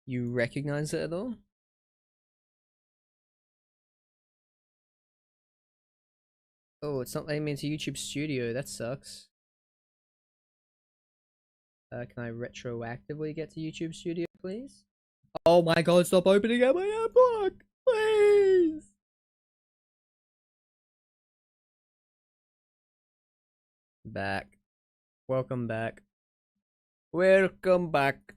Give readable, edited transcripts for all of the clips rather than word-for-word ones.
You recognize it at all? Oh, it's not letting me into YouTube Studio. That sucks. Can I retroactively get to YouTube Studio, please? Oh my god, stop opening up my app block! Please! Back. Welcome back. Welcome back.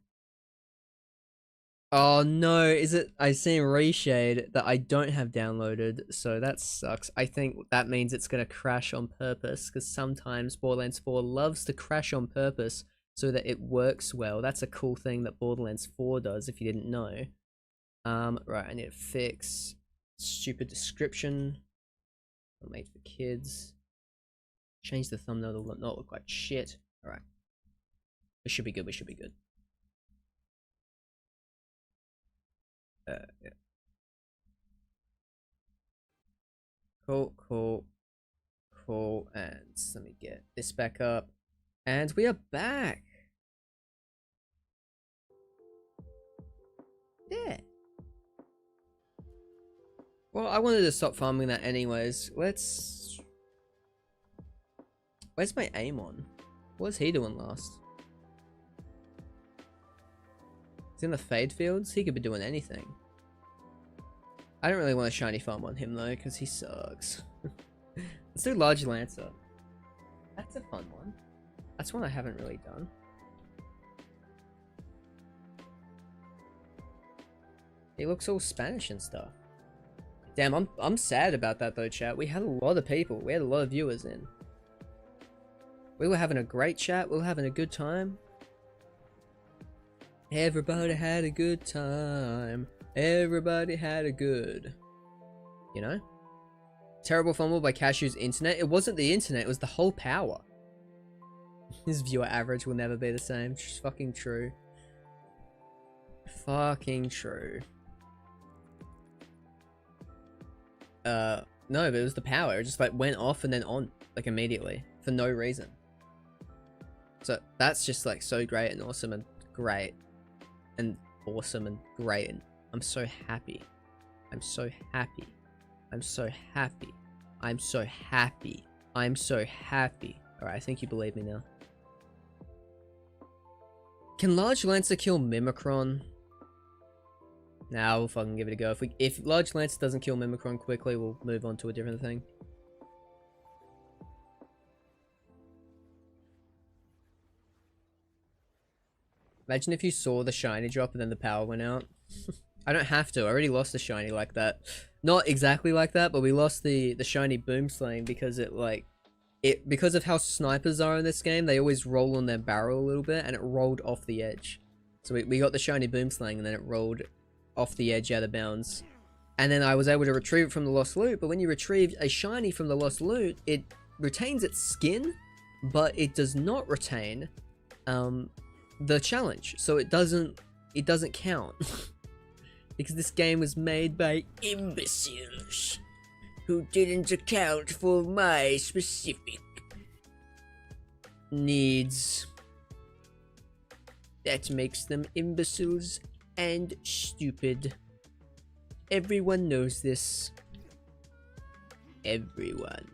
Oh no, is it? I see Reshade that I don't have downloaded, so that sucks. I think that means it's gonna crash on purpose, because sometimes Borderlands 4 loves to crash on purpose so that it works well. That's a cool thing that Borderlands 4 does, if you didn't know. Right, I need to fix stupid description. Made for kids. Change the thumbnail to not look like shit. Alright. We should be good, we should be good. Yeah. Cool, cool, cool, and let me get this back up. And we are back! Yeah. Well, I wanted to stop farming that anyways. Let's... Where's my aim on? What was he doing last? He's in the Fade Fields? He could be doing anything. I don't really want a shiny farm on him though, because he sucks. Let's do Large Lancer. That's a fun one. That's one I haven't really done. He looks all Spanish and stuff. Damn, I'm sad about that though, chat. We had a lot of people. We had a lot of viewers in. We were having a great chat. We were having a good time. Everybody had a good time. Everybody had a good... You know? Terrible fumble by Cashew's internet. It wasn't the internet, it was the whole power. His viewer average will never be the same. It's just fucking true. Fucking true. No, but it was the power. It just like went off and then on. Like immediately. For no reason. So that's just like so great and awesome and great. And awesome and great. And I'm so happy. I'm so happy. I'm so happy. I'm so happy. I'm so happy. Alright, I think you believe me now. Can Large Lancer kill Mimikron? Nah, we'll fucking give it a go. If Large Lancer doesn't kill Mimikron quickly, we'll move on to a different thing. Imagine if you saw the shiny drop and then the power went out. I don't have to. I already lost the shiny like that. Not exactly like that, but we lost the shiny boom slaying because because of how snipers are in this game, they always roll on their barrel a little bit and it rolled off the edge. So we got the shiny boom slaying and then it rolled off the edge out of bounds. And then I was able to retrieve it from the lost loot, but when you retrieve a shiny from the lost loot, it retains its skin, but it does not retain the challenge. So it doesn't count. Because this game was made by imbeciles who didn't account for my specific needs. That makes them imbeciles and stupid. Everyone knows this. Everyone.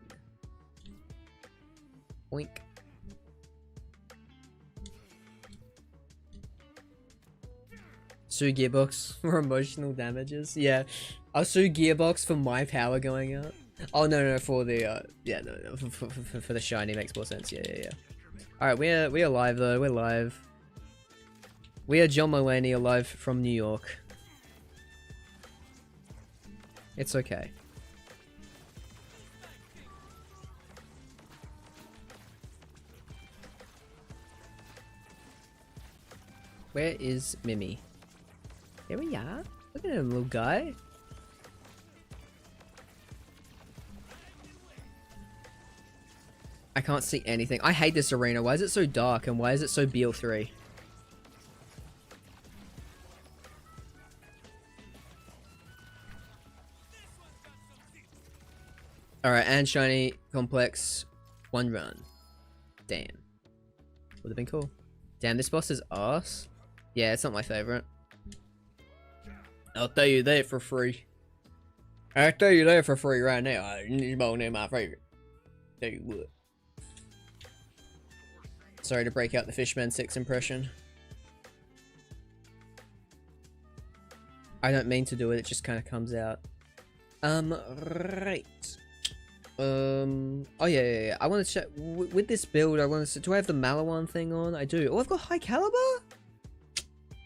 Oink. Sue Gearbox for emotional damages. Yeah, I'll sue Gearbox for my power going out. Oh no, for the yeah, no, for the shiny makes more sense. Yeah. All right, we are live though. We're live. We are John Mulaney, alive from New York. It's okay. Where is Mimi? Here we are. Look at him, little guy. I can't see anything. I hate this arena. Why is it so dark and why is it so BL3? Alright, and shiny complex. One run. Damn. Would have been cool. Damn, this boss is ass. Yeah, it's not my favorite. I'll tell you that for free. I'll tell you that for free right now. This bone ain't my favorite. Tell you what. Sorry to break out the Fishman 6 impression. I don't mean to do it, it just kind of comes out. Right. Oh yeah. I want to check, with this build, I want to, do I have the Malawan thing on? I do. Oh, I've got high caliber?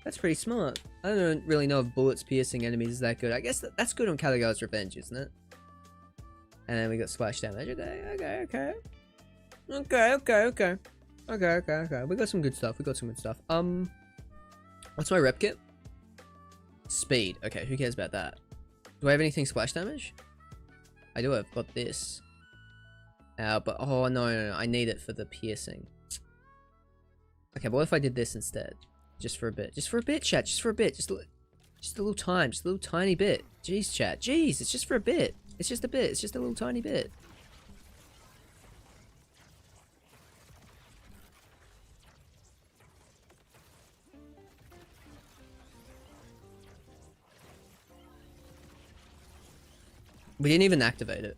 That's pretty smart. I don't really know if bullets piercing enemies is that good. I guess that's good on Caligar's Revenge, isn't it? And then we got splash damage. Okay. We got some good stuff. What's my rep kit? Speed. Okay, who cares about that? Do I have anything splash damage? I do. I've got this. But oh no, I need it for the piercing. Okay, but what if I did this instead? Just for a bit, chat. Just a little time. Just a little tiny bit. Jeez, chat. Jeez, it's just for a bit. It's just a bit. It's just a little tiny bit. We didn't even activate it.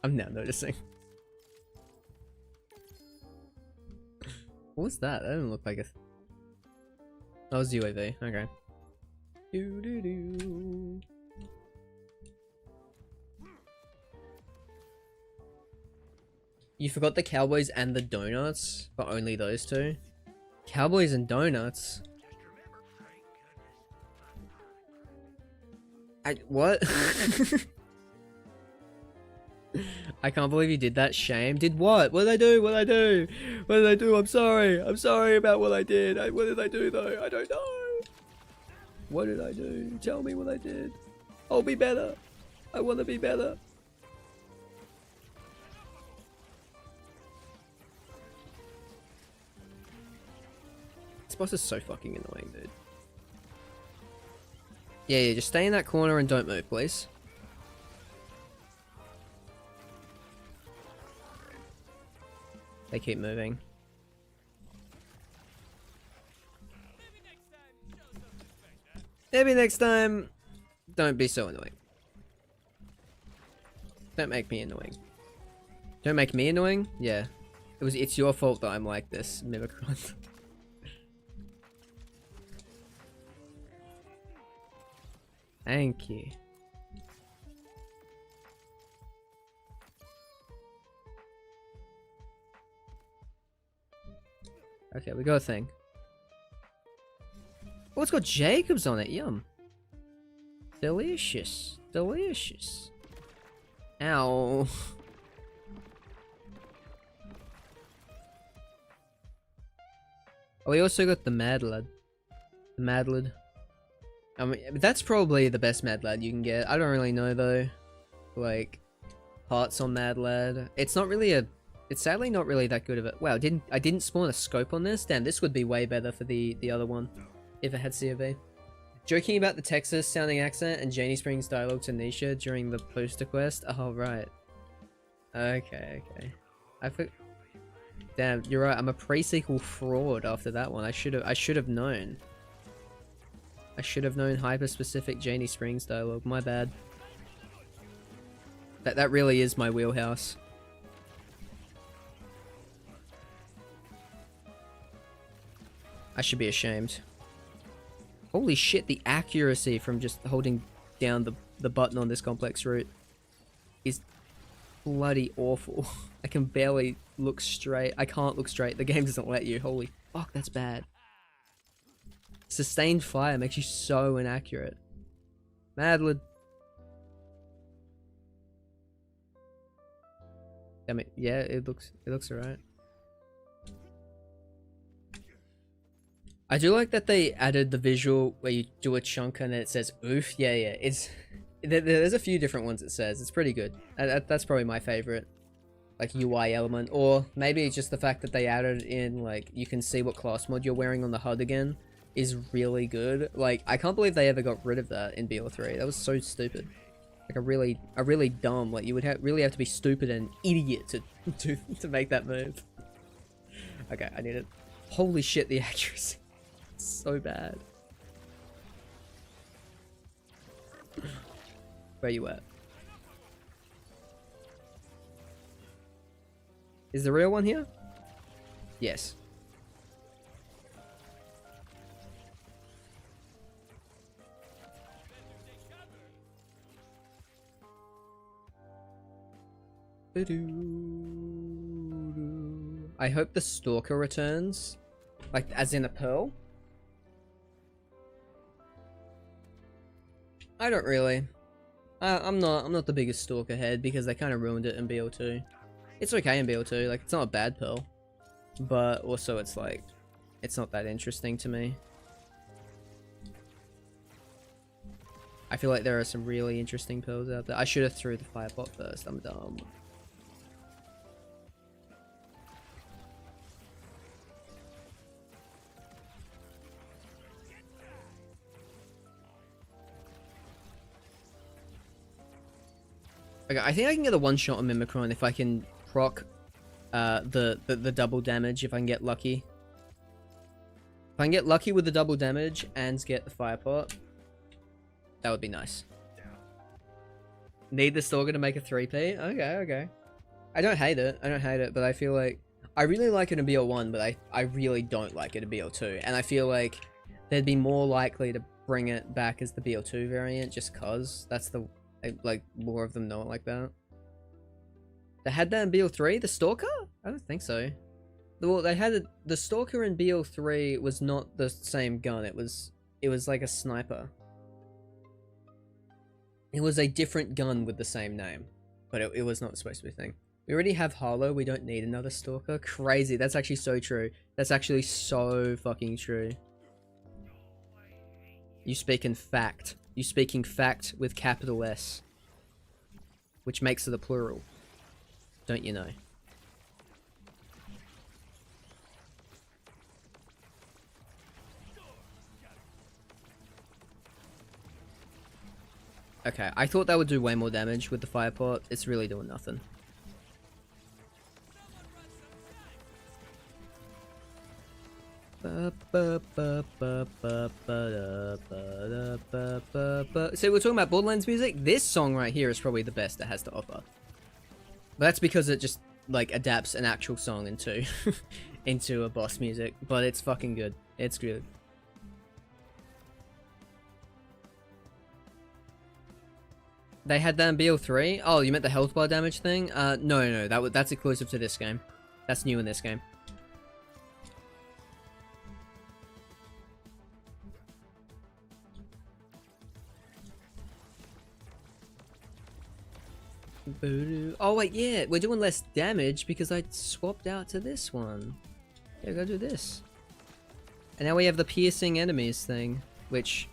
I'm now noticing. What was that? That didn't look like a... That was UAV. Okay. You forgot the Cowboys and the Donuts, but only those two? Cowboys and Donuts? What? I can't believe you did that. Shame. Did what? What did I do? I'm sorry about what I did. What did I do though? I don't know. What did I do? Tell me what I did. I'll be better. I want to be better. This boss is so fucking annoying, dude. Yeah, just stay in that corner and don't move, please. They keep moving. Maybe next time, don't be so annoying. Don't make me annoying. Don't make me annoying? Yeah. It's your fault that I'm like this, Mimicron. Thank you. Okay, we got a thing. Oh, it's got Jacobs on it. Yum. Delicious. Delicious. Ow. Oh, we also got the Mad Lad. The Mad Lad. I mean, that's probably the best Mad Lad you can get. I don't really know though. Like, parts on Mad Lad. It's not really a... It's sadly not really that good of it. Wow, I didn't spawn a scope on this? Damn, this would be way better for the other one. If it had COV. Joking about the Texas sounding accent and Janie Springs dialogue to Nisha during the poster quest? Oh, right. Okay. Damn, you're right. I'm a pre-sequel fraud after that one. I should have known. I should have known hyper-specific Janie Springs dialogue. My bad. That really is my wheelhouse. I should be ashamed. Holy shit, the accuracy from just holding down the button on this complex route is bloody awful. I can barely look straight. I can't look straight. The game doesn't let you. Holy fuck, that's bad. Sustained fire makes you so inaccurate. Madlid. I mean, yeah, it looks alright. I do like that they added the visual where you do a chunk and it says oof. Yeah, it's there's a few different ones it says. It's pretty good. That's probably my favorite, like, UI element. Or maybe it's just the fact that they added in, like, you can see what class mod you're wearing on the HUD again is really good. Like, I can't believe they ever got rid of that in BL3. That was so stupid. Like, a really dumb, like, you would really have to be stupid and idiot to make that move. Okay, I need it. Holy shit, the accuracy. So bad. Where you at? Is the real one here? Yes. I hope the Stalker returns. Like, as in a pearl? I don't really. I'm not the biggest Stalker head because they kind of ruined it in BL2. It's okay in BL2, like, it's not a bad pearl. But also it's like, it's not that interesting to me. I feel like there are some really interesting pearls out there. I should have threw the fire pot first, I'm dumb. Okay, I think I can get a one-shot on Mimicron if I can proc the double damage, if I can get lucky. If I can get lucky with the double damage and get the fire pot, that would be nice. Need the Stalker to make a 3p? Okay, okay. I don't hate it. I don't hate it, but I feel like I really like it in BL1, but I really don't like it in BL2. And I feel like they'd be more likely to bring it back as the BL2 variant just cause that's the like more of them know it like that. They had that in BL3, the Stalker? I don't think so. Well, they had the Stalker in BL3 was not the same gun. It was like a sniper. It was a different gun with the same name, but it was not supposed to be a thing. We already have Harlow. We don't need another Stalker. Crazy. That's actually so true. That's actually so fucking true. You speaking fact. You speaking fact with capital S, which makes it a plural. Don't you know? Okay, I thought that would do way more damage with the fire pot. It's really doing nothing. See, we're talking about Borderlands music. This song right here is probably the best it has to offer. But that's because it just like adapts an actual song into into a boss music. But it's fucking good. It's good. They had that in BL3. Oh, you meant the health bar damage thing? No, that's exclusive to this game. That's new in this game. Oh wait, yeah, we're doing less damage because I swapped out to this one. Yeah, go do this. And now we have the piercing enemies thing, which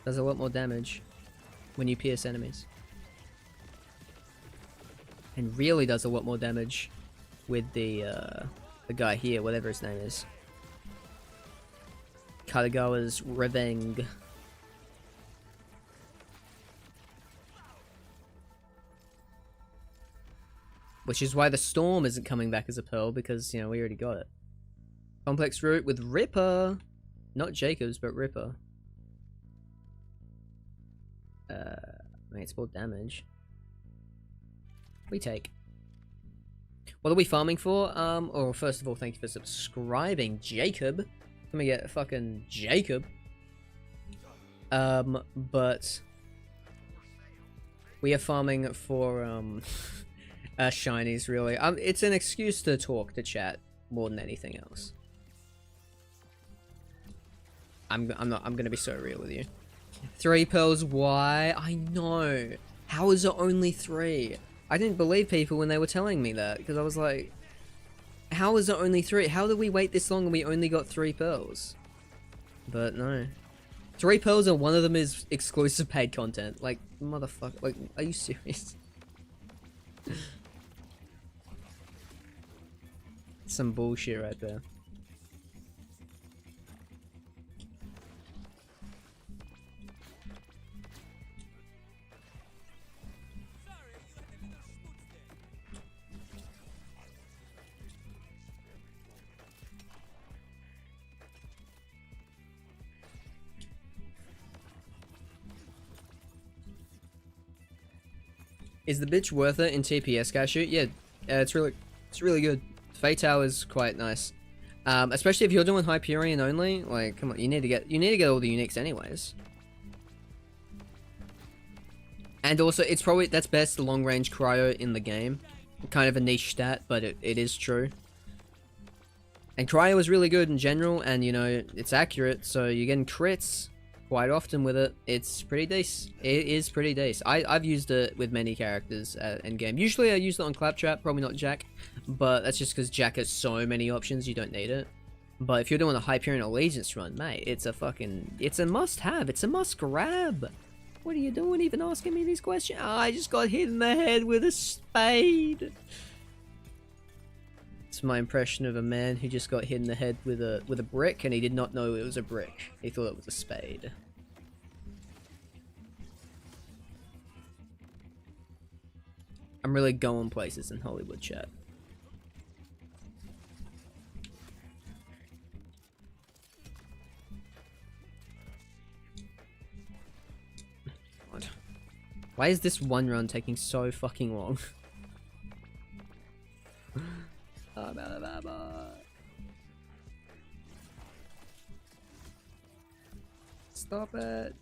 does a lot more damage when you pierce enemies. And really does a lot more damage with the guy here, whatever his name is. Katagawa's Revenge. Which is why the Storm isn't coming back as a pearl, because, you know, we already got it. Complex route with Ripper. Not Jacobs, but Ripper. Wait, it's more damage. We take. What are we farming for? Or first of all, thank you for subscribing, Jacob. Let me get fucking Jacob. But we are farming for, shinies, really. It's an excuse to talk, to chat, more than anything else. I'm gonna be so real with you. 3 pearls, why? I know. How is it only 3? I didn't believe people when they were telling me that, because I was like, how is it only 3? How did we wait this long and we only got 3 pearls? But no. 3 pearls and one of them is exclusive paid content. Like, motherfucker, like, are you serious? Some bullshit right there. Is the bitch worth it in TPS Cashew? Yeah, it's really good. Fatale is quite nice. Especially if you're doing Hyperion only, like, come on, you need to get all the uniques anyways. And also, it's probably, that's best long range cryo in the game. Kind of a niche stat, but it is true. And cryo is really good in general, and you know, it's accurate, so you're getting crits quite often with it. It's pretty decent. It is pretty decent. I've used it with many characters in game. Usually I use it on Claptrap, probably not Jack, but that's just because Jack has so many options, you don't need it. But if you're doing a Hyperion Allegiance run, mate, it's a must-have. It's a must-grab. What are you doing even asking me these questions? Oh, I just got hit in the head with a spade. It's my impression of a man who just got hit in the head with a brick, and he did not know it was a brick. He thought it was a spade. I'm really going places in Hollywood, chat. God. Why is this one run taking so fucking long? I'm out of ammo. Stop it.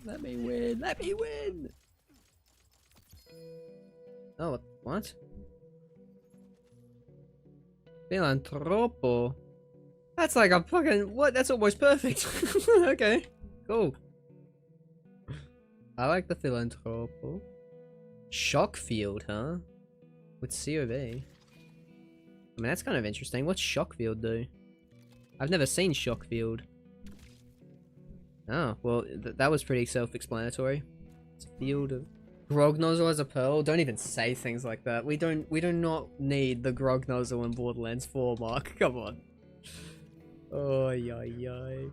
Let me win. Let me win. Oh, what? Filantropo. That's like a fucking, what? That's almost perfect. Okay, cool. I like the Filantropo. Shock field, huh? With COV. I mean, that's kind of interesting. What's Shock Field do? I've never seen Shock Field. Oh, well, that was pretty self-explanatory. It's a field of... Grog Nozzle as a pearl? Don't even say things like that. We do not need the Grog Nozzle in Borderlands 4, Mark. Come on. Oh, yay.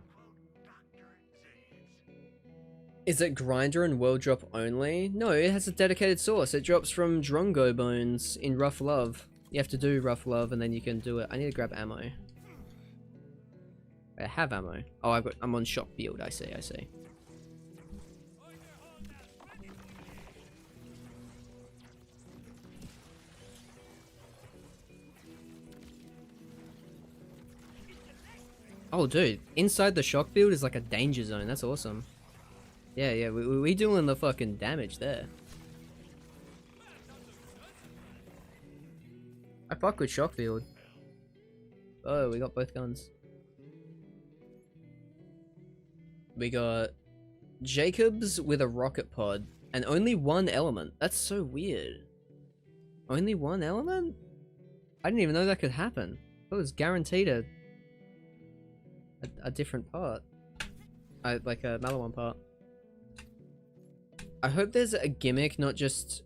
Is it grinder and world drop only? No, it has a dedicated source. It drops from Drongo bones in Rough Love. You have to do Rough Love and then you can do it. I need to grab ammo. I have ammo. Oh, I'm on Shock Field. I see. Oh, dude. Inside the Shock Field is like a danger zone. That's awesome. Yeah, we doing the fucking damage there. I fuck with Shock Field. Oh, we got both guns. We got Jacobs with a rocket pod and only one element. That's so weird. Only one element? I didn't even know that could happen. It was guaranteed a different part. Like a Malawan part. I hope there's a gimmick, not just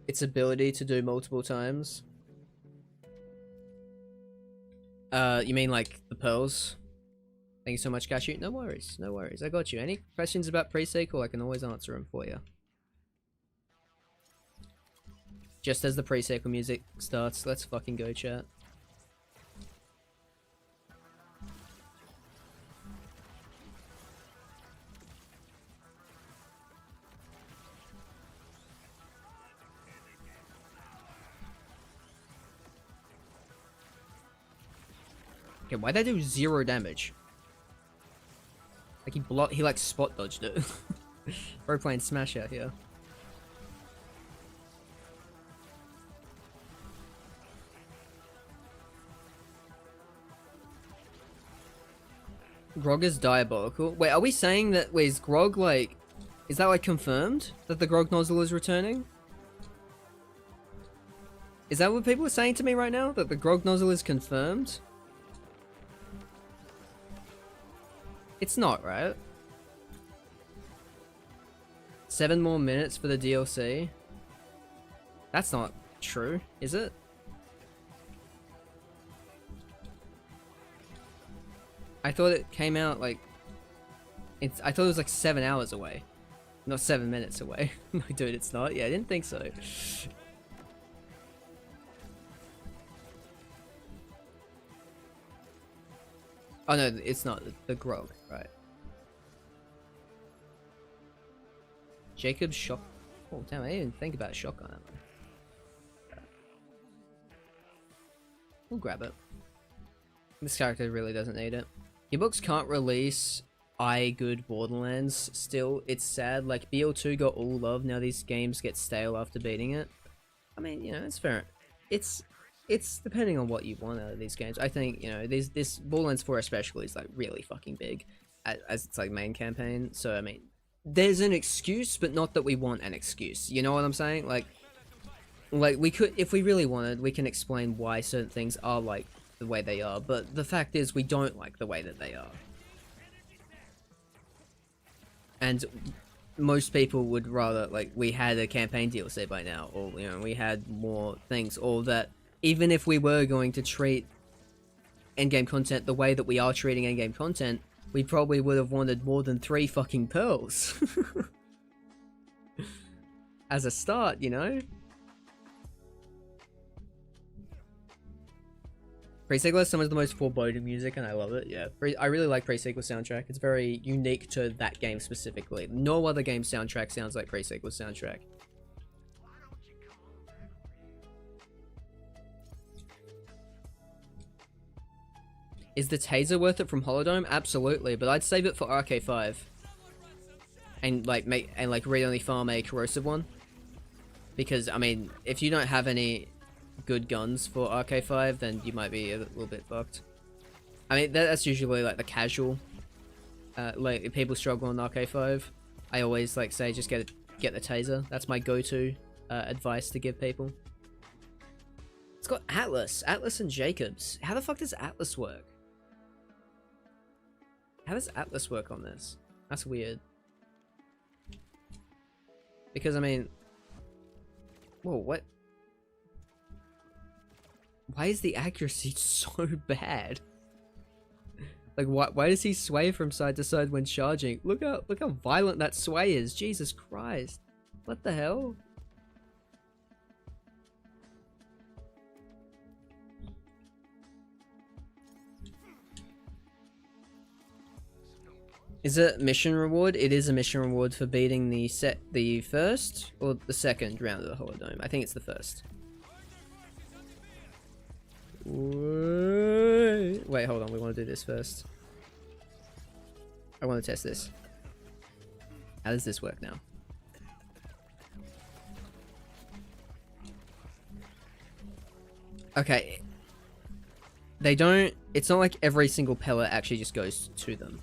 its ability to do multiple times. You mean like the pearls? Thank you so much, Cashew. No worries. I got you. Any questions about pre-sequel? I can always answer them for you. Just as the pre-sequel music starts, let's fucking go, chat. Okay, why'd that do 0 damage? Like he like spot dodged it. Bro playing Smash out here. Grog is diabolical. Wait, are we saying that, wait, is Grog like, is that like confirmed? That the Grog nozzle is returning? Is that what people are saying to me right now? That the Grog nozzle is confirmed? It's not, right? 7 more minutes for the DLC? That's not true, is it? I thought it came out like... I thought it was like 7 hours away. Not 7 minutes away. No, dude, it's not. Yeah, I didn't think so. Oh no, it's not. The Grog, right. Jacob's Shock Oh damn, I didn't even think about shotgun ammo. We'll grab it. This character really doesn't need it. Gearbox can't release good Borderlands still. It's sad. Like, BL2 got all love, now these games get stale after beating it. I mean, you know, it's fair. It's depending on what you want out of these games. I think, you know, this Borderlands 4 especially is like really fucking big as it's like main campaign. So I mean, there's an excuse, but not that we want an excuse. You know what I'm saying? Like we could, if we really wanted, we can explain why certain things are like the way they are, but the fact is we don't like the way that they are. And most people would rather, like, we had a campaign DLC by now, or, you know, we had more things, or that even if we were going to treat endgame content the way that we are treating endgame content, we probably would have wanted more than 3 fucking pearls. As a start, you know? Pre-sequel has some of the most foreboding music, and I love it, yeah. I really like pre-sequel soundtrack. It's very unique to that game specifically. No other game soundtrack sounds like pre-sequel soundtrack. Is the taser worth it from Holodome? Absolutely, but I'd save it for RK5. And like read only farm a corrosive one. Because, I mean, if you don't have any good guns for RK5, then you might be a little bit fucked. I mean, that's usually like the casual, like if people struggle on RK5, I always like say just get the taser. That's my go-to advice to give people. It's got Atlas and Jacobs. How the fuck does Atlas work? How does Atlas work on this? That's weird. Because I mean, whoa, what? Why is the accuracy so bad? Like, why does he sway from side to side when charging? Look how violent that sway is. Jesus Christ. What the hell? Is it mission reward? It is a mission reward for beating the first or the second round of the Holodome. I think it's the first. Wait, hold on. We want to do this first. I want to test this. How does this work now? Okay. They don't... It's not like every single pellet actually just goes to them.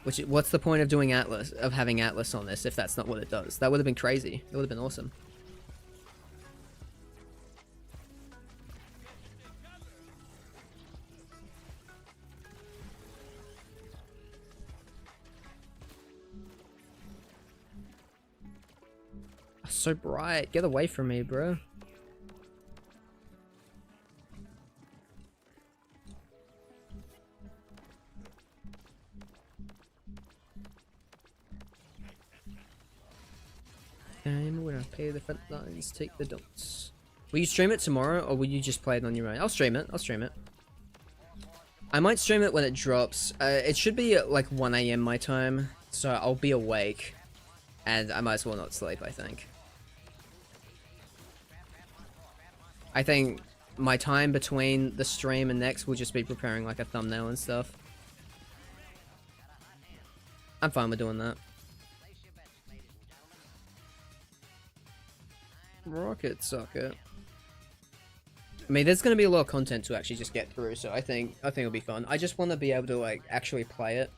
What's the point of doing Atlas, of having Atlas on this if that's not what it does? That would have been crazy. It would have been awesome. So bright. Get away from me, bro. And we're gonna pay the front lines, take the dumps. Will you stream it tomorrow, or will you just play it on your own? I'll stream it. I'll stream it. I might stream it when it drops. It should be at like 1 AM my time, so I'll be awake. And I might as well not sleep, I think. I think my time between the stream and next will just be preparing like a thumbnail and stuff. I'm fine with doing that. Rocket socket. I mean, there's gonna be a lot of content to actually just get through, so I think it'll be fun. I just want to be able to like actually play it.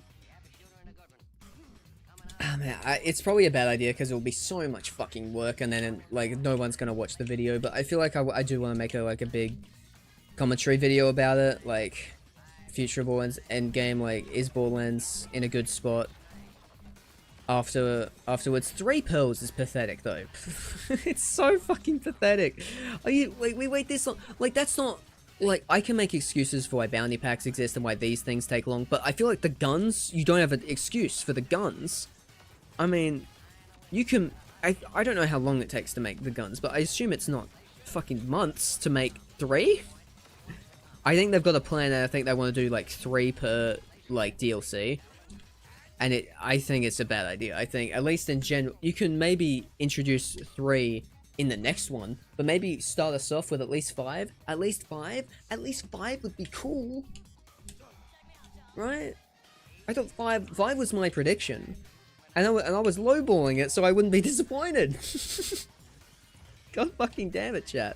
Oh, man, it's probably a bad idea because it will be so much fucking work, and then like no one's gonna watch the video. But I feel like I do want to make a big commentary video about it, like future Borderlands endgame. Like, is Borderlands in a good spot? Afterwards, 3 pearls is pathetic though. It's so fucking pathetic. Are you we wait this long? Like, that's not like, I can make excuses for why bounty packs exist and why these things take long, but I feel like the guns, you don't have an excuse for the guns. I mean, you can... I don't know how long it takes to make the guns, but I assume it's not fucking months to make 3? I think they've got a plan, and I think they want to do, like, 3 per, like, DLC. And I think it's a bad idea. I think, at least in general, you can maybe introduce 3 in the next one, but maybe start us off with at least 5. At least 5? At least 5 would be cool. Right? I thought 5 was my prediction. And I was lowballing it so I wouldn't be disappointed. God fucking damn it, chat.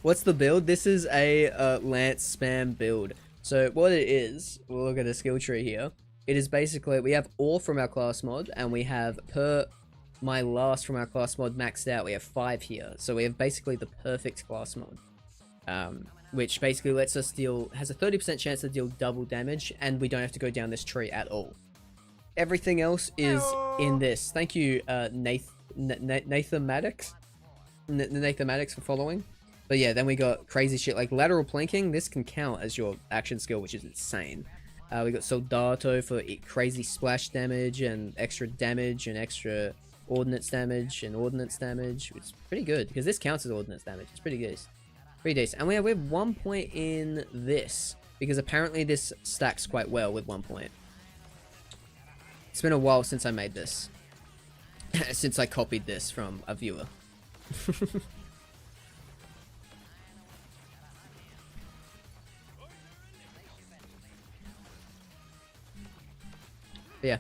What's the build? This is a Lance spam build. So what it is, we'll look at a skill tree here. It is basically, we have all from our class mod, and we have per my last from our class mod maxed out, we have 5 here. So we have basically the perfect class mod. Which basically lets us deal, has a 30% chance to deal double damage, and we don't have to go down this tree at all. Everything else is in this. Thank you, Nathan Maddox for following. But yeah, then we got crazy shit like lateral planking. This can count as your action skill, which is insane. We got Soldato for crazy splash damage and extra ordnance damage, which is pretty good because this counts as ordnance damage. It's pretty good. Pretty decent. And we have 1 point in this because apparently this stacks quite well with 1 point. It's been a while since I made this. Since I copied this from a viewer. But yeah.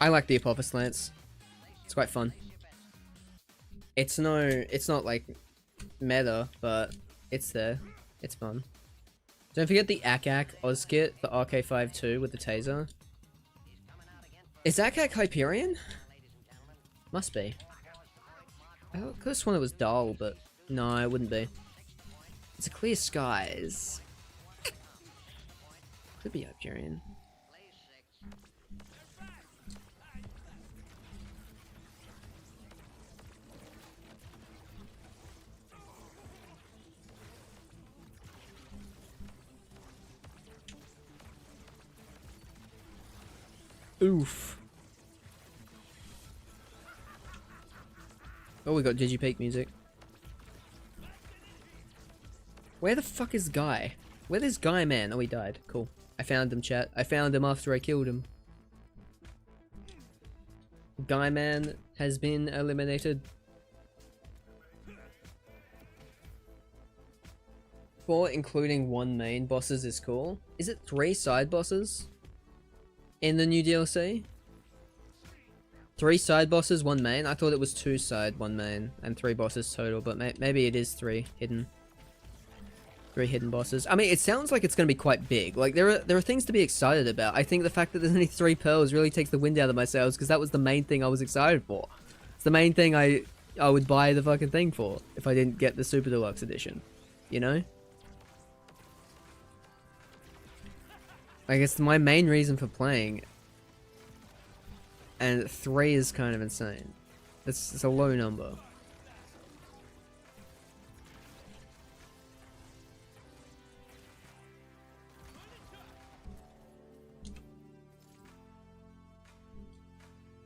I like the Apophis Lance. It's quite fun. It's not like meta, but it's there. It's fun. Don't forget the Ahhhhh Oz kit, the RK52 with the taser. Is Ahhhhh Hyperion? Must be. I could have sworn it was dull, but no, it wouldn't be. It's a clear skies. Could be Hyperion. Oof. Oh, we got Digipeak music. Where the fuck is Guy? Where is Guy, man? Oh, he died. Cool. I found him, chat. I found him after I killed him. Guy man has been eliminated. For including 1 main bosses is cool. Is it 3 side bosses? In the new DLC? 3 side bosses, 1 main? I thought it was 2 side, 1 main, and 3 bosses total, but maybe it is 3 hidden. 3 hidden bosses. I mean, it sounds like it's going to be quite big. Like, there are things to be excited about. I think the fact that there's only 3 pearls really takes the wind out of my sails, because that was the main thing I was excited for. It's the main thing I would buy the fucking thing for, if I didn't get the Super Deluxe Edition. You know? Like, it's my main reason for playing. And 3 is kind of insane. It's a low number.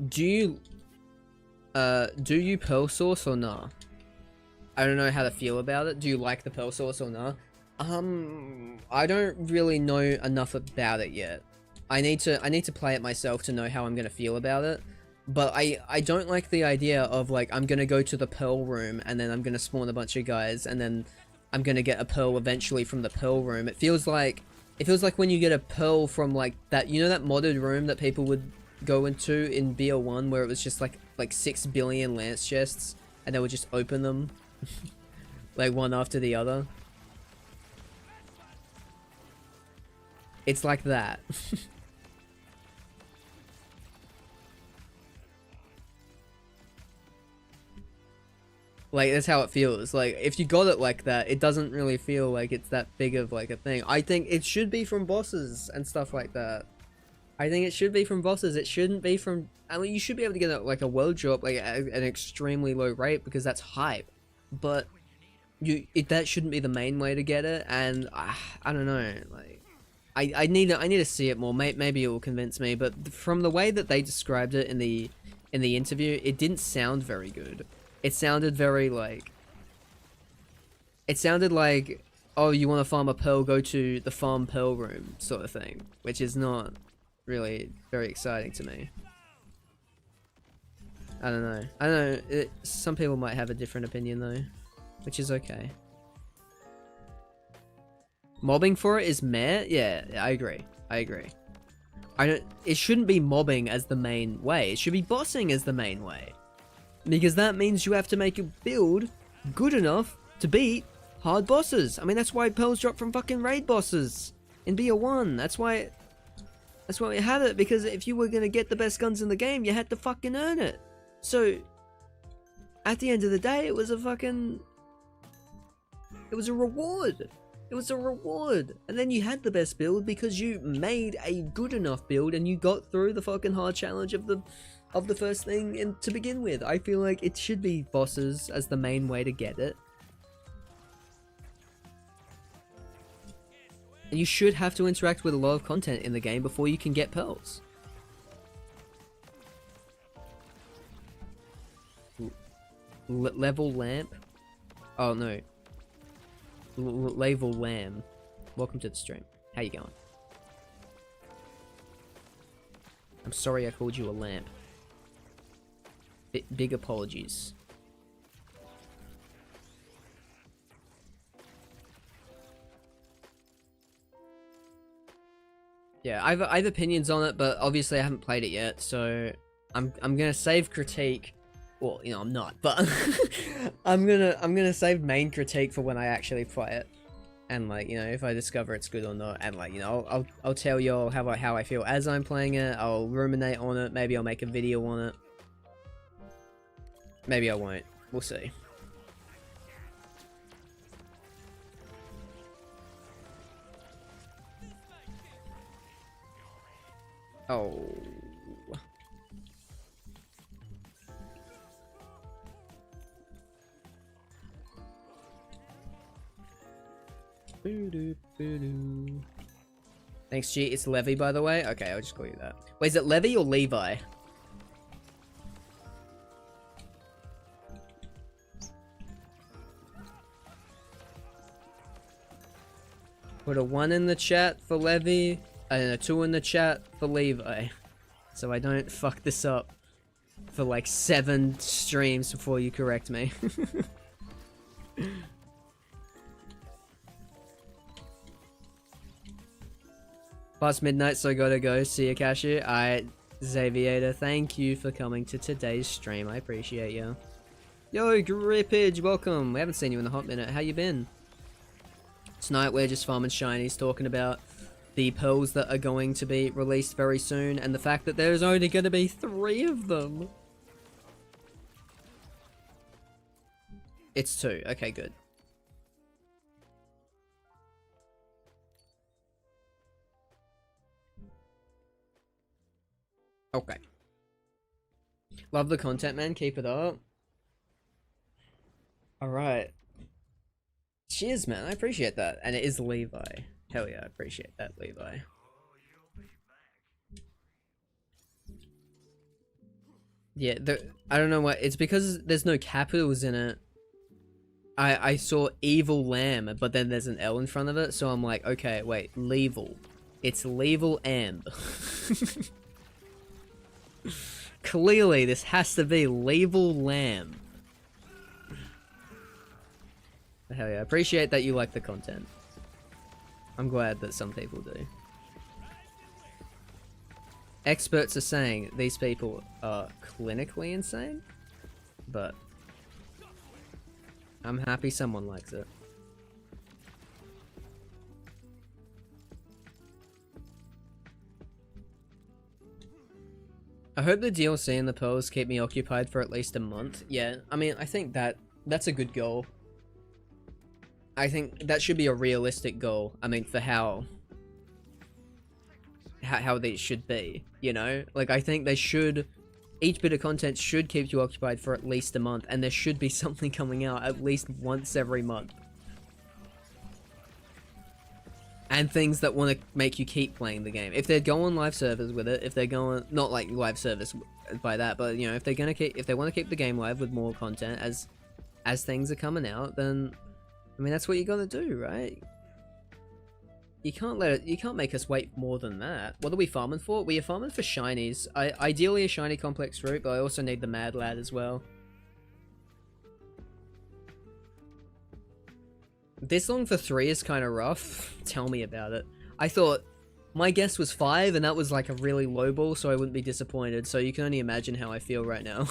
Do you pearl source or nah? I don't know how to feel about it. Do you like the pearl source or nah? I don't really know enough about it yet. I need to play it myself to know how I'm gonna feel about it. But I don't like the idea of like I'm gonna go to the pearl room and then I'm gonna spawn a bunch of guys and then I'm gonna get a pearl eventually from the pearl room. It feels like when you get a pearl from like that, you know, that modded room that people would go into in BL1 where it was just like 6 billion lance chests and they would just open them like one after the other. It's like that. Like, that's how it feels. Like, if you got it like that, it doesn't really feel like it's that big of, like, a thing. I think it should be from bosses and stuff like that. I think it should be from bosses. It shouldn't be from... I mean, you should be able to get, like, a world drop, like, at an extremely low rate, because that's hype. But, that shouldn't be the main way to get it, and, I don't know, like... I need to see it more. Maybe it will convince me, but from the way that they described it in the interview, it didn't sound very good. It sounded very like... It sounded like oh, you want to farm a pearl, go to the farm pearl room sort of thing, which is not really very exciting to me. I don't know. I don't know. Some people might have a different opinion though, which is okay. Mobbing for it is meh. Yeah, I agree. I agree. It shouldn't be mobbing as the main way. It should be bossing as the main way, because that means you have to make a build good enough to beat hard bosses. I mean, that's why pearls drop from fucking raid bosses in BO1. That's why we had it, because if you were gonna get the best guns in the game, you had to fucking earn it. So, at the end of the day, it was a reward. It was a reward. And then you had the best build because you made a good enough build and you got through the fucking hard challenge of the first thing to begin with. I feel like it should be bosses as the main way to get it. And you should have to interact with a lot of content in the game before you can get pearls. Level lamp? Oh no. Level lamb. Welcome to the stream. How you going? I'm sorry I called you a lamp. Big apologies. Yeah, I have opinions on it, but obviously I haven't played it yet, so I'm gonna save critique. Well, you know, I'm not, but I'm gonna save main critique for when I actually play it, and like, you know, if I discover it's good or not, and like, you know, I'll tell y'all how I feel as I'm playing it. I'll ruminate on it. Maybe I'll make a video on it. Maybe I won't. We'll see. Oh. Thanks, G. It's Levi, by the way. Okay, I'll just call you that. Wait, is it Levi or Levi? Put a 1 in the chat for Levi and a 2 in the chat for Levi, so I don't fuck this up for like 7 streams before you correct me. Past midnight, so gotta go. See you, Cashew. Alright, Xaviator, thank you for coming to today's stream. I appreciate you. Yo, Grippage, welcome. We haven't seen you in a hot minute. How you been? Tonight we're just farming shinies, talking about the pearls that are going to be released very soon, and the fact that there's only going to be 3 of them. It's 2. Okay, good. Okay. Love the content, man. Keep it up. Alright. Cheers, man. I appreciate that. And it is Levi. Hell yeah, I appreciate that, Levi. Yeah, I don't know what... It's because there's no capitals in it. I saw Evil Lamb, but then there's an L in front of it, so I'm like, okay, wait, Level. It's Level Amb. Clearly, this has to be Level Lamb. Hell yeah, I appreciate that you like the content. I'm glad that some people do. Experts are saying these people are clinically insane, but I'm happy someone likes it. I hope the DLC and the pearls keep me occupied for at least a month. Yeah, I mean, I think that's a good goal. I think that should be a realistic goal. I mean, for how they should be, you know? Like, I think they should... Each bit of content should keep you occupied for at least a month, and there should be something coming out at least once every month. And things that want to make you keep playing the game. If they're going live servers with it, if they're going... Not like live service by that, but, you know, if they're gonna keep... If they want to keep the game live with more content as things are coming out, then... I mean, that's what you gotta do, right? You can't make us wait more than that. What are we farming for? We are farming for shinies. Ideally a shiny complex route, but I also need the Mad Lad as well. This long for 3 is kind of rough. Tell me about it. I thought, my guess was 5, and that was like a really low ball, so I wouldn't be disappointed. So you can only imagine how I feel right now.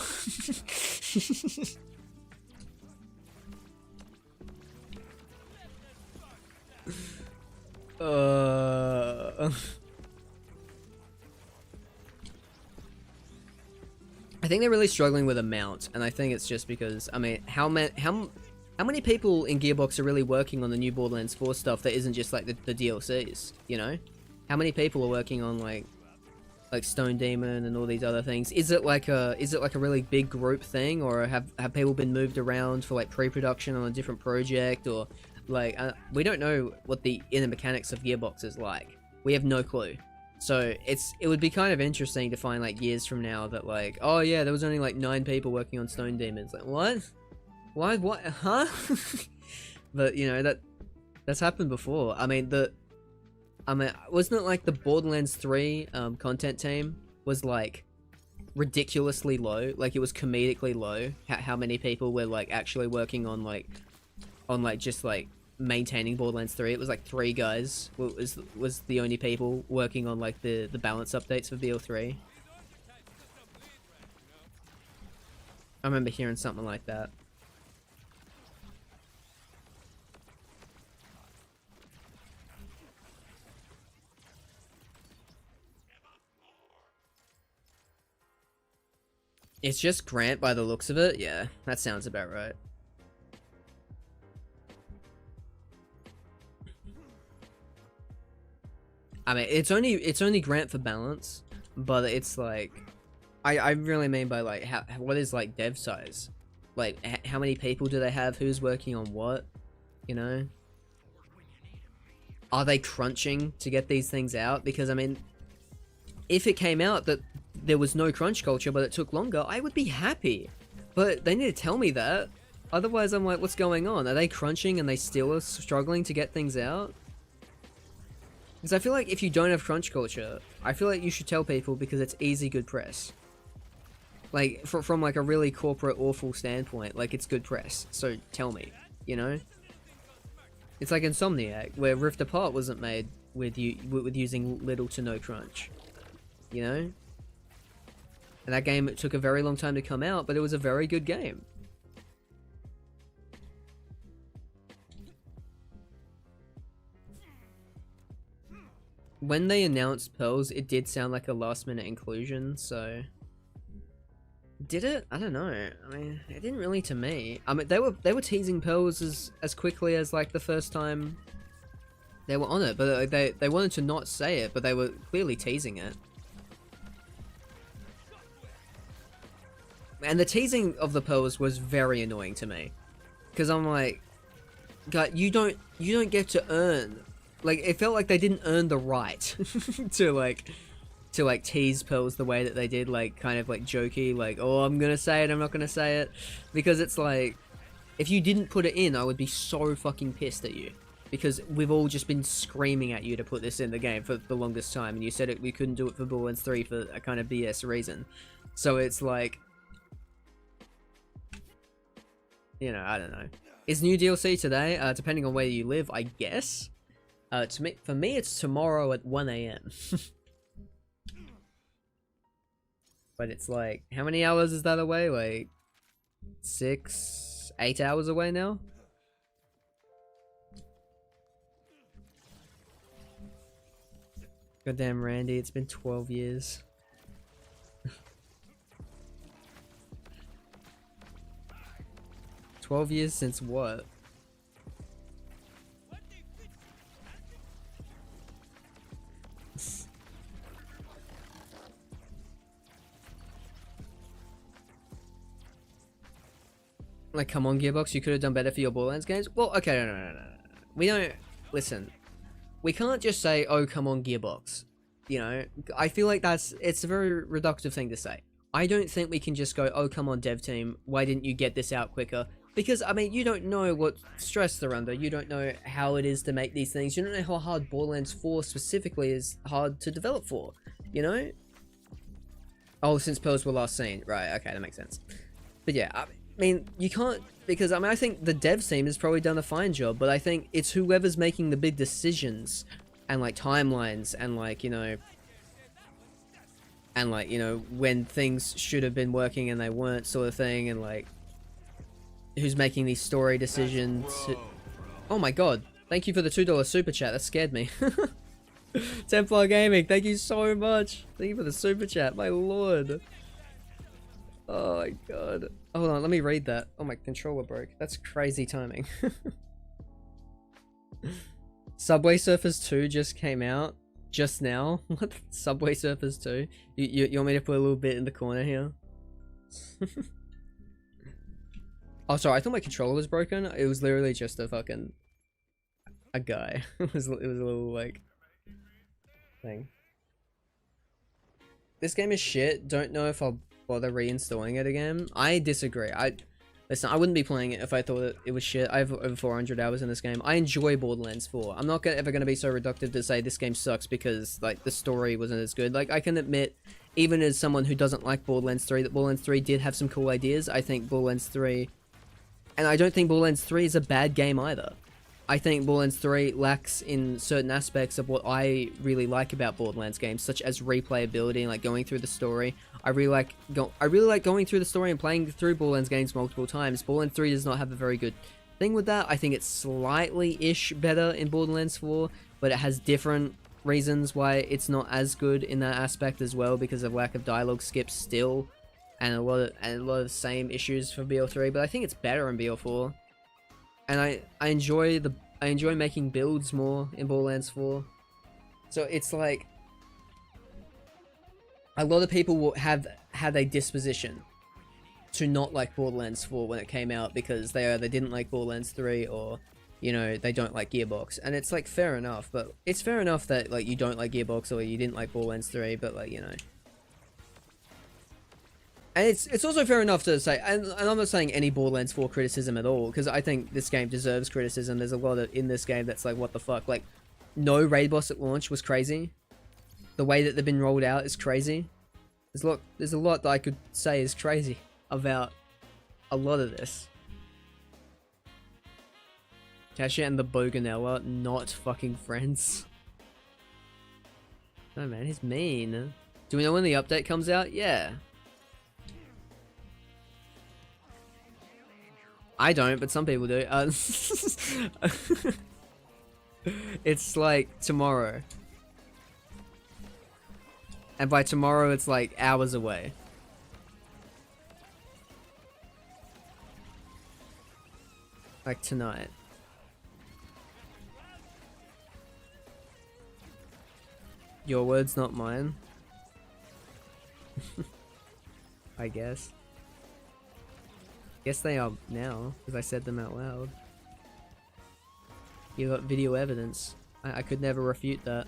I think they're really struggling with a mount, and I think it's just because, I mean, how many people in Gearbox are really working on the new Borderlands 4 stuff that isn't just like the DLCs, you know? How many people are working on like Stone Demon and all these other things? Is it like a really big group thing, or have people been moved around for like pre-production on a different project, or like we don't know what the inner mechanics of Gearbox is like. We have no clue. So it would be kind of interesting to find like years from now that like, oh yeah, there was only like 9 people working on Stone Demons. Like what? Why? What? Huh? But you know that's happened before. I mean wasn't it like the Borderlands 3 content team was like ridiculously low? Like it was comedically low. How many people were like actually working on just like maintaining Borderlands 3? It was like 3 guys was the only people working on like the balance updates for BL3. I remember hearing something like that. It's just Grant by the looks of it. Yeah, that sounds about right. I mean, it's only Grant for balance, but it's like, I really mean by like what is like dev size, like how many people do they have? Who's working on what? You know, are they crunching to get these things out? Because I mean, if it came out that there was no crunch culture but it took longer, I would be happy. But they need to tell me that. Otherwise, I'm like, what's going on? Are they crunching and they still are struggling to get things out? Because I feel like if you don't have crunch culture, I feel like you should tell people because it's easy good press. Like, from like a really corporate awful standpoint, like it's good press. So tell me, you know? It's like Insomniac, where Rift Apart wasn't made with using little to no crunch. You know? And that game, it took a very long time to come out, but it was a very good game. When they announced Pearls, it did sound like a last minute inclusion, so... Did it? I don't know. I mean, it didn't really to me. I mean, they were teasing Pearls as quickly as like the first time they were on it, but they wanted to not say it, but they were clearly teasing it. And the teasing of the Pearls was very annoying to me, because I'm like, God, you don't get to earn. Like, it felt like they didn't earn the right to tease Pearls the way that they did, like kind of like jokey, like, oh, I'm gonna say it, I'm not gonna say it, because it's like, if you didn't put it in, I would be so fucking pissed at you, because we've all just been screaming at you to put this in the game for the longest time, and you said we couldn't do it for Borderlands 3 for a kind of BS reason. So it's like, you know, I don't know. Is new DLC today? Depending on where you live, I guess. For me, it's tomorrow at 1 AM. But it's like, how many hours is that away? Like, 6, 8 hours away now? Goddamn Randy, it's been 12 years. $12 since what? Like, come on, Gearbox, you could have done better for your Borderlands games. Well, okay, no. We don't... Listen. We can't just say, oh, come on, Gearbox. You know? I feel like it's a very reductive thing to say. I don't think we can just go, oh, come on, dev team, why didn't you get this out quicker? Because, I mean, you don't know what stress they're under. You don't know how it is to make these things. You don't know how hard Borderlands 4 specifically is hard to develop for, you know? Oh, since Pearls were last seen. Right, okay, that makes sense. But yeah, I mean, you can't, because, I mean, I think the dev team has probably done a fine job, but I think it's whoever's making the big decisions and, like, timelines and, like, you know, when things should have been working and they weren't, sort of thing, and, like, who's making these story decisions. Oh my god, thank you for the $2 super chat, that scared me. Templar Gaming, thank you so much. Thank you for the super chat, my lord. Oh my god. Hold on, let me read that. Oh, my controller broke. That's crazy timing. Subway Surfers 2 just came out. Just now? What? Subway Surfers 2? You want me to put a little bit in the corner here? Oh, sorry, I thought my controller was broken. It was literally just a fucking... a guy. It was a little, like... thing. This game is shit. Don't know if I'll bother reinstalling it again. I disagree. Listen, I wouldn't be playing it if I thought it was shit. I have over 400 hours in this game. I enjoy Borderlands 4. I'm not ever going to be so reductive to say this game sucks because, like, the story wasn't as good. Like, I can admit, even as someone who doesn't like Borderlands 3, that Borderlands 3 did have some cool ideas. I think Borderlands 3... And I don't think Borderlands 3 is a bad game either. I think Borderlands 3 lacks in certain aspects of what I really like about Borderlands games, such as replayability and, like, going through the story. I really like going through the story and playing through Borderlands games multiple times. Borderlands 3 does not have a very good thing with that. I think it's slightly-ish better in Borderlands 4, but it has different reasons why it's not as good in that aspect as well, because of lack of dialogue skips still, and a lot of the same issues for BO3. But I think it's better in BO4. And I enjoy making builds more in Borderlands 4. So it's like a lot of people will have had a disposition to not like Borderlands 4 when it came out because they didn't like Borderlands 3, or, you know, they don't like Gearbox. And it's like fair enough, but it's fair enough that, like, you don't like Gearbox or you didn't like Borderlands 3, but, like, you know. And it's also fair enough to say, and I'm not saying any Borderlands 4 criticism at all, because I think this game deserves criticism. There's a lot in this game that's like, what the fuck? Like, no raid boss at launch was crazy. The way that they've been rolled out is crazy. There's a lot that I could say is crazy about a lot of this. Tasha and the Boganella, not fucking friends. Oh man, he's mean. Do we know when the update comes out? Yeah. I don't, but some people do. It's like tomorrow. And by tomorrow, it's like hours away. Like tonight. Your words, not mine. I guess. Guess they are now, because I said them out loud. You got video evidence. I could never refute that.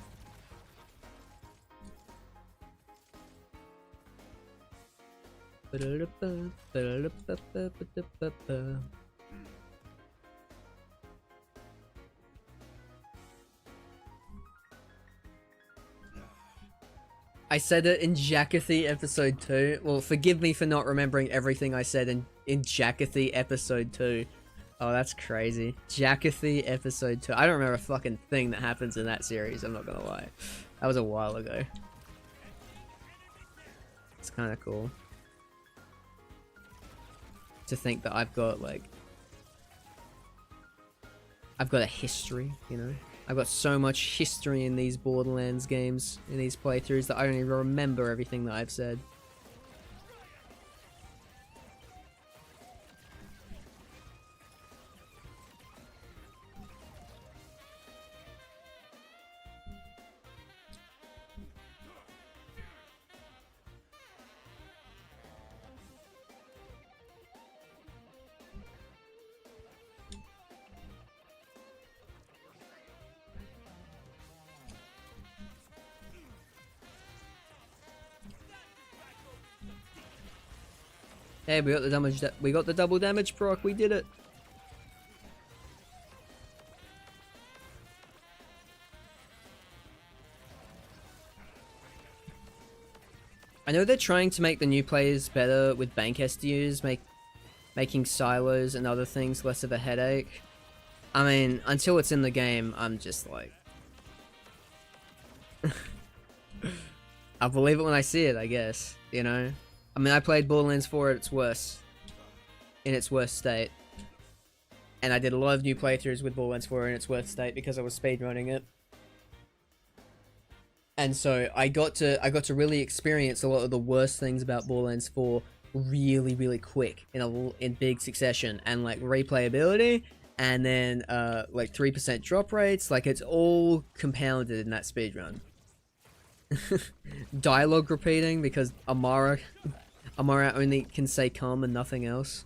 I said it in Jackathy episode 2. Well, forgive me for not remembering everything I said in Jackathy episode 2. Oh, that's crazy. Jackathy episode 2. I don't remember a fucking thing that happens in that series, I'm not gonna lie. That was a while ago. It's kind of cool to think that I've got, like... I've got a history, you know? I've got so much history in these Borderlands games, in these playthroughs, that I don't even remember everything that I've said. Hey, we got the damage. We got the double damage proc. We did it. I know they're trying to make the new players better with bank SDUs, making silos and other things less of a headache. I mean, until it's in the game, I'm just like... I'll believe it when I see it, I guess, you know? I mean, I played Borderlands 4 at its worst. In its worst state. And I did a lot of new playthroughs with Borderlands 4 in its worst state because I was speedrunning it. And so I got to really experience a lot of the worst things about Borderlands 4 really quick in big succession, and like replayability, and then like 3% drop rates, like it's all compounded in that speedrun. Dialogue repeating because Amara only can say come and nothing else.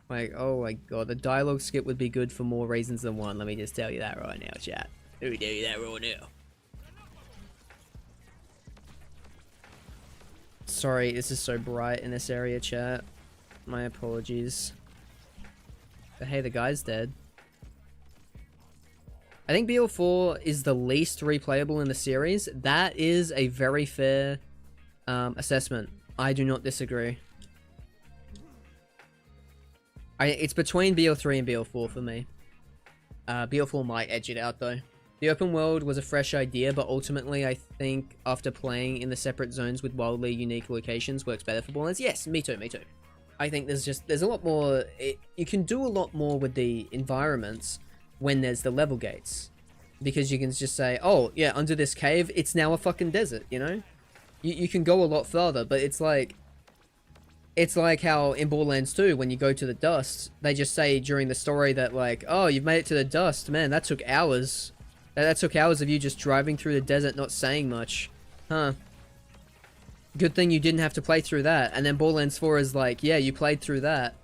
Like, oh my god, the dialogue skip would be good for more reasons than one, let me just tell you that right now, chat. Let me tell you that right now. Sorry, this is so bright in this area, chat. My apologies. But hey, the guy's dead. I think BL4 is the least replayable in the series. That is a very fair assessment. I do not disagree. It's between BL3 and BL4 for me. BL4 might edge it out though. The open world was a fresh idea, but ultimately I think after playing in the separate zones with wildly unique locations works better for Borderlands. Yes, me too. I think there's a lot more, you can do a lot more with the environments when there's the level gates. Because you can just say, oh yeah, under this cave, it's now a fucking desert, you know? You can go a lot further, but it's like how in Borderlands 2, when you go to the dust, they just say during the story that like, oh, you've made it to the dust, man, that took hours. That took hours of you just driving through the desert, not saying much. Huh. Good thing you didn't have to play through that. And then Borderlands 4 is like, yeah, you played through that.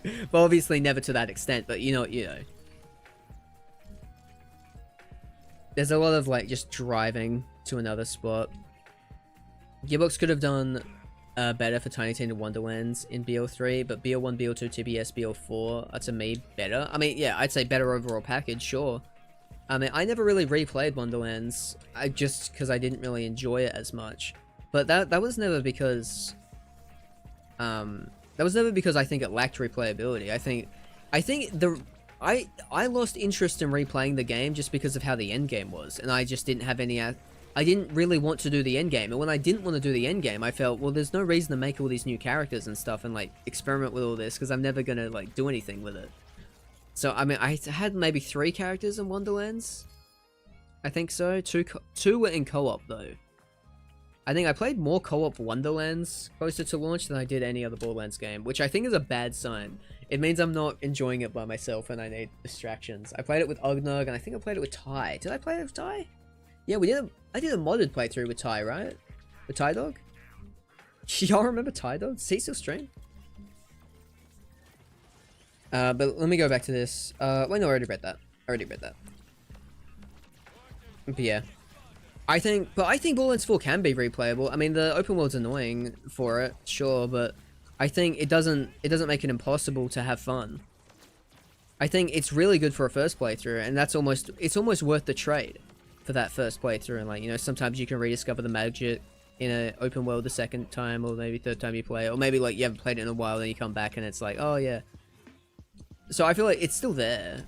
But obviously never to that extent, but you know. There's a lot of like just driving to another spot. Gearbox could have done better for Tiny Tina Wonderlands in BL3, but BL1, BL2, TBS, BL4 are to me better. I mean, yeah, I'd say better overall package, sure. I mean, I never really replayed Wonderlands, just because I didn't really enjoy it as much. But that was never because I think it lacked replayability. I lost interest in replaying the game just because of how the end game was, and I just didn't have any. I didn't really want to do the end game, and when I didn't want to do the end game, I felt, well, there's no reason to make all these new characters and stuff and like experiment with all this because I'm never gonna like do anything with it. So I mean, I had maybe 3 characters in Wonderlands. I think so. Two were in co-op though. I think I played more co-op Wonderlands closer to launch than I did any other Borderlands game, which I think is a bad sign. It means I'm not enjoying it by myself and I need distractions. I played it with Ugnug and I think I played it with Ty. Did I play it with Ty? Yeah, I did a modded playthrough with Ty, right? With Ty Dog? Y'all remember Ty Dog? Does he still stream? But let me go back to this. Wait, no, I already read that. But yeah. I think Borderlands 4 can be replayable. I mean, the open world's annoying for it, sure, but I think it doesn't make it impossible to have fun. I think it's really good for a first playthrough, and it's almost worth the trade for that first playthrough. And like, you know, sometimes you can rediscover the magic in an open world the second time, or maybe third time you play it, or maybe like you haven't played it in a while, then you come back and it's like, oh yeah. So I feel like it's still there,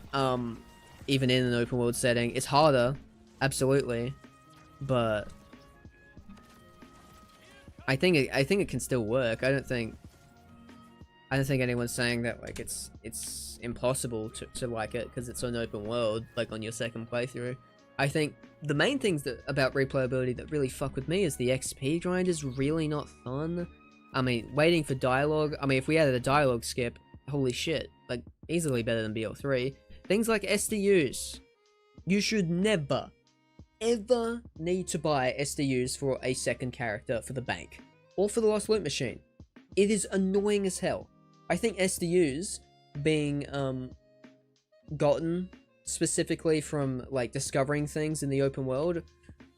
even in an open world setting. It's harder, absolutely, but I think it can still work. I don't think anyone's saying that like it's impossible to like it because it's an open world like on your second playthrough. I think the main things about replayability that really fuck with me is the XP grind is really not fun. I mean, waiting for dialogue. I mean, if we added a dialogue skip, holy shit, like easily better than BL3. Things like SDUs. You should never, ever need to buy SDUs for a second character for the bank or for the Lost Loot Machine. It is annoying as hell. I think SDUs being gotten specifically from like discovering things in the open world,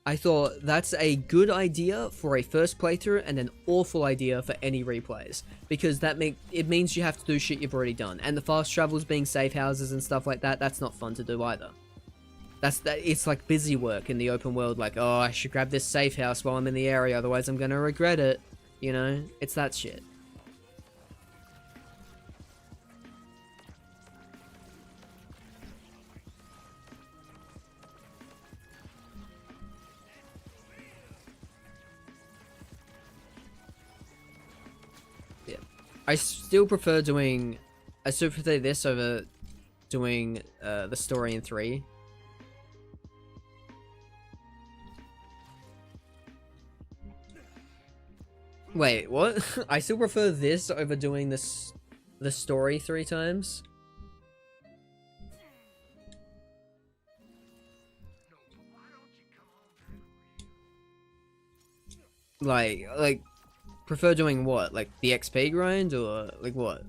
I thought that's a good idea for a first playthrough and an awful idea for any replays, because it means you have to do shit you've already done, and the fast travels being safe houses and stuff like that, that's not fun to do either. It's like busy work in the open world, like, oh, I should grab this safe house while I'm in the area, otherwise I'm gonna regret it, you know? It's that shit. I still prefer this over doing the story in 3. Wait, what? I still prefer this over doing the story 3 times? Like prefer doing what? Like the XP grind, or like what?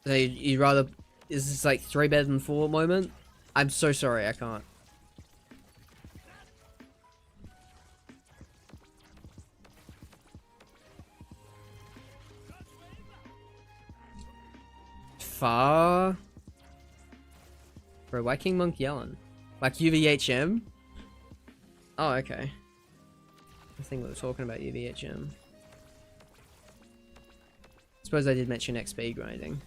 So you'd rather... Is this like 3 better than 4 moment? I'm so sorry, I can't. FOR... Bro, why King Monk yelling? Like UVHM? Oh, okay. I think we were talking about UVHM. Suppose I did mention XP grinding.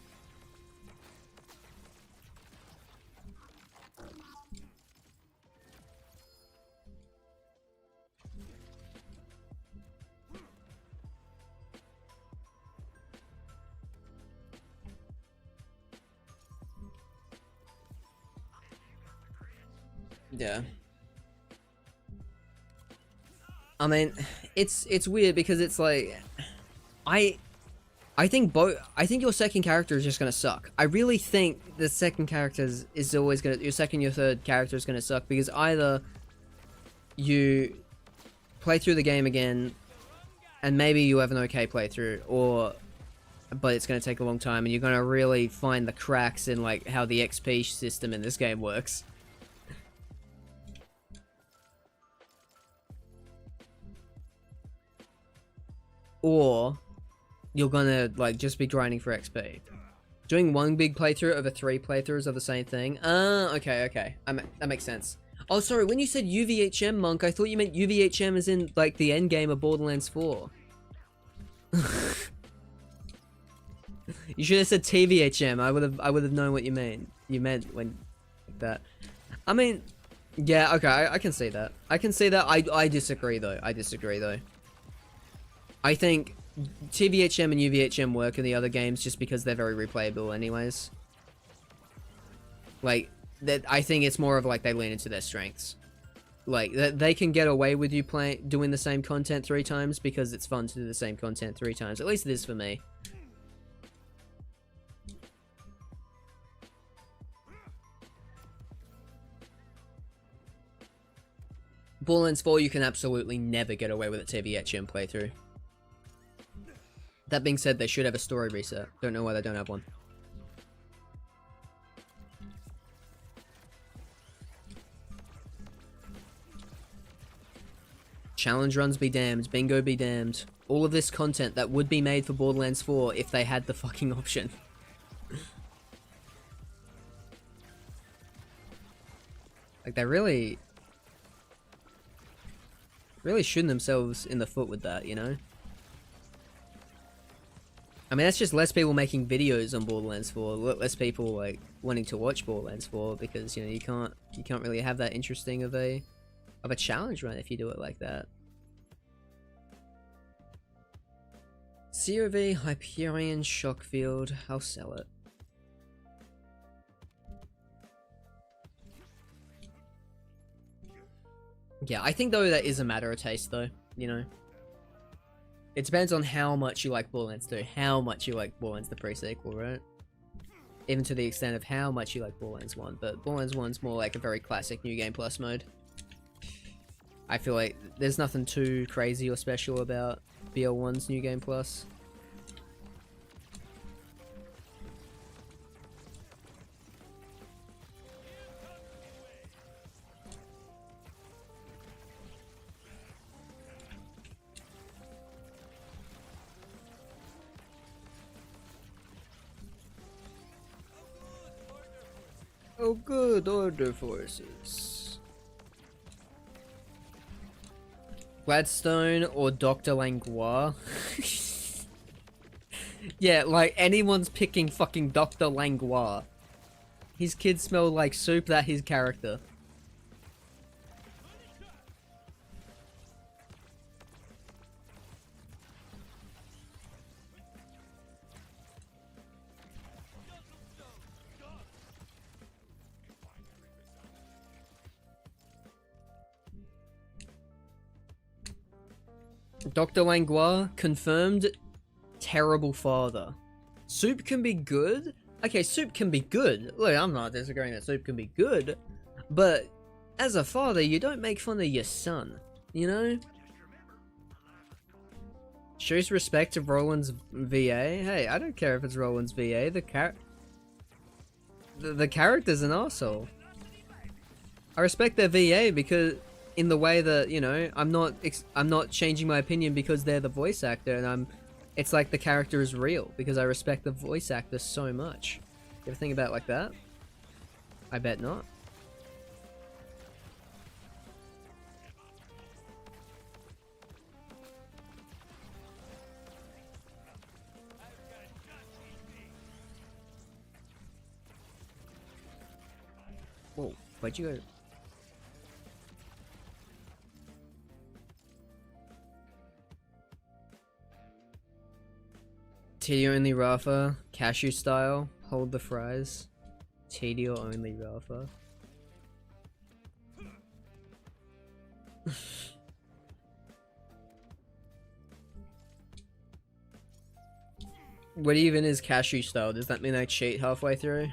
Yeah. I mean, it's weird because it's like, I think your second character is just gonna suck. I really think the second character is always gonna, your third character is gonna suck, because either you play through the game again and maybe you have an okay playthrough, but it's gonna take a long time and you're gonna really find the cracks in like how the XP system in this game works. Or you're gonna like just be grinding for XP. Doing one big playthrough over 3 playthroughs of the same thing. Okay. That makes sense. Oh, sorry, when you said UVHM, Monk, I thought you meant UVHM as in like the end game of Borderlands 4. You should have said TVHM. I would have known what you meant when like that. I mean, yeah, okay, I can see that. I disagree though. I think TVHM and UVHM work in the other games just because they're very replayable anyways. Like, I think it's more of like they lean into their strengths. Like, they can get away with you doing the same content 3 times because it's fun to do the same content 3 times. At least it is for me. Borderlands 4, you can absolutely never get away with a TVHM playthrough. That being said, they should have a story reset. Don't know why they don't have one. Challenge runs be damned, bingo be damned. All of this content that would be made for Borderlands 4 if they had the fucking option. Like, they really shooting themselves in the foot with that, you know? I mean, that's just less people making videos on Borderlands 4, less people like wanting to watch Borderlands 4, because you know you can't really have that interesting of a challenge run if you do it like that. COV Hyperion Shock Field, I'll sell it. Yeah, I think though that is a matter of taste though, you know. It depends on how much you like Borderlands 2, how much you like Borderlands the pre-sequel, right? Even to the extent of how much you like Borderlands 1, but Borderlands 1's more like a very classic New Game Plus mode. I feel like there's nothing too crazy or special about BL1's New Game Plus. Oh good, order forces. Gladstone or Dr. Langlois? Yeah, like anyone's picking fucking Dr. Langlois. His kids smell like soup, that his character. Dr. Langlois, confirmed terrible father. Soup can be good? Okay, soup can be good. Look, I'm not disagreeing that soup can be good, but as a father, you don't make fun of your son, you know? Shows respect to Roland's VA. Hey, I don't care if it's Roland's VA. The character's an arsehole. I respect their VA because in the way that, you know, I'm not changing my opinion because they're the voice actor, and it's like the character is real because I respect the voice actor so much. You ever think about it like that? I bet not. Whoa, where'd you go? Titty only Rafa, cashew style, hold the fries. Titty only Rafa. What even is cashew style? Does that mean I cheat halfway through?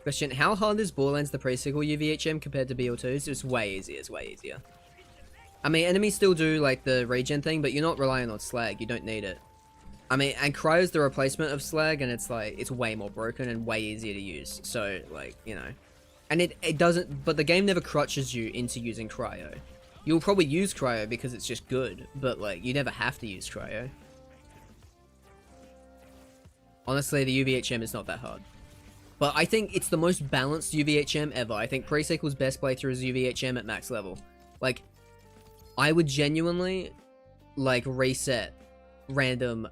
Question, how hard is Borderlands the pre-sequel UVHM compared to BL2's? It's way easier, it's way easier. I mean, enemies still do, like, the regen thing, but you're not relying on slag. You don't need it. I mean, and cryo's the replacement of slag, and it's, like, it's way more broken and way easier to use. So, like, you know. And it doesn't, but the game never crutches you into using cryo. You'll probably use cryo because it's just good, but, like, you never have to use cryo. Honestly, the UVHM is not that hard. But I think it's the most balanced UVHM ever. I think pre-sequel's best playthrough is UVHM at max level. Like, I would genuinely, like, reset random,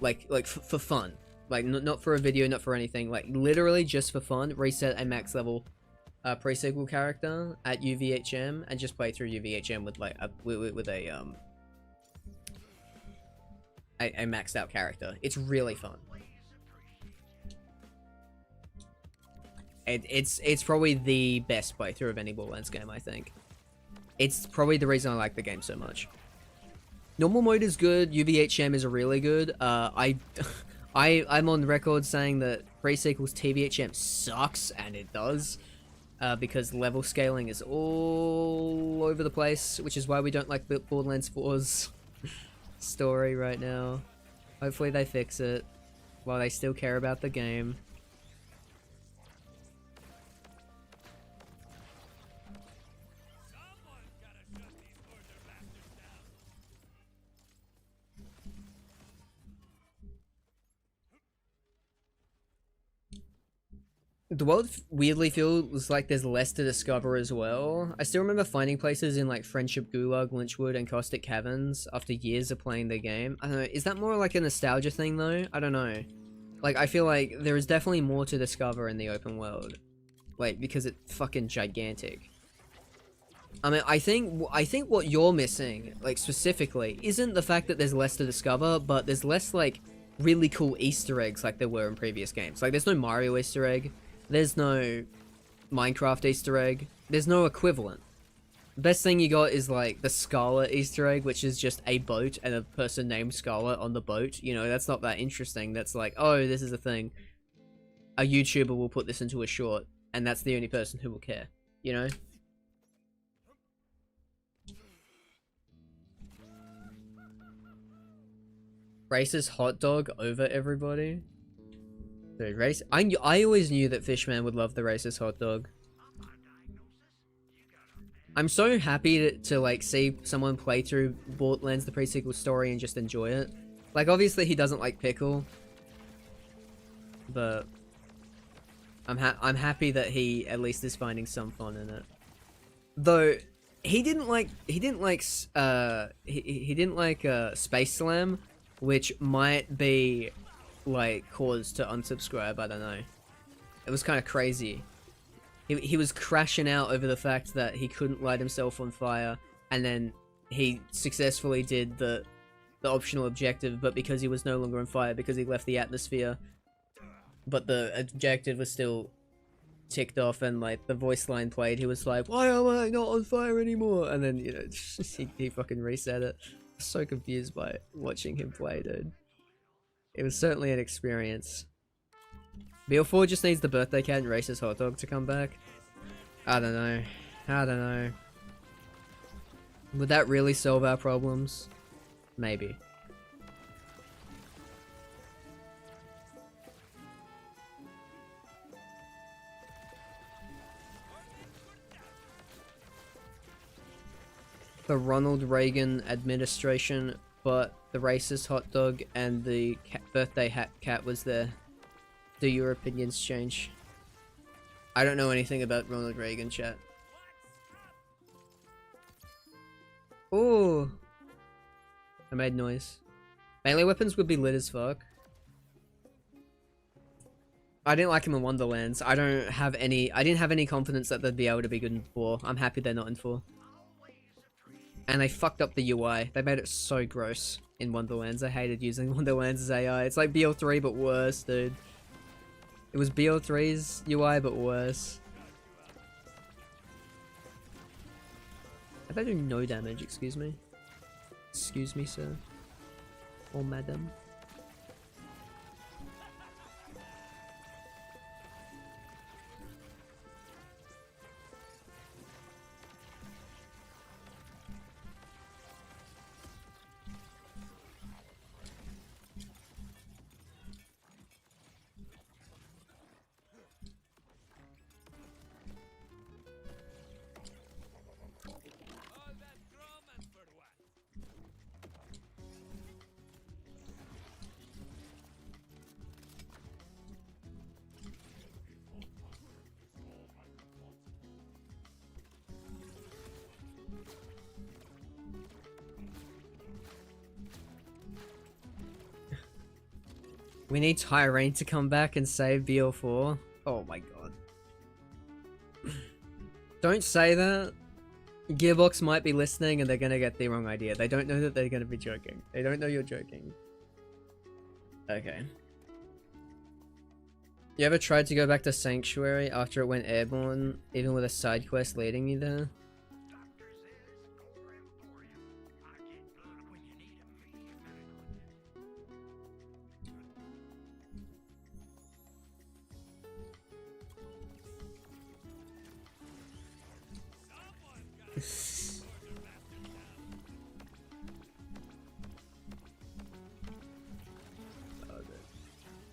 like for fun. Like, not for a video, not for anything. Like, literally just for fun, reset a max level pre-sequel character at UVHM and just play through UVHM with, like, with a maxed out character. It's really fun. It's probably the best playthrough of any Borderlands game, I think. It's probably the reason I like the game so much. Normal mode is good. UVHM is really good. I'm on record saying that pre-sequel's TVHM sucks, and it does, because level scaling is all over the place, which is why we don't like Borderlands 4's story right now. Hopefully they fix it while they still care about the game. The world weirdly feels like there's less to discover as well. I still remember finding places in like Friendship Gulag, Lynchwood, and Caustic Caverns after years of playing the game. I don't know, is that more like a nostalgia thing though? I don't know. Like, I feel like there is definitely more to discover in the open world. Like, because it's fucking gigantic. I mean, I think what you're missing, like, specifically, isn't the fact that there's less to discover, but there's less, like, really cool Easter eggs like there were in previous games. Like, there's no Mario Easter egg. There's no Minecraft Easter egg. There's no equivalent. The best thing you got is, like, the Scarlet Easter egg, which is just a boat and a person named Scarlet on the boat. You know, that's not that interesting. That's like, oh, this is a thing. A YouTuber will put this into a short, and that's the only person who will care. You know? Racist hot dog over everybody? Dude, I always knew that Fishman would love the racist hot dog. I'm so happy to like see someone play through Borderlands the pre-sequel story and just enjoy it. Like, obviously he doesn't like pickle. but I'm happy that he at least is finding some fun in it. Though he didn't like Space Slam, which might be like cause to unsubscribe. I don't know. It was kind of crazy. He was crashing out over the fact that he couldn't light himself on fire, and then he successfully did the optional objective, but because he was no longer on fire because he left the atmosphere, but the objective was still ticked off, and like the voice line played, he was like, "Why am I not on fire anymore?" And then, you know, he fucking reset it. I was so confused by watching him play, dude. It was certainly an experience. BL4 just needs the birthday cat and racist hot dog to come back. I don't know. I don't know. Would that really solve our problems? Maybe. The Ronald Reagan administration, but the racist hot dog and the birthday hat cat was there. Do your opinions change? I don't know anything about Ronald Reagan, chat. Ooh. I made noise. Melee weapons would be lit as fuck. I didn't like him in Wonderlands. I didn't have any confidence that they'd be able to be good in 4. I'm happy they're not in 4. And they fucked up the UI. They made it so gross in Wonderlands. I hated using Wonderlands as AI. It's like BL3 but worse, dude. It was BL3's UI but worse. If I do no damage, excuse me. Excuse me, sir. Or madam. We need Tyrane to come back and save BL4. Oh my god. Don't say that. Gearbox might be listening and they're gonna get the wrong idea. They don't know that they're gonna be joking. They don't know you're joking. Okay. You ever tried to go back to Sanctuary after it went airborne, even with a side quest leading you there?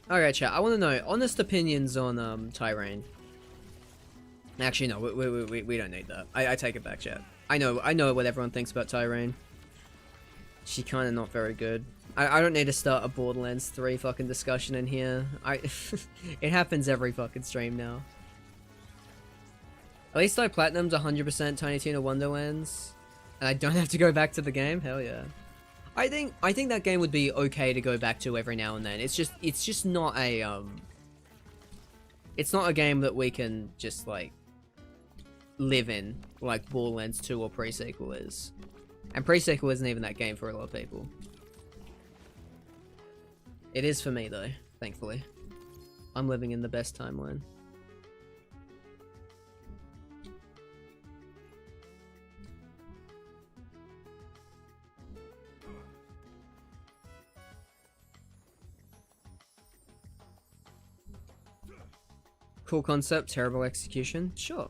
Alright, chat, I want to know honest opinions on Tyrane. Actually, no, we don't need that. I take it back, chat. I know what everyone thinks about Tyrane. She kind of not very good. I don't need to start a Borderlands 3 fucking discussion in here. It happens every fucking stream now. At least I platinumed 100% Tiny Tina Wonderlands, and I don't have to go back to the game. Hell yeah. I think that game would be okay to go back to every now and then. It's just not a it's not a game that we can just like live in like Borderlands 2 or pre-sequel is. And pre-sequel isn't even that game for a lot of people. It is for me though, thankfully. I'm living in the best timeline. Cool concept, terrible execution. Sure.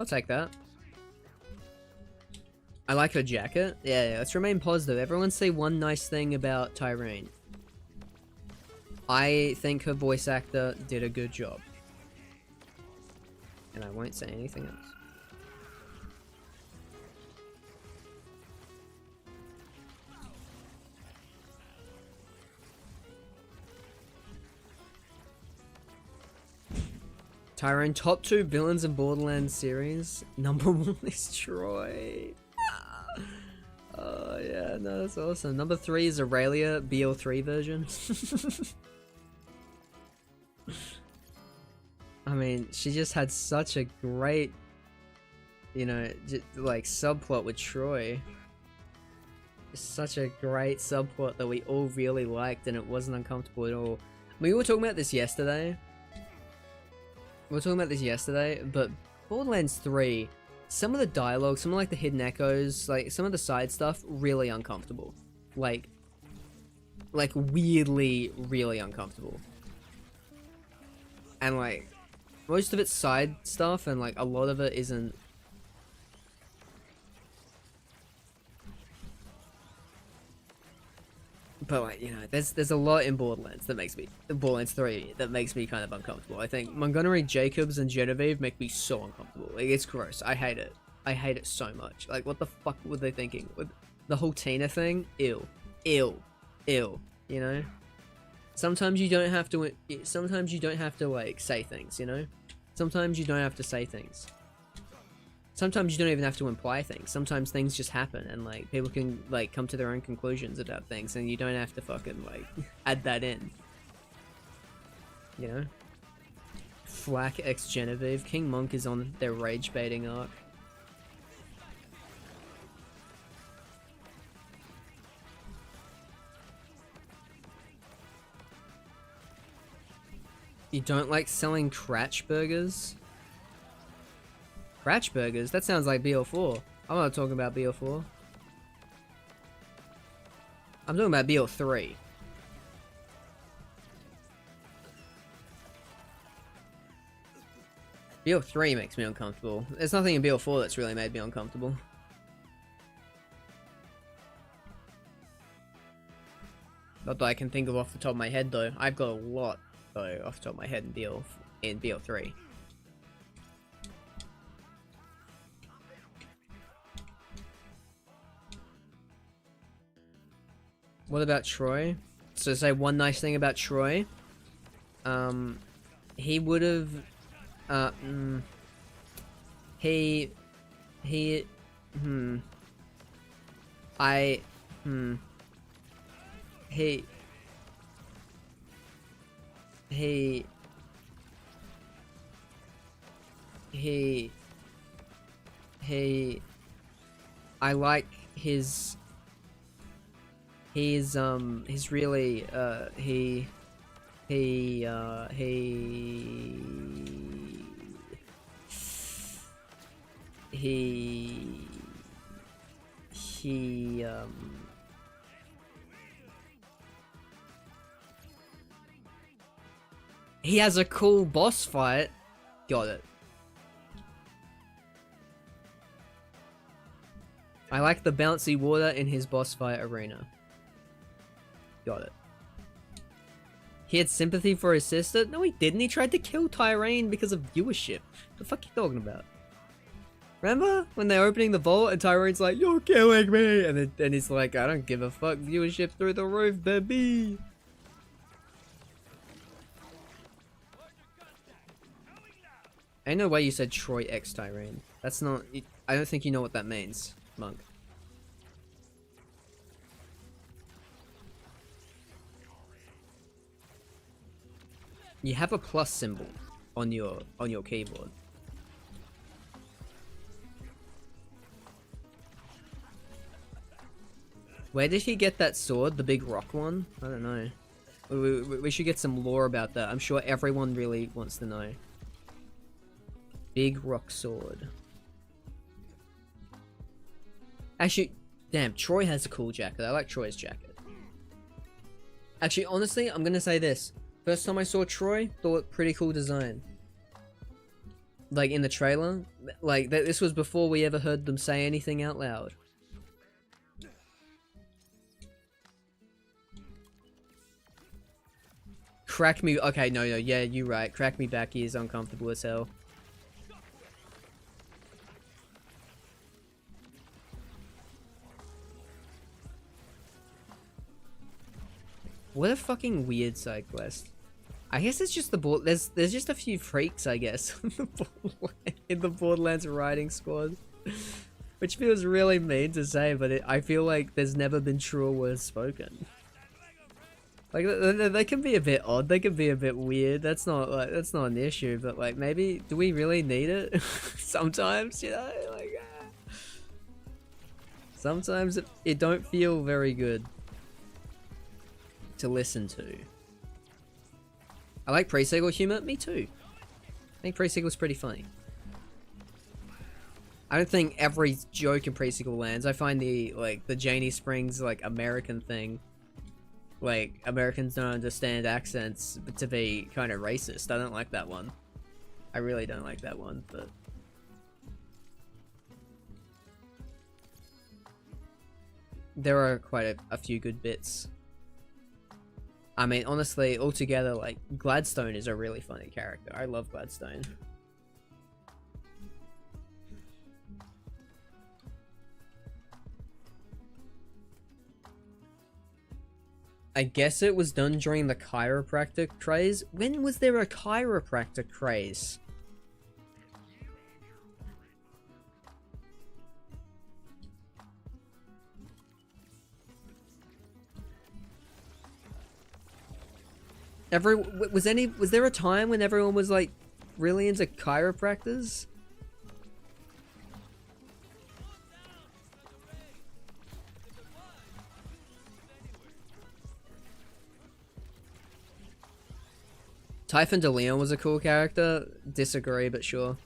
I'll take that. I like her jacket. Yeah, let's remain positive. Everyone say one nice thing about Tyrane. I think her voice actor did a good job. And I won't say anything else. Tyrone, top 2 villains in Borderlands series. Number 1 is Troy. Oh yeah, no, that's awesome. Number 3 is Aurelia, BL3 version. I mean, she just had such a great, you know, like subplot with Troy. Such a great subplot that we all really liked, and it wasn't uncomfortable at all. We were talking about this yesterday. But Borderlands 3, some of the dialogue, some of like the hidden echoes, like some of the side stuff, really uncomfortable. Like weirdly, really uncomfortable. And like, most of it's side stuff, and like a lot of it isn't. But like, you know, there's a lot in Borderlands 3 that makes me kind of uncomfortable. I think Montgomery, Jacobs, and Genevieve make me so uncomfortable. Like, it's gross. I hate it. I hate it so much. Like, what the fuck were they thinking? With the whole Tina thing? Ew. You know? Sometimes you don't have to like say things, you know? Sometimes you don't have to say things. Sometimes you don't even have to imply things. Sometimes things just happen, and like people can like come to their own conclusions about things, and you don't have to fucking like add that in. You know? Flack x Genevieve. King Monk is on their rage baiting arc. You don't like selling Cratch burgers? Cratch burgers? That sounds like BL4. I'm not talking about BL4. I'm talking about BL3. BL3 makes me uncomfortable. There's nothing in BL4 that's really made me uncomfortable. Not that I can think of off the top of my head though. I've got a lot though off the top of my head in BL3. What about Troy? So say one nice thing about Troy. He would have, he, I like his, he's really, he has a cool boss fight. Got it. I like the bouncy water in his boss fight arena. Got it. He had sympathy for his sister? No, he didn't. He tried to kill Tyrene because of viewership. The fuck are you talking about? Remember when they're opening the vault and Tyrene's like, "You're killing me," and then he's like, "I don't give a fuck. Viewership through the roof, baby." Ain't no way you said Troy X Tyrene. That's not. I don't think you know what that means, Monk. You have a plus symbol on your keyboard. Where did he get that sword? The big rock one? I don't know. We should get some lore about that. I'm sure everyone really wants to know. Big rock sword. Actually, damn, Troy has a cool jacket. I like Troy's jacket. Actually, honestly, I'm gonna say this. First time I saw Troy, thought pretty cool design. Like in the trailer, like this was before we ever heard them say anything out loud. Crack me, okay, no, yeah, you're right. Crack me back is uncomfortable as hell. What a fucking weird side quest. I guess it's just the board. There's just a few freaks, I guess, in the Borderlands riding squad, which feels really mean to say, but I feel like there's never been truer words spoken. Like they can be a bit odd, they can be a bit weird. That's not an issue, but like maybe do we really need it? Sometimes, you know, like sometimes it don't feel very good to listen to. I like pre-sequel humor. Me too. I think pre-sequel's pretty funny. I don't think every joke in pre-sequel lands. I find the Janie Springs like American thing, like Americans don't understand accents, to be kind of racist. I don't like that one. I really don't like that one, but there are quite a few good bits. I mean, honestly, altogether, like, Gladstone is a really funny character. I love Gladstone. I guess it was done during the chiropractic craze. When was there a chiropractic craze? Was there a time when everyone was like really into chiropractors? Typhon de Leon was a cool character. Disagree, but sure.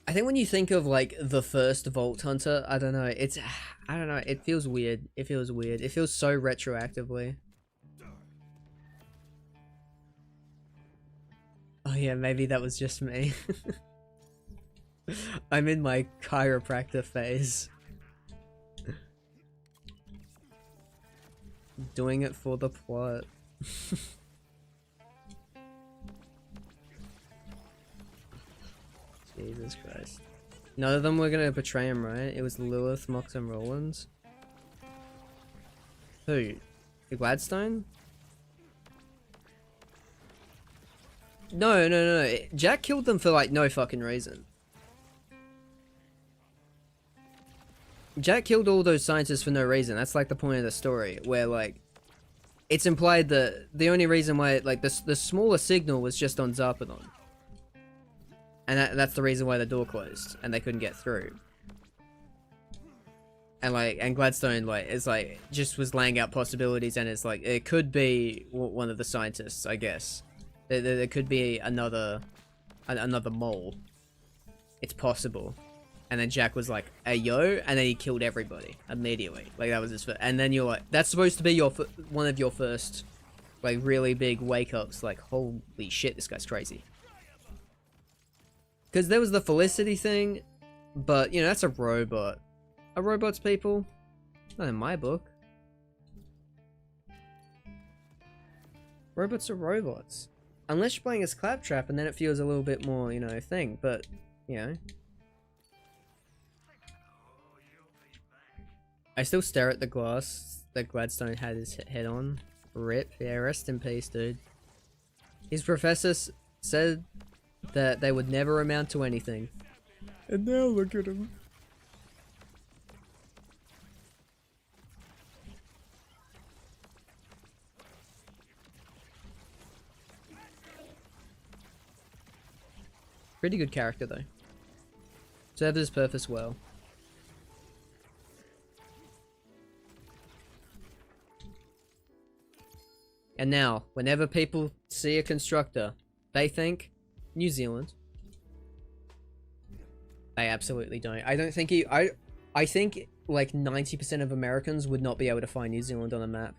I think when you think of like the first Vault Hunter, I don't know, it feels weird. It feels weird. It feels so retroactively. Oh yeah, maybe that was just me. I'm in my chiropractor phase. Doing it for the plot. Jesus Christ. None of them were gonna betray him, right? It was Lilith, Mox, and Rollins. Who? The Gladstone? No. Jack killed them for like no fucking reason. Jack killed all those scientists for no reason. That's like the point of the story, where like it's implied that the only reason why like the smaller signal was just on Zarpedon. And that's the reason why the door closed and they couldn't get through. And like, and Gladstone like is like just was laying out possibilities, and it's like it could be one of the scientists, I guess. There could be another mole. It's possible. And then Jack was like, "Hey yo," and then he killed everybody immediately. Like that was his first. And then you're like, that's supposed to be your one of your first, like really big wake ups. Like, holy shit, this guy's crazy. Because there was the Felicity thing, but, you know, that's a robot. Are robots people? Not in my book. Robots are robots. Unless you're playing as Claptrap, and then it feels a little bit more, you know, thing, but, you know. I still stare at the glass that Gladstone had his head on. RIP. Yeah, rest in peace, dude. His professor said that they would never amount to anything. And now look at him. Pretty good character though. Serves his purpose well. And now, whenever people see a constructor, they think New Zealand. They absolutely don't. I don't think I think like 90% of Americans would not be able to find New Zealand on a map.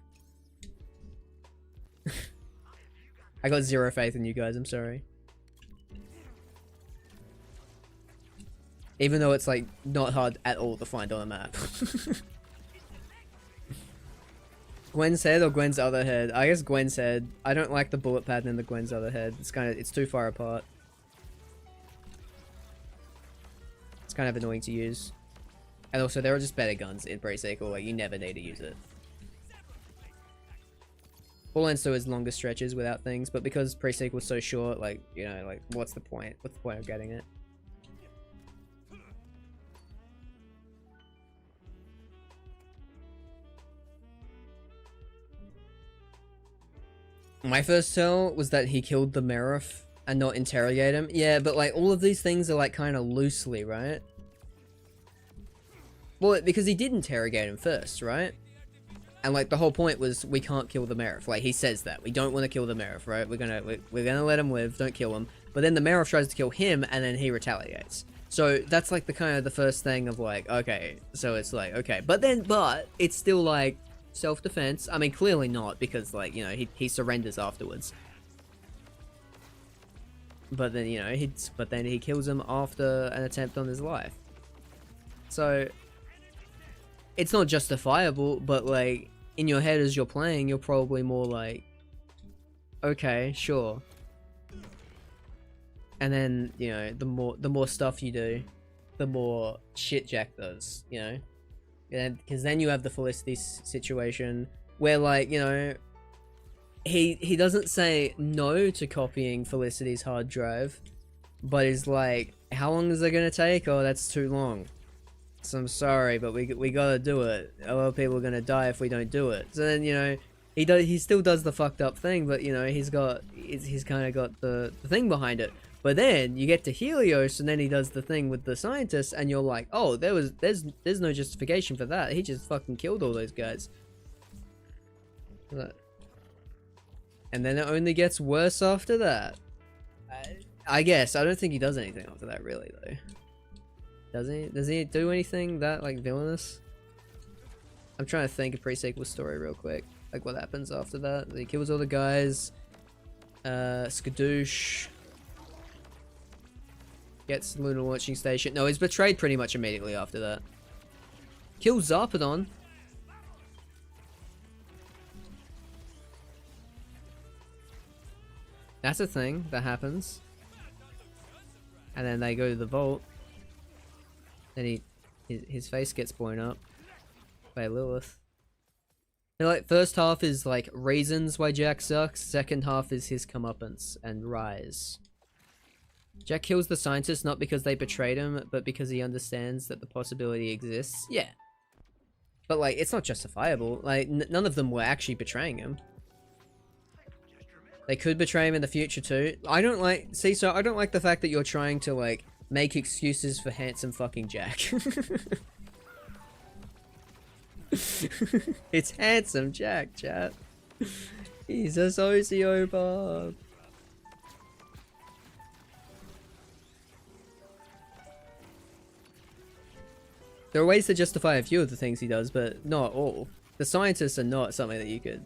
I got zero faith in you guys, I'm sorry. Even though it's like not hard at all to find on a map. Gwen's head or Gwen's other head? I guess Gwen's head. I don't like the bullet pattern in the Gwen's other head. It's too far apart. It's kind of annoying to use. And also there are just better guns in pre-sequel, like you never need to use it. Borderlands 2 is longer stretches without things, but because pre-sequel's so short, like, you know, like, what's the point? What's the point of getting it? My first tell was that he killed the Merif and not interrogate him. Yeah, but like all of these things are like kind of loosely, right? Well, because he did interrogate him first, right? And like the whole point was we can't kill the Merif. Like he says that we don't want to kill the Merif, right? We're gonna let him live. Don't kill him. But then the Merif tries to kill him, and then he retaliates. So that's like the kind of the first thing of like, okay, so it's like okay, but it's still like self-defense. I mean, clearly not, because like, you know, he surrenders afterwards. But then, you know, he kills him after an attempt on his life. So it's not justifiable, but like in your head as you're playing, you're probably more like, okay, sure. And then, you know, the more stuff you do, the more shit Jack does, you know? Because then you have the Felicity situation where, like, you know, he doesn't say no to copying Felicity's hard drive, but is like, how long is it gonna take? Oh, that's too long. So I'm sorry, but we gotta do it. A lot of people are gonna die if we don't do it. So then, you know, he still does the fucked up thing, but you know, he's kind of got the thing behind it. But then you get to Helios, and then he does the thing with the scientists, and you're like, oh, there's no justification for that. He just fucking killed all those guys. And then it only gets worse after that. I guess. I don't think he does anything after that, really, though. Does he? Does he do anything that, like, villainous? I'm trying to think of pre-sequel story real quick. Like, what happens after that? He kills all the guys. Skadoosh gets lunar launching station. No, he's betrayed pretty much immediately after that. Kills Zarpedon. That's a thing that happens. And then they go to the vault. Then his face gets blown up by Lilith. And like, first half is like reasons why Jack sucks. Second half is his comeuppance and rise. Jack kills the scientists not because they betrayed him, but because he understands that the possibility exists. Yeah. But like, it's not justifiable. Like, none of them were actually betraying him. They could betray him in the future too. I don't like the fact that you're trying to like make excuses for handsome fucking Jack. It's handsome Jack, chat. He's a sociopath. There are ways to justify a few of the things he does, but not all. The scientists are not something that you could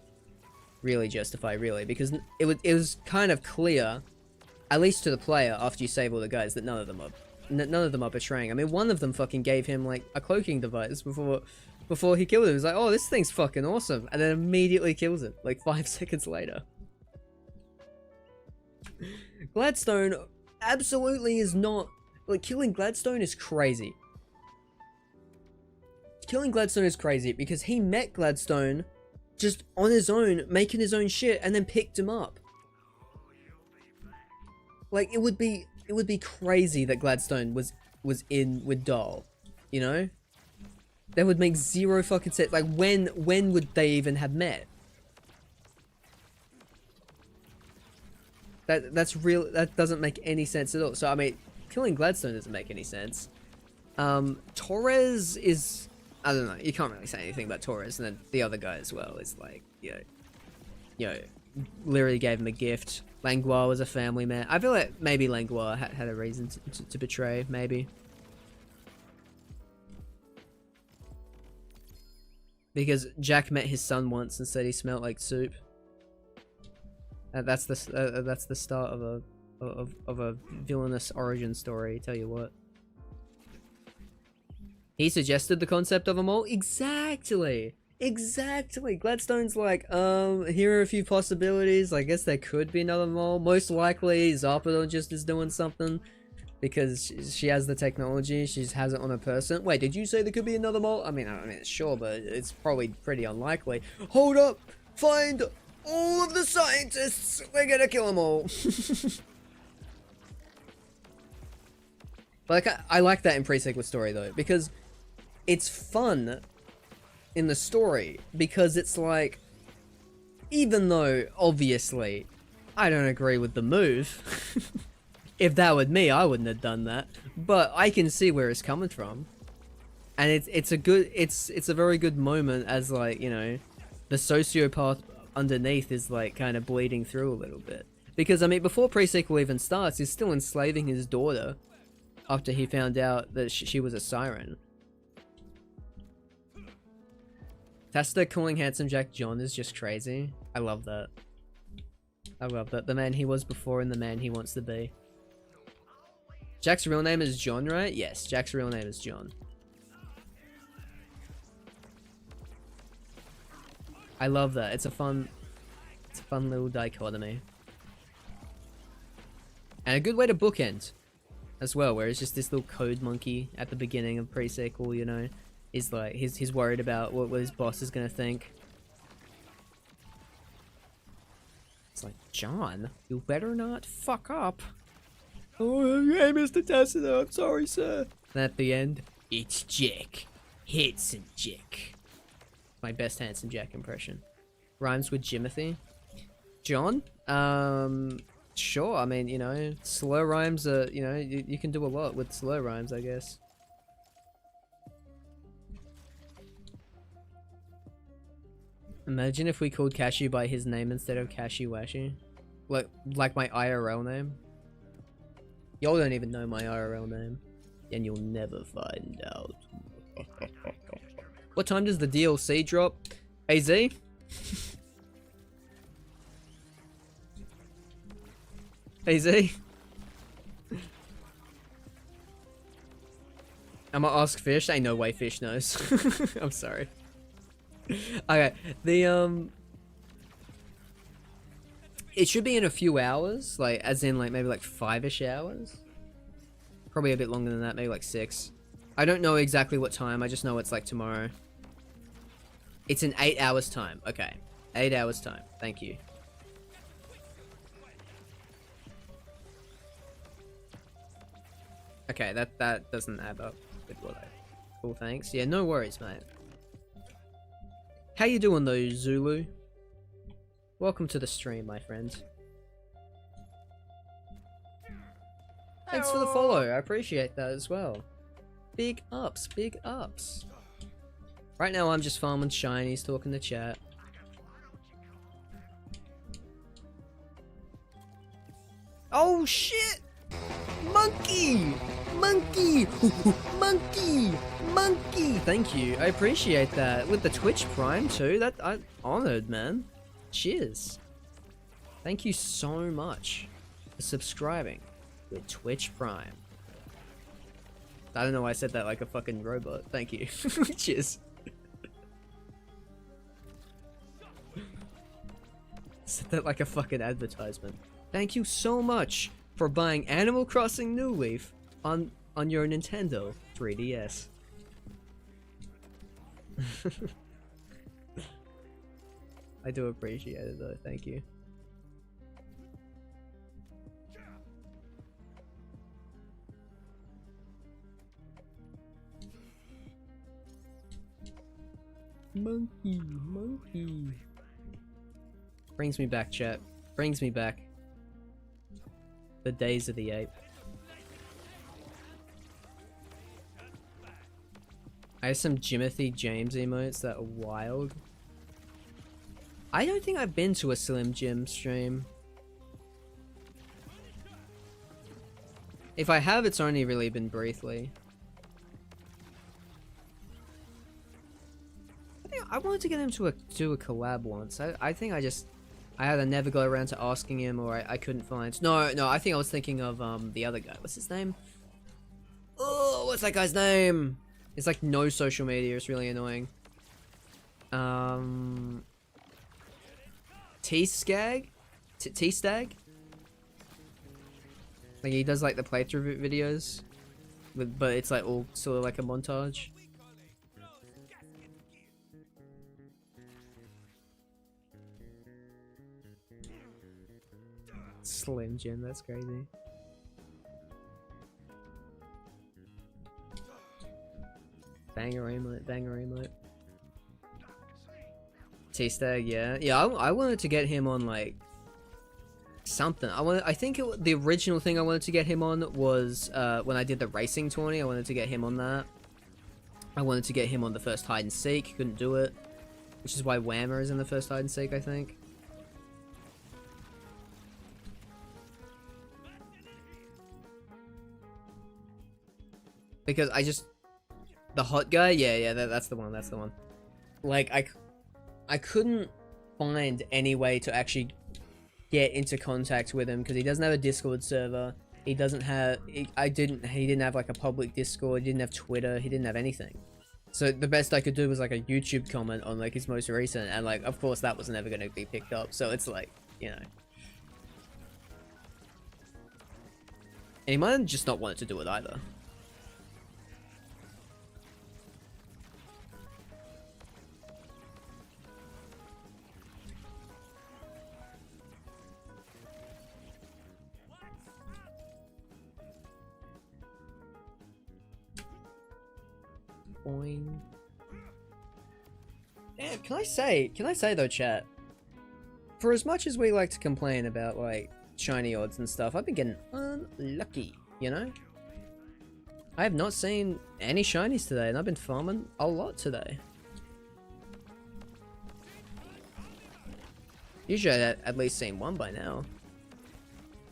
really justify, really, because it was kind of clear, at least to the player after you save all the guys, that none of them are betraying. I mean, one of them fucking gave him like a cloaking device before he killed him. He was like, oh, this thing's fucking awesome, and then immediately kills him like 5 seconds later. Gladstone absolutely is not, like, killing Gladstone is crazy. Killing Gladstone is crazy because he met Gladstone just on his own, making his own shit, and then picked him up. Like, it would be crazy that Gladstone was in with Doll, you know? That would make zero fucking sense. Like, when would they even have met? That's real. That doesn't make any sense at all. So I mean, killing Gladstone doesn't make any sense. Torres is, I don't know. You can't really say anything about Torres, and then the other guy as well is like, you know, literally gave him a gift. Langlois was a family man. I feel like maybe Langlois had a reason to betray, maybe. Because Jack met his son once and said he smelled like soup. That's the start of a villainous origin story. Tell you what. He suggested the concept of a mole. Exactly. Gladstone's like, here are a few possibilities. I guess there could be another mole. Most likely, Zarpedon just is doing something because she has the technology. She has it on her person. Wait, did you say there could be another mole? I mean, sure, but it's probably pretty unlikely. Hold up! Find All of the scientists! We're gonna kill them all! Like, I like that in pre-sequel story, though, because it's fun in the story, because it's like, even though, obviously, I don't agree with the move, if that were me, I wouldn't have done that, but I can see where it's coming from, and it's a very good moment as, like, you know, the sociopath underneath is, like, kind of bleeding through a little bit, because, I mean, before pre-sequel even starts, he's still enslaving his daughter, after he found out that she was a siren. Tasta calling Handsome Jack John is just crazy. I love that. I love that. The man he was before and the man he wants to be. Jack's real name is John, right? Yes, Jack's real name is John. I love that. It's a fun little dichotomy. And a good way to bookend as well, where it's just this little code monkey at the beginning of pre-sequel, you know, is like, he's worried about what his boss is gonna think. It's like, John, you better not fuck up. Oh, hey, Mr. Tessida, I'm sorry, sir. And at the end, it's Jack. Handsome Jack. My best Handsome Jack impression. Rhymes with Jimothy. John? Sure, I mean, you know, slur rhymes are, you know, you can do a lot with slur rhymes, I guess. Imagine if we called Cashew by his name instead of Cashew Washy. Like my IRL name. Y'all don't even know my IRL name. And you'll never find out. What time does the DLC drop? AZ? AZ? I'ma ask Fish. Ain't no way Fish knows. I'm sorry. Okay, it should be in a few hours, like, as in, like, maybe, like, 5-ish hours? Probably a bit longer than that, maybe, like, 6. I don't know exactly what time, I just know it's, like, tomorrow. It's in 8 hours time, okay. 8 hours time, thank you. Okay, that doesn't add up with what I... Cool, thanks. Yeah, no worries, mate. How you doing though, Zulu? Welcome to the stream, my friend. Thanks for the follow, I appreciate that as well. Big ups, big ups. Right now I'm just farming shinies, talking to chat. Oh shit! Monkey! Monkey! Monkey! Monkey! Thank you, I appreciate that. With the Twitch Prime too, that I'm honored, man. Cheers. Thank you so much for subscribing with Twitch Prime. I don't know why I said that like a fucking robot. Thank you. Cheers. Said that like a fucking advertisement. Thank you so much for buying Animal Crossing New Leaf on your Nintendo 3DS. I do appreciate it though, thank you. Monkey, monkey. Brings me back, chat. Brings me back. The days of the ape. I have some Jimothy James emotes that are wild. I don't think I've been to a Slim Jim stream. If I have, it's only really been briefly. I wanted to get him to do a collab once. I think I either never got around to asking him or I couldn't find. No, I think I was thinking of the other guy. What's his name? Oh, what's that guy's name? It's like no social media. It's really annoying. T-Skag? T-Stag? Like he does like the playthrough videos, but it's like all sort of like a montage. Slim Jim, that's crazy. Banger emote, banger emote. T-Stag, yeah. Yeah, I wanted to get him on, like, something. I think the original thing I wanted to get him on was, when I did the racing tourney, I wanted to get him on that. I wanted to get him on the first hide and seek, couldn't do it. Which is why Whammer is in the first hide and seek, I think. Because I just... The hot guy? Yeah, that's the one, that's the one. Like, I couldn't find any way to actually get into contact with him because he doesn't have a Discord server. He doesn't have... He didn't have, like, a public Discord. He didn't have Twitter. He didn't have anything. So the best I could do was, like, a YouTube comment on, like, his most recent. And, like, of course, that was never going to be picked up. So it's, like, you know. And he might have just not wanted to do it either. Boing. Damn, can I say though, chat, for as much as we like to complain about, like, shiny odds and stuff, I've been getting unlucky, you know? I have not seen any shinies today, and I've been farming a lot today. Usually I'd at least seen one by now.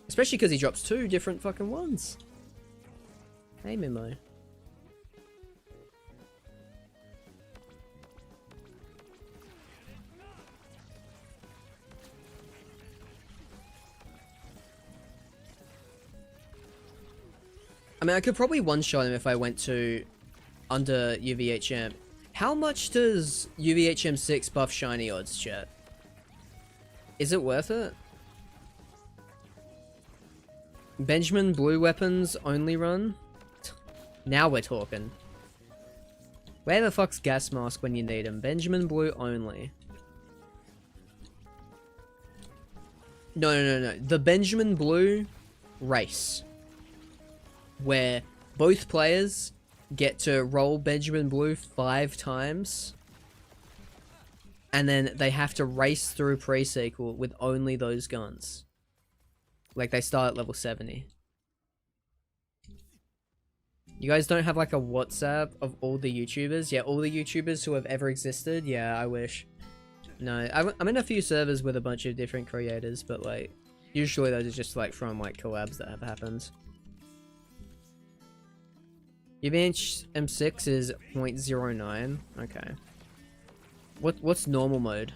Especially because he drops 2 different fucking ones. Hey, Mimo. I mean, I could probably one-shot him if I went to under UVHM. How much does UVHM 6 buff shiny odds, chat? Is it worth it? Benjamin blue weapons only run? Now we're talking. Where the fuck's gas mask when you need him? Benjamin blue only. No. The Benjamin blue race. Where both players get to roll Benjamin Blue 5 times. And then they have to race through pre-sequel with only those guns. Like, they start at level 70. You guys don't have, like, a WhatsApp of all the YouTubers? Yeah, all the YouTubers who have ever existed? Yeah, I wish. No, I'm in a few servers with a bunch of different creators, but, like, usually those are just, like, from, like, collabs that have happened. UVH M6 is 0.09. Okay. What's normal mode?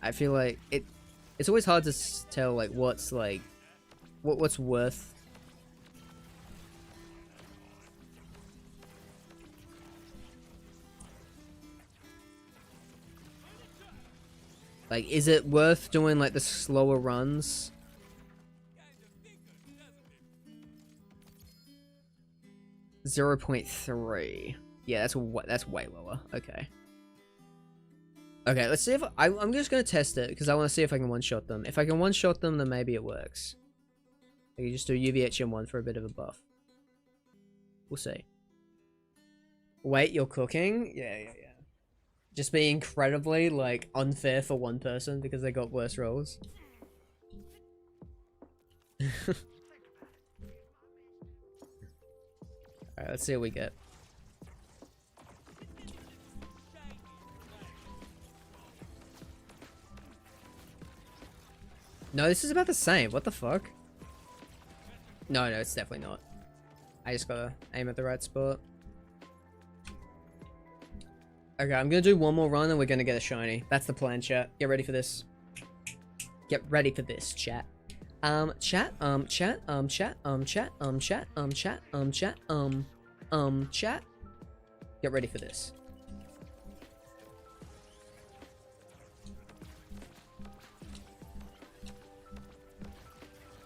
I feel like it's always hard to tell, like, what's like what's worth. Like, is it worth doing, like, the slower runs? .3. Yeah, that's way lower. Okay. Okay, let's see if I'm just gonna test it because I want to see if I can one-shot them. If I can one-shot them, then maybe it works. I can just do UVHM1 for a bit of a buff. We'll see. Wait, you're cooking? Yeah. Just be incredibly, like, unfair for one person because they got worse rolls. Alright, let's see what we get. No, this is about the same. What the fuck? No, it's definitely not. I just gotta aim at the right spot. Okay, I'm gonna do one more run and we're gonna get a shiny. That's the plan, chat. Get ready for this. Get ready for this, chat. Chat. Get ready for this.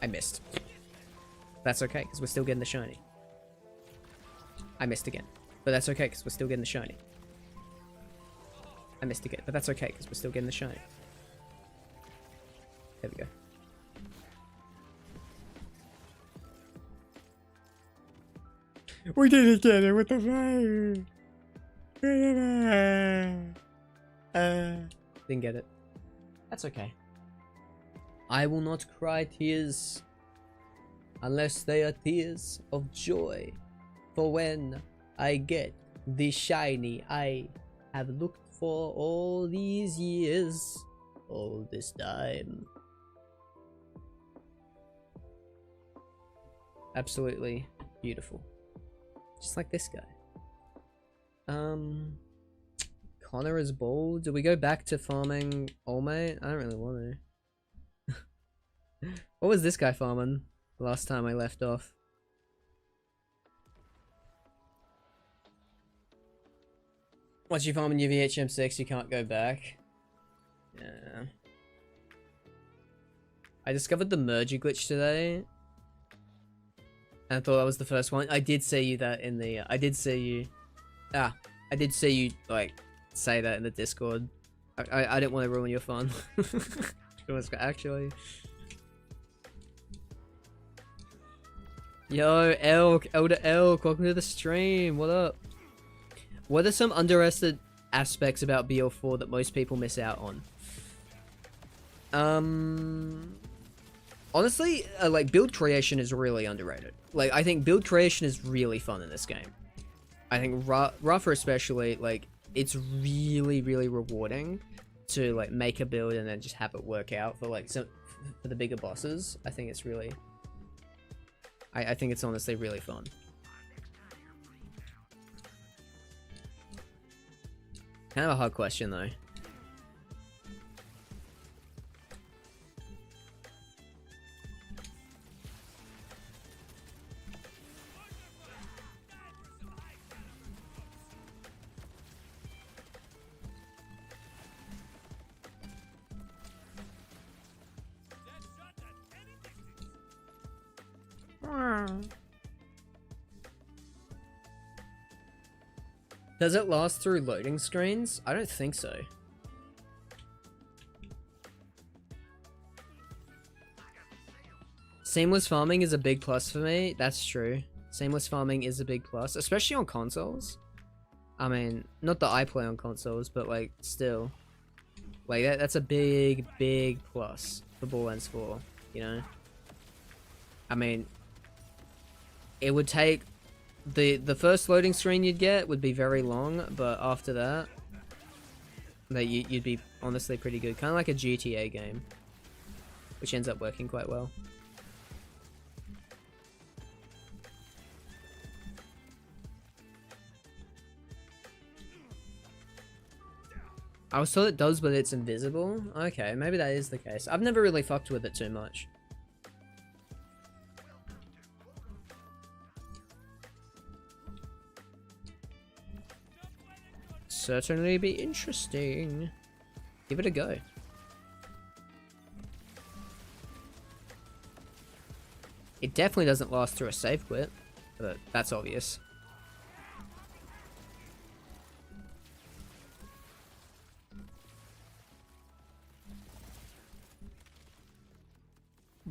I missed. That's okay, because we're still getting the shiny. I missed again. But that's okay, because we're still getting the shiny. I missed again, but that's okay, because we're still getting the shiny. There we go. We didn't get it with the fire. Didn't get it. That's okay. I will not cry tears unless they are tears of joy. For when I get the shiny I have looked for all these years, all this time. Absolutely beautiful. Just like this guy. Connor is bald. Do we go back to farming Olmate? I don't really want to. What was this guy farming last time I left off? Once you farm in your VHM6, you can't go back. Yeah. I discovered the merger glitch today. And I thought that was the first one. I did see you that in the... I did see you, like, say that in the Discord. I didn't want to ruin your fun. It was actually... Yo, Elk, Elder Elk, welcome to the stream. What up? What are some underestimated aspects about BL4 that most people miss out on? Honestly, like, build creation is really underrated. Like, I think build creation is really fun in this game. I think Rafa especially, like, it's really, really rewarding to, like, make a build and then just have it work out for, like, for the bigger bosses. I think it's really... I think it's honestly really fun. Kind of a hard question, though. Does it last through loading screens? I don't think so. Seamless farming is a big plus for me. That's true. Seamless farming is a big plus, especially on consoles. I mean, not that I play on consoles, but like still. Like that's a big, big plus for Borderlands 4, you know? I mean, it would take... The first loading screen you'd get would be very long, but after that, you'd be honestly pretty good. Kind of like a GTA game, which ends up working quite well. I was told it does, but it's invisible. Okay, maybe that is the case. I've never really fucked with it too much. Certainly be interesting. Give it a go. It definitely doesn't last through a save quit, but that's obvious.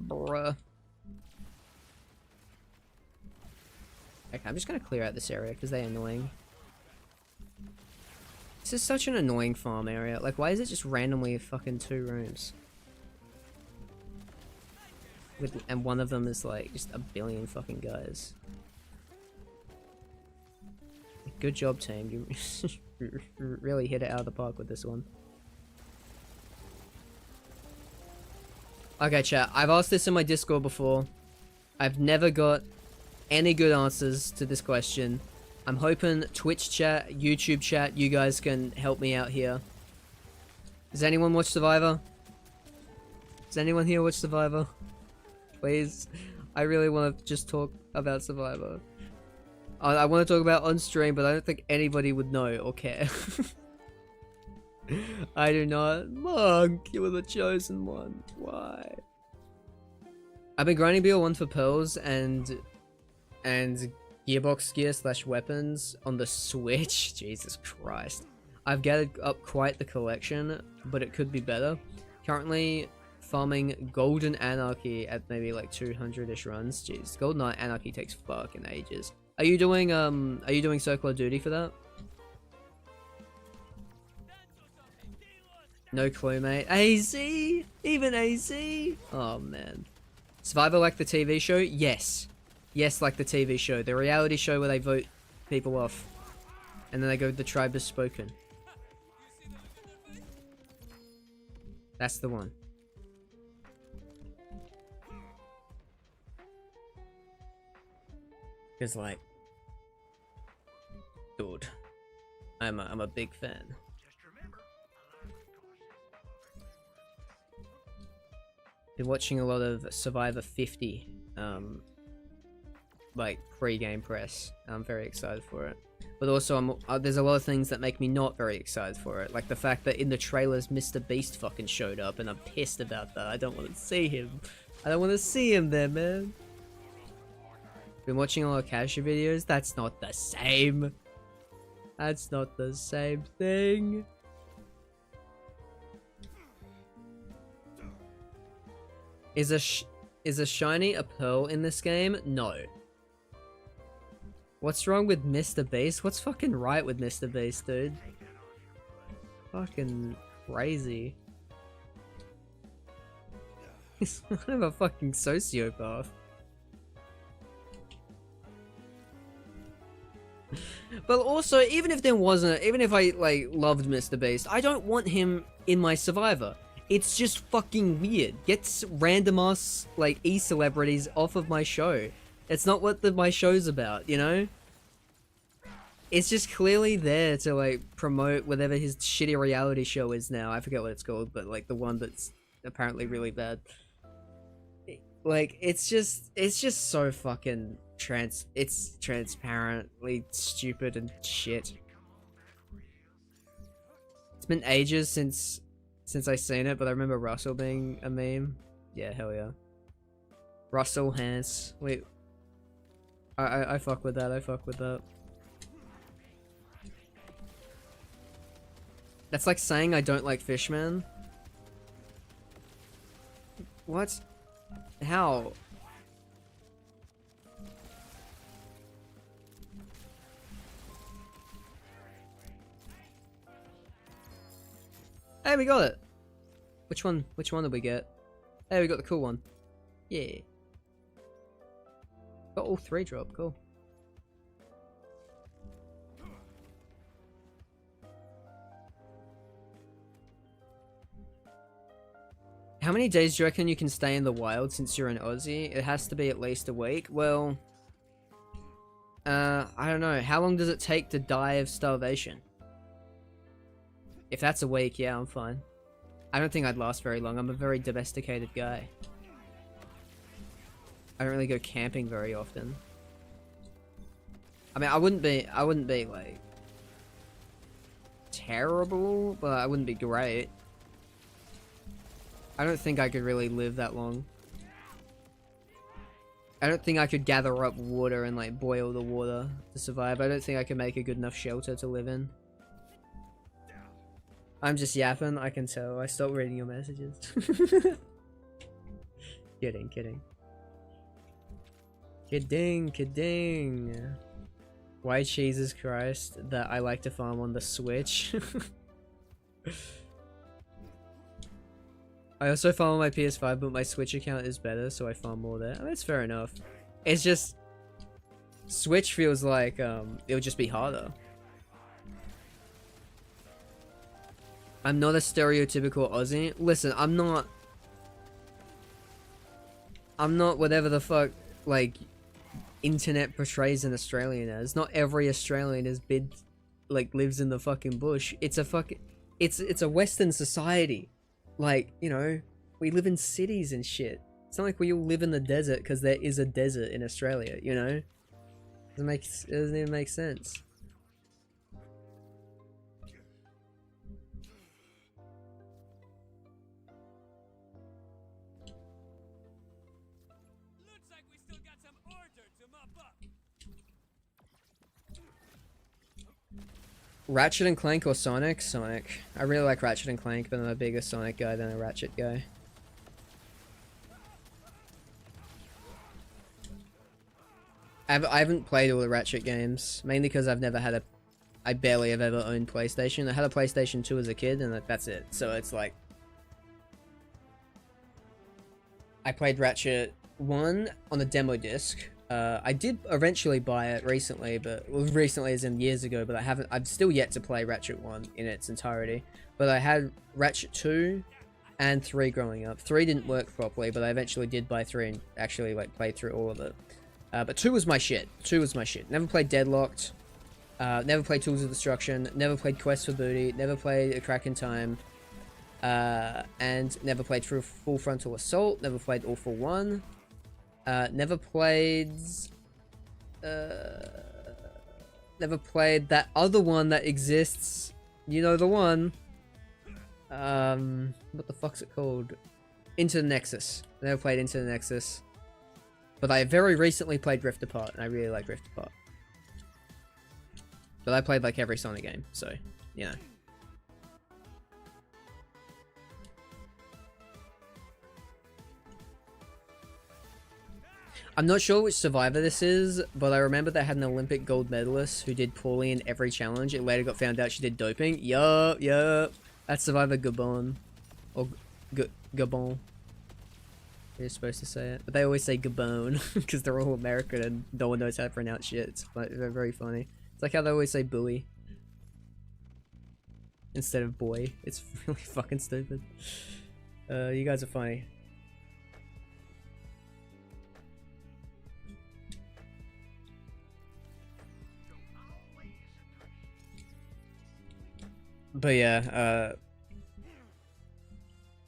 Bruh. Okay, I'm just gonna clear out this area because they're annoying. This is such an annoying farm area. Like, why is it just randomly fucking 2 rooms? And one of them is like just a billion fucking guys. Good job, team. You really hit it out of the park with this one. Okay, chat. I've asked this in my Discord before. I've never got any good answers to this question. I'm hoping Twitch chat, YouTube chat, you guys can help me out here. Does anyone watch Survivor? Does anyone here watch Survivor? Please. I really want to just talk about Survivor. I want to talk about on stream, but I don't think anybody would know or care. I do not. Monk, you were the chosen one. Why? I've been grinding BL1 for pearls and gearbox gear / weapons on the Switch. Jesus Christ. I've gathered up quite the collection, but it could be better. Currently farming Golden Anarchy at maybe like 200-ish runs. Jeez, Golden Anarchy takes fucking ages. Are you doing circular duty for that? No clue, mate. AZ? Even AZ? Oh, man. Survivor like the TV show? Yes. Yes, like the TV show. The reality show where they vote people off. And then they go, the tribe has spoken. That's the one. Because, like... Dude. I'm a big fan. Been watching a lot of Survivor 50, like pre-game press. I'm very excited for it, but also there's a lot of things that make me not very excited for it, like the fact that in the trailers Mr. Beast fucking showed up, and I'm pissed about that. I don't want to see him. I don't want to see him there, man. Been watching a lot of Cashew videos. That's not the same. That's not the same thing. Is a shiny a pearl in this game? No. What's wrong with Mr. Beast? What's fucking right with Mr. Beast, dude? Fucking crazy. He's kind of a fucking sociopath. But also, even if I like loved Mr. Beast, I don't want him in my Survivor. It's just fucking weird. Get random ass, like, e-celebrities off of my show. It's not what my show's about, you know? It's just clearly there to, like, promote whatever his shitty reality show is now. I forget what it's called, but, like, the one that's apparently really bad. Like, it's just so fucking it's transparently stupid and shit. It's been ages since I seen it, but I remember Russell being a meme. Yeah, hell yeah. Russell Hans. Wait. I fuck with that, I fuck with that. That's like saying I don't like Fishman. What? How? Hey, we got it! Which one did we get? Hey, we got the cool one. Yeah. Got all three drop, cool. How many days do you reckon you can stay in the wild since you're an Aussie? It has to be at least a week. Well, I don't know. How long does it take to die of starvation? If that's a week, yeah, I'm fine. I don't think I'd last very long. I'm a very domesticated guy. I don't really go camping very often. I mean, I wouldn't be like terrible, but I wouldn't be great. I don't think I could really live that long. I don't think I could gather up water and like boil the water to survive. I don't think I could make a good enough shelter to live in. I'm just yapping, I can tell. I stopped reading your messages. Kidding. Kidding. Why Jesus Christ that I like to farm on the Switch? I also farm on my PS5, but my Switch account is better, so I farm more there. I mean, that's fair enough. It's just... Switch feels like, it'll just be harder. I'm not a stereotypical Aussie. Listen, I'm not whatever the fuck, like, internet portrays an Australian as. Not every Australian is lives in the fucking bush. It's a Western society. Like, you know, we live in cities and shit. It's not like we all live in the desert because there is a desert in Australia, you know? It doesn't even make sense. Ratchet and Clank or Sonic? Sonic. I really like Ratchet and Clank, but I'm a bigger Sonic guy than a Ratchet guy. I haven't played all the Ratchet games, mainly because I've never had a... I barely have ever owned PlayStation. I had a PlayStation 2 as a kid, and that's it. So it's like... I played Ratchet 1 on a demo disc. I did eventually buy it recently, but... Well, recently as in years ago, but I've still yet to play Ratchet 1 in its entirety. But I had Ratchet 2 and 3 growing up. 3 didn't work properly, but I eventually did buy 3 and actually, like, played through all of it. But 2 was my shit. 2 was my shit. Never played Deadlocked. Never played Tools of Destruction. Never played Quest for Booty. Never played A Crack in Time. And never played through Full Frontal Assault. Never played All for One. Never played... never played that other one that exists. You know the one. What the fuck's it called? Into the Nexus. Never played Into the Nexus. But I very recently played Rift Apart, and I really like Rift Apart. But I played like every Sonic game, so, you know. I'm not sure which survivor this is, but I remember they had an Olympic gold medalist who did poorly in every challenge. It later got found out she did doping. Yup. That's Survivor Gabon. Or Gabon. You're supposed to say it. But they always say Gabon, because they're all American and no one knows how to pronounce shit. It's very funny. It's like how they always say buoy instead of boy. It's really fucking stupid. You guys are funny. But yeah,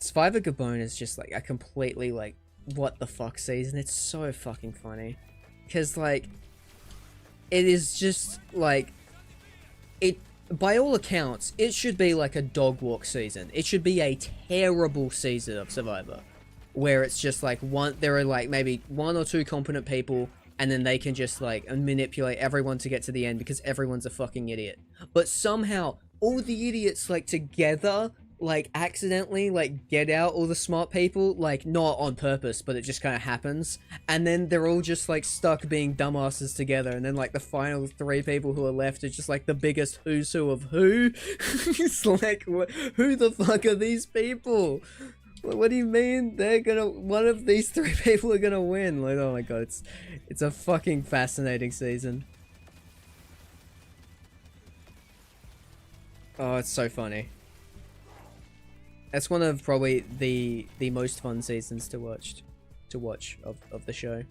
Survivor Gabon is just like a completely like what the fuck season. It's so fucking funny. Because like, it is just like, it, by all accounts, it should be like a dog walk season. It should be a terrible season of Survivor. Where it's just like there are like maybe 1 or 2 competent people and then they can just like manipulate everyone to get to the end because everyone's a fucking idiot. But somehow, all the idiots like together like accidentally like get out all the smart people, like not on purpose, but it just kind of happens, and then they're all just like stuck being dumbasses together, and then like the final 3 people who are left are just like the biggest who's who of who. It's like, who the fuck are these people? What do you mean they're gonna, one of these 3 people are gonna win? Like, oh my god, it's a fucking fascinating season. Oh, it's so funny. That's one of probably the most fun seasons to watch of the show.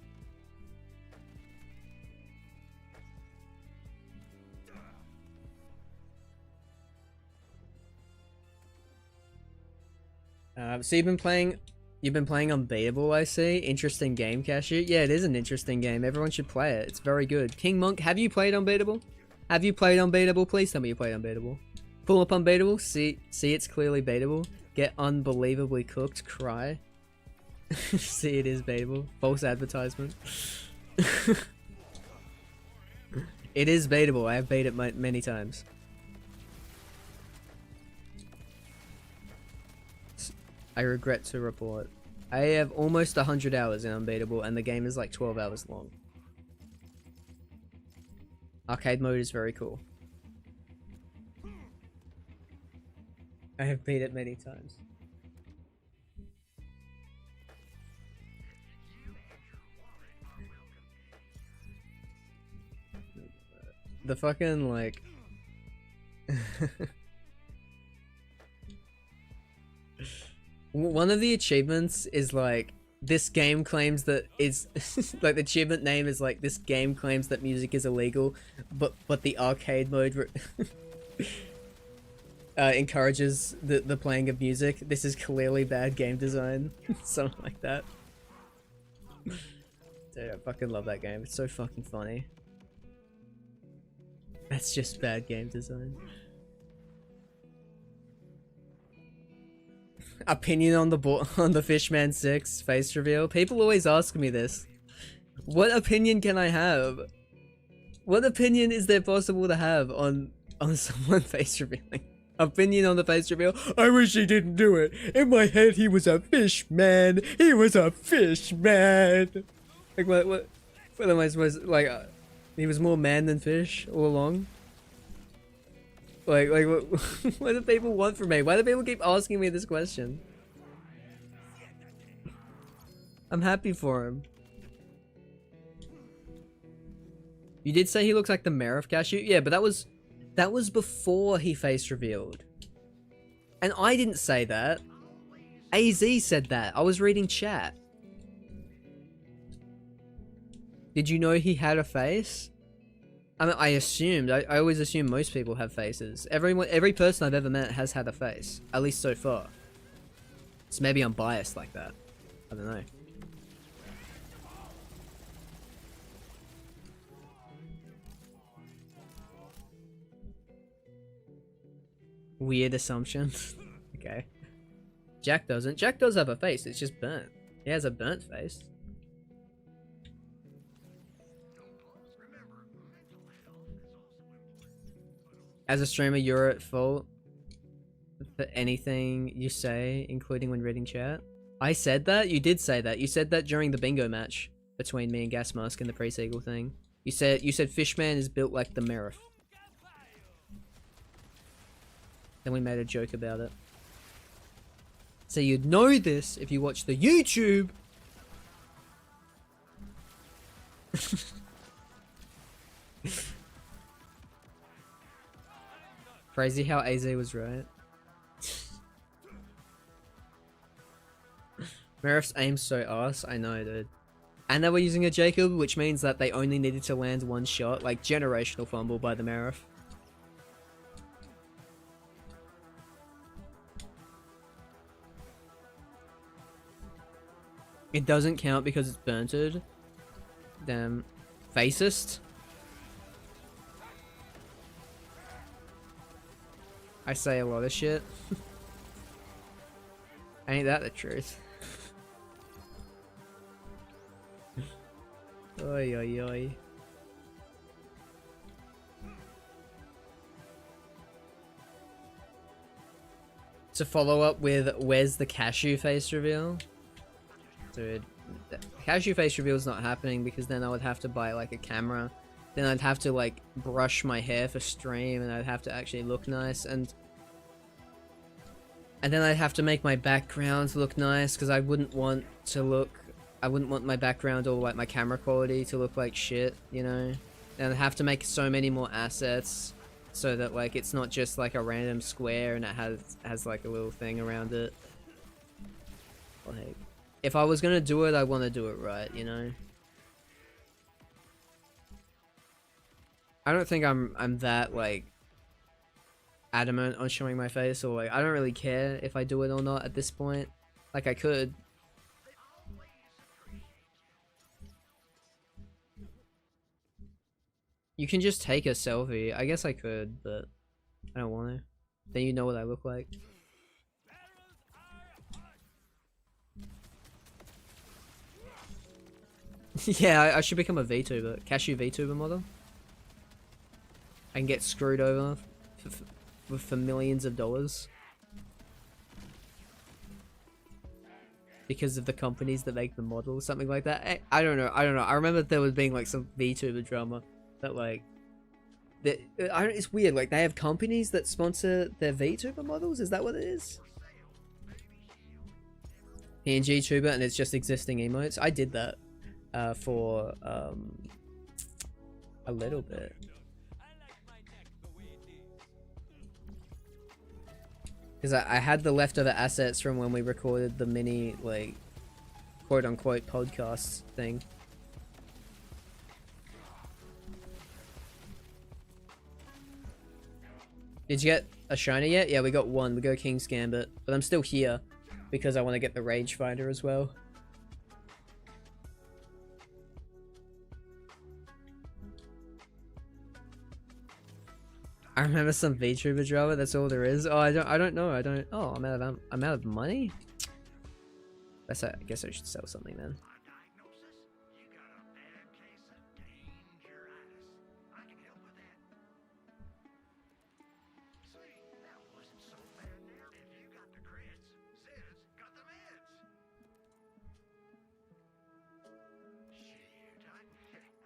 So you've been playing Unbeatable, I see. Interesting game, Cashew. Yeah, it is an interesting game. Everyone should play it. It's very good. King Monk, have you played Unbeatable? Have you played Unbeatable? Please tell me you played Unbeatable. Pull up Unbeatable. See it's clearly beatable. Get unbelievably cooked. Cry. See it is beatable. False advertisement. It is beatable. I have beat it many times. I regret to report. I have almost 100 hours in Unbeatable, and the game is like 12 hours long. Arcade mode is very cool. I have beat it many times. The fucking like... One of the achievements is like, this game claims that it's like the achievement name is like, this game claims that music is illegal, but the arcade mode encourages the playing of music. This is clearly bad game design. Something like that. Dude, I fucking love that game. It's so fucking funny. That's just bad game design. Opinion on the Fishman 6 face reveal. People always ask me this. What opinion can I have? What opinion is there possible to have on someone face revealing? Opinion on the face reveal? I wish he didn't do it. In my head, he was a fish man. He was a fish man. Like what What am I supposed like? He was more man than fish all along. Like what, what do people want from me? Why do people keep asking me this question? I'm happy for him. You did say he looks like the mayor of Cashew? Yeah, but that was before he face revealed. And I didn't say that. AZ said that. I was reading chat. Did you know he had a face? I mean, I assumed. I always assume most people have faces. Every person I've ever met has had a face. At least so far. So maybe I'm biased like that. I don't know. Weird assumption. Okay. Jack doesn't. Jack does have a face. It's just burnt. He has a burnt face. As a streamer, you're at fault for anything you say, including when reading chat. I said that? You did say that. You said that during the bingo match between me and Gas Mask in the pre-sequel thing. You said Fishman is built like the Merif. Then we made a joke about it. So you'd know this if you watch the YouTube. Crazy how AZ was right. Merif's aim's so ass. I know, dude. And they were using a Jacob, which means that they only needed to land one shot. Like, generational fumble by the Merif. It doesn't count because it's burnted. Damn. Facist? I say a lot of shit. Ain't that the truth? Oi oi oi. To follow up with where's the cashew face reveal? Dude, the cashew face reveal is not happening because then I would have to buy like a camera. Then I'd have to like brush my hair for stream and I'd have to actually look nice and then I'd have to make my background look nice because I wouldn't want my background or like my camera quality to look like shit, you know? And I'd have to make so many more assets so that like it's not just like a random square and it has like a little thing around it. Like, if I was gonna do it, I want to do it right, you know? I don't think I'm that like adamant on showing my face, or like I don't really care if I do it or not at this point. Like I could. You can just take a selfie. I guess I could, but I don't want to. Then you know what I look like. Yeah, I should become a VTuber. Cashew VTuber model. I can get screwed over for millions of dollars. Because of the companies that make the models, something like that. I don't know. I remember there was being like some VTuber drama that like... it's weird, like they have companies that sponsor their VTuber models? Is that what it is? PNG tuber and it's just existing emotes? I did that. For a little bit. Because I had the leftover assets from when we recorded the mini, like, quote-unquote podcast thing. Did you get a shiner yet? Yeah, we got one. We got King's Gambit. But I'm still here because I want to get the Rage Finder as well. I remember some VTuber drama, that's all there is. Oh, I don't know. Oh, I'm out of money? I guess I should sell something then.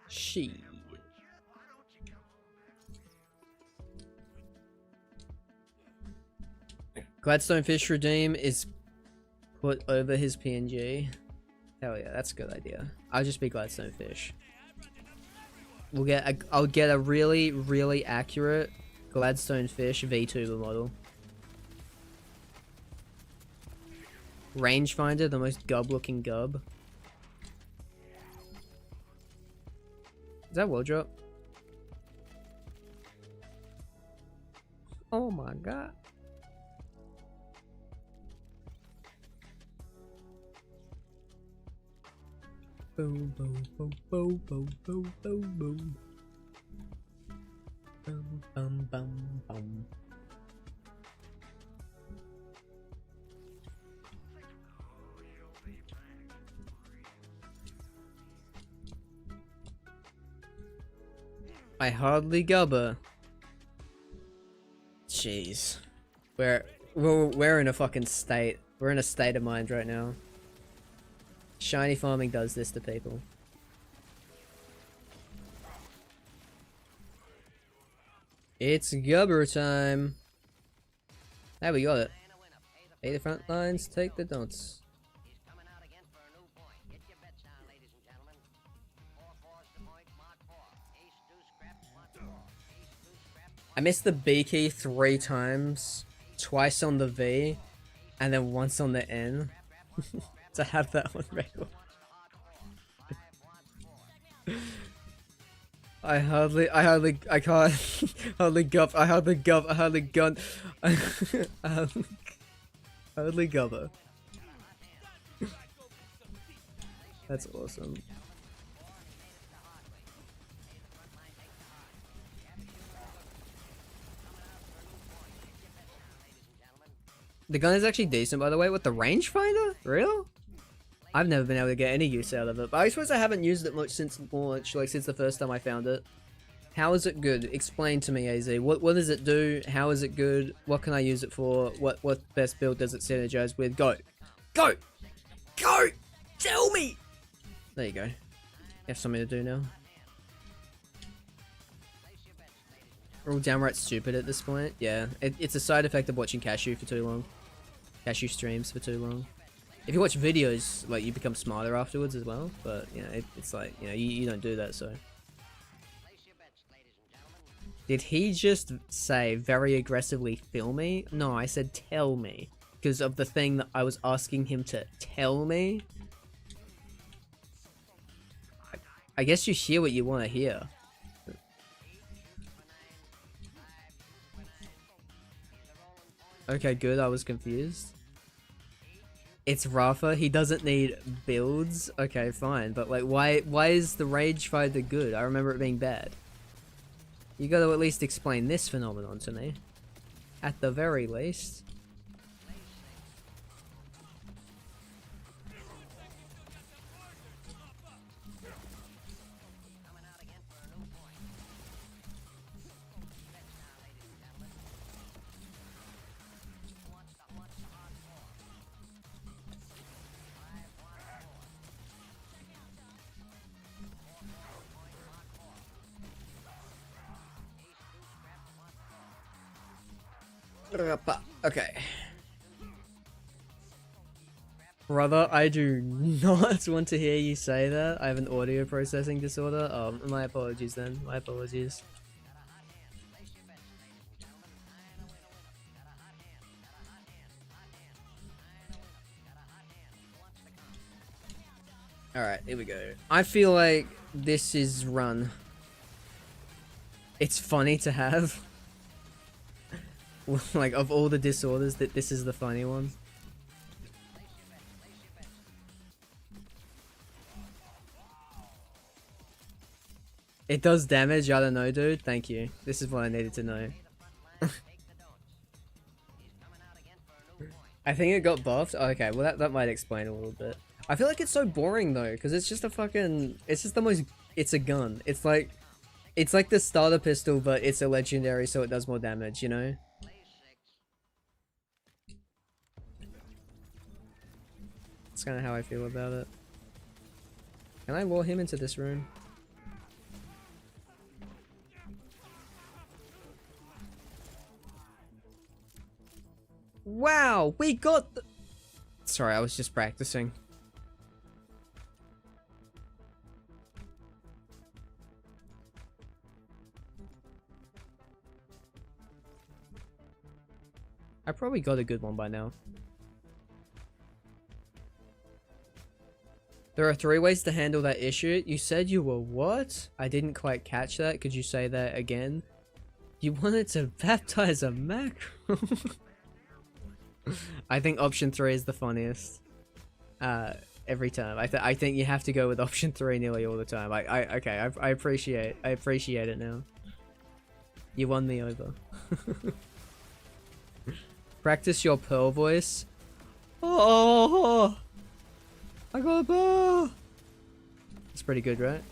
She. Gladstone Fish Redeem is put over his PNG. Hell yeah, that's a good idea. I'll just be Gladstone Fish. I'll get a really, really accurate Gladstone Fish VTuber model. Rangefinder, the most gub-looking gub. Is that world drop? Oh my god. Boom, boom, boom, boom, boom, boom, boom, boom. Boom, bum, bum, bum. I hardly gubber. Jeez. We're in a fucking state. We're in a state of mind right now. Shiny farming does this to people. It's gubber time. Hey, we got it. Pay the front lines, take the don'ts. I missed the B key 3 times, twice on the V, and then once on the N. To have that on record. I can't hardly gup, I hardly gun. Hardly gubber. That's awesome. The gun is actually decent, by the way, with the rangefinder? Real? I've never been able to get any use out of it, but I suppose I haven't used it much since launch, like since the first time I found it. How is it good? Explain to me, AZ. What does it do? How is it good? What can I use it for? What best build does it synergize with? Go! Go! Go! Tell me! There you go. You have something to do now. We're all downright stupid at this point. Yeah, it's a side effect of watching Cashew for too long. Cashew streams for too long. If you watch videos, like, you become smarter afterwards as well, but, you know, it's like, you know, you don't do that, so. Did he just say very aggressively, fill me? No, I said tell me, because of the thing that I was asking him to tell me. I guess you hear what you want to hear. Okay, good, I was confused. It's Rafa, he doesn't need builds? Okay, fine, but like, why is the Rage Fighter good? I remember it being bad. You gotta at least explain this phenomenon to me. At the very least. Okay. Brother, I do not want to hear you say that. I have an audio processing disorder. My apologies then. My apologies. Alright, here we go. I feel like this is run. It's funny to have. Like, of all the disorders, that this is the funny one. It does damage, I don't know, dude. Thank you. This is what I needed to know. I think it got buffed? Okay, well that might explain a little bit. I feel like it's so boring though, because it's just a fucking... It's just the most... It's a gun. It's like the starter pistol, but it's a legendary, so it does more damage, you know? That's kind of how I feel about it. Can I lure him into this room? Wow, we got the... Sorry, I was just practicing. I probably got a good one by now. There are 3 ways to handle that issue. You said you were what? I didn't quite catch that. Could you say that again? You wanted to baptize a mackerel? I think option 3 is the funniest. Every time. I think you have to go with option 3 nearly all the time. Okay, I appreciate it now. You won me over. Practice your pearl voice. Oh, I got a pearl. It's pretty good, right?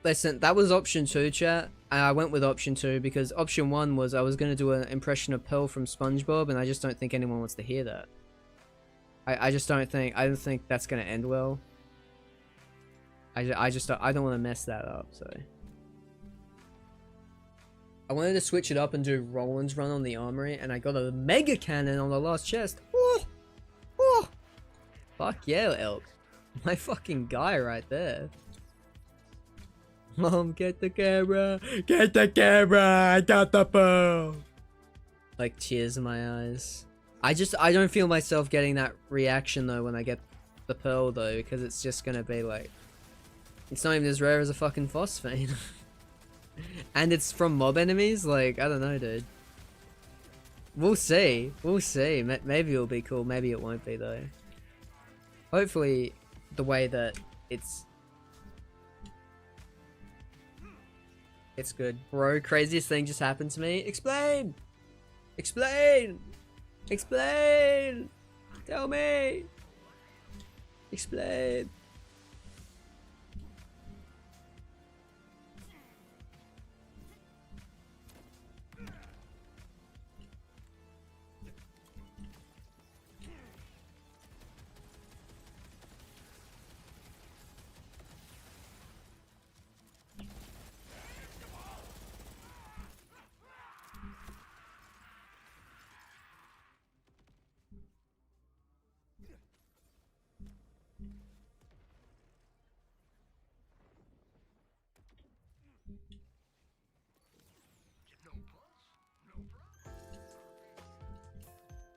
Listen, that was option 2, chat. I went with option 2 because option 1 was I was going to do an impression of Pearl from SpongeBob, and I just don't think anyone wants to hear that. I don't think that's going to end well. I don't want to mess that up, so. I wanted to switch it up and do Roland's run on the armory, and I got a mega cannon on the last chest. Oh! Oh! Fuck yeah, Elk. My fucking guy right there. Mom, get the camera! Get the camera! I got the pearl! Like, tears in my eyes. I don't feel myself getting that reaction though when I get the pearl though, because it's just gonna be like... It's not even as rare as a fucking phosphane. And it's from mob enemies? Like, I don't know, dude. We'll see. We'll see. Maybe it'll be cool. Maybe it won't be, though. Hopefully, the way that it's good. Bro, craziest thing just happened to me. Explain! Explain! Explain! Tell me! Explain!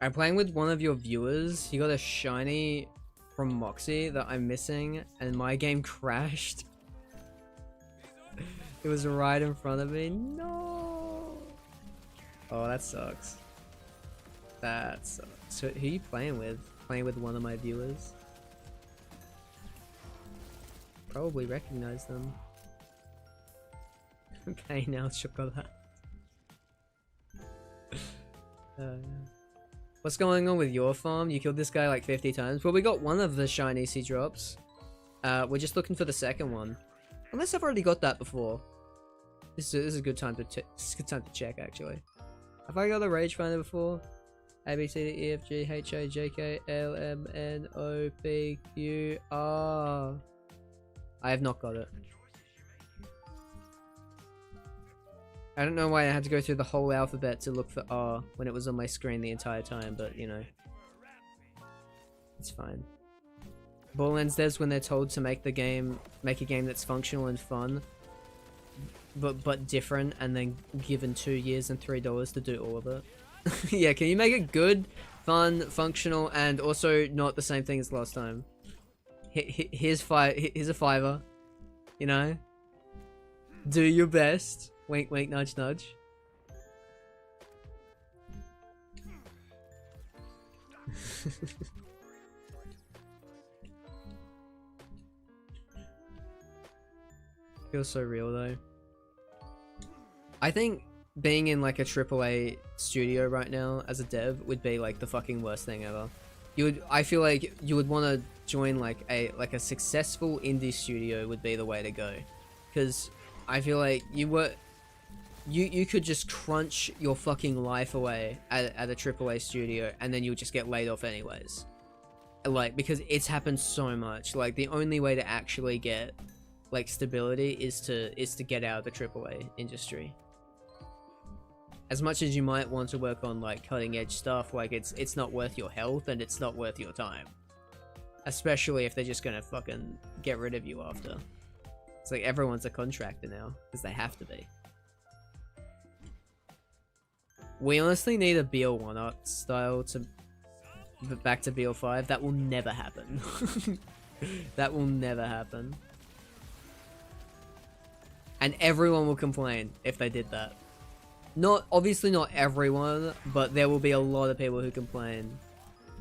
I'm playing with one of your viewers. He got a shiny from Moxie that I'm missing, and my game crashed. It was right in front of me. No. Oh, that sucks. That sucks. So who are you playing with? Playing with one of my viewers? Probably recognize them. Okay, now chocolate. What's going on with your farm? You killed this guy like 50 times. Well, we got one of the shinies he drops. We're just looking for the second one. Unless I've already got that before. This is a good time to check, actually. Have I got a Rage Finder before? A, B, C, D, E, F, G, H, A, J, K, L, M, N, O, P, Q, R. I have not got it. I don't know why I had to go through the whole alphabet to look for R when it was on my screen the entire time, but you know. It's fine. Ball ends there's when they're told to make a game that's functional and fun, but different, and then given 2 years and $3 to do all of it. Yeah, can you make it good, fun, functional, and also not the same thing as last time? Here's a $5, you know? Do your best. Wink, wink, nudge, nudge. Feels so real though. I think being in like a AAA studio right now as a dev would be like the fucking worst thing ever. I feel like you would want to join like a successful indie studio would be the way to go, because I feel like you could just crunch your fucking life away at a AAA studio, and then you'll just get laid off anyways. Like, because it's happened so much. Like, the only way to actually get like stability is to get out of the AAA industry. as much as you might want to work on like cutting edge stuff, like it's not worth your health and it's not worth your time. Especially if they're just gonna fucking get rid of you after. It's like everyone's a contractor now, because they have to be. We honestly need a BL1 art style to back to BL5. That will never happen. That will never happen. And everyone will complain if they did that. Obviously not everyone, but there will be a lot of people who complain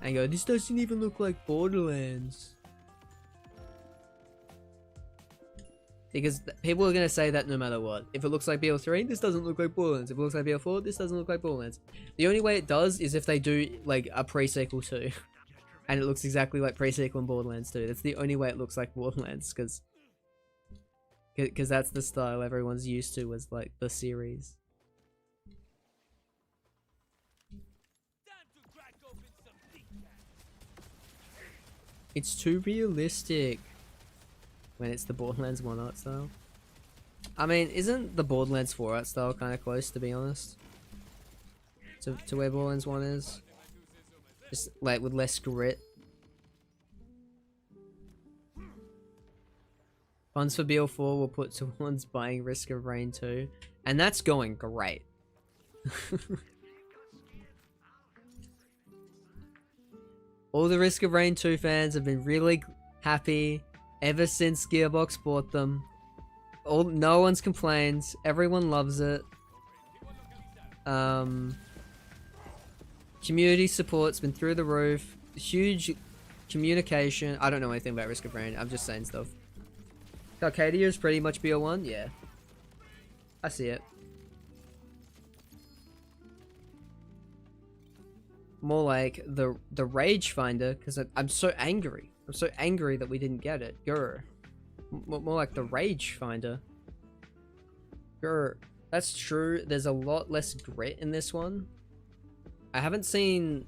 and go, this doesn't even look like Borderlands. Because people are going to say that no matter what. If it looks like BL3, this doesn't look like Borderlands. If it looks like BL4, this doesn't look like Borderlands. The only way it does is if they do like a pre-sequel 2. And it looks exactly like pre-sequel in Borderlands 2. That's the only way it looks like Borderlands, because that's the style everyone's used to, was like the series. It's too realistic when it's the Borderlands 1 art style. I mean, isn't the Borderlands 4 art style kind of close, to be honest? To where Borderlands 1 is? Just like with less grit. Funds for BL4 will put towards buying Risk of Rain 2. And that's going great. All the Risk of Rain 2 fans have been really happy ever since Gearbox bought them. No one's complained. Everyone loves it. Community support's been through the roof. Huge communication. I don't know anything about Risk of Rain. I'm just saying stuff. Arcadia is pretty much BL1. Yeah. I see it. More like the Rage Finder, because I'm so angry. I'm so angry that we didn't get it. Grr. More like the Rage Finder. Grr. That's true. There's a lot less grit in this one. I haven't seen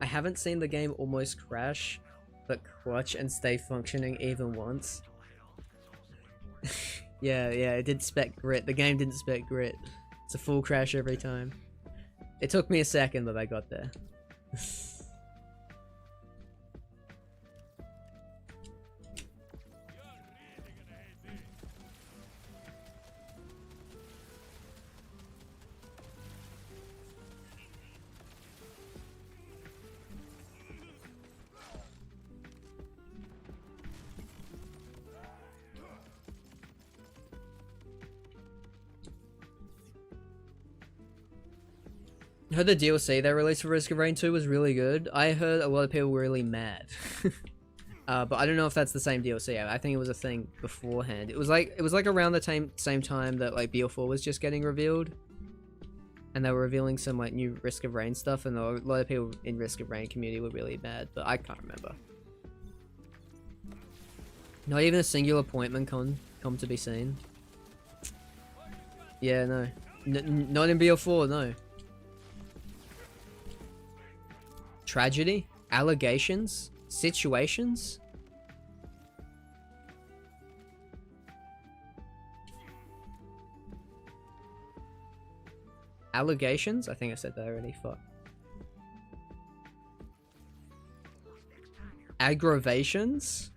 the game almost crash, but clutch and stay functioning even once. yeah, it did spec grit. The game didn't spec grit. It's a full crash every time. It took me a second, but I got there. I heard the DLC they released for Risk of Rain 2 was really good. I heard a lot of people were really mad. But I don't know if that's the same DLC. I think it was a thing beforehand. It was like around the same time that like BL4 was just getting revealed. And they were revealing some like new Risk of Rain stuff, and a lot of people in Risk of Rain community were really mad, but I can't remember. Not even a singular appointment come to be seen. Yeah, no. Not in BL4, no. Tragedy? Allegations? Situations? Allegations? I think I said that already, fuck. Aggravations?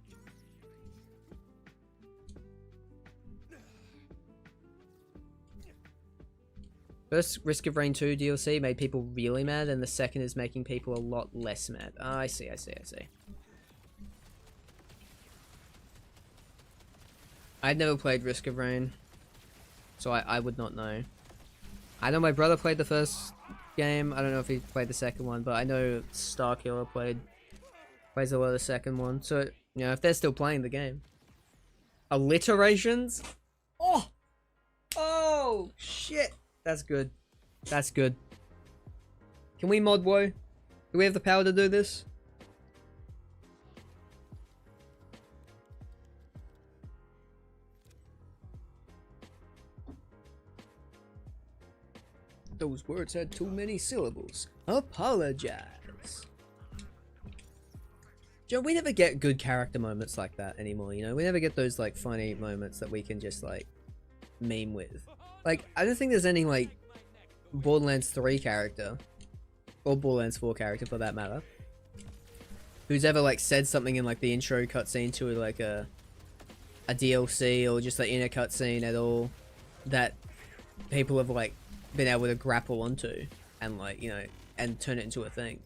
First Risk of Rain 2 DLC made people really mad, and the second is making people a lot less mad. Ah, I see. I'd never played Risk of Rain, so I would not know. I know my brother played the first game. I don't know if he played the second one, but I know Starkiller plays a lot of the second one. So, you know, if they're still playing the game. Alliterations? Oh, shit. That's good. That's good. Can we mod WoW? Do we have the power to do this? Those words had too many syllables. Apologize. Joe, we never get good character moments like that anymore, you know? We never get those, like, funny moments that we can just, like, meme with. Like, I don't think there's any, like, Borderlands 3 character, or Borderlands 4 character for that matter, who's ever like said something in like the intro cutscene to like a DLC or just like in a cutscene at all that people have like been able to grapple onto and like, you know, and turn it into a thing.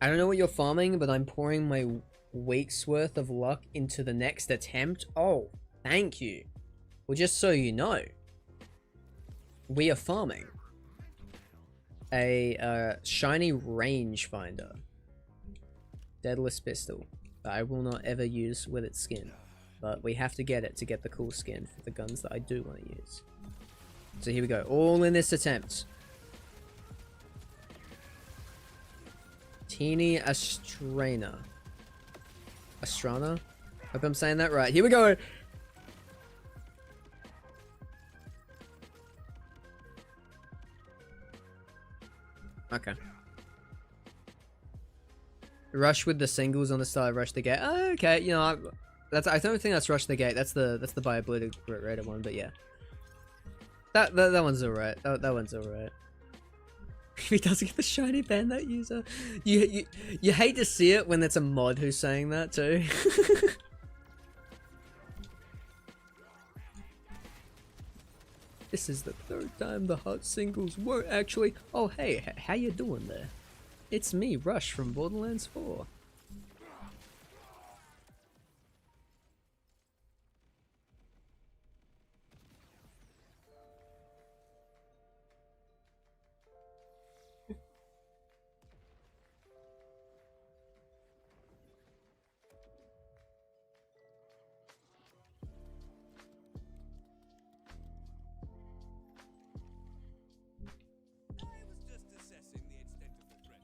I don't know what you're farming, but I'm pouring my week's worth of luck into the next attempt. Oh, thank you. Well, just so you know, we are farming a shiny rangefinder. Deadless pistol that I will not ever use with its skin. But we have to get it to get the cool skin for the guns that I do want to use. So here we go. All in this attempt. Teeny Astrana. Astrana? Hope I'm saying that right. Here we go! Okay. Rush with the singles on the style of Rush the Gate. Oh, okay, you know, I don't think that's Rush the Gate. That's the Bio Blue Raider one, but yeah. That one's alright. That one's alright. He doesn't get the shiny bandit user. You hate to see it when it's a mod who's saying that too. This is the third time the hot singles were actually. Oh hey, how you doing there? It's me, Rush from Borderlands 4.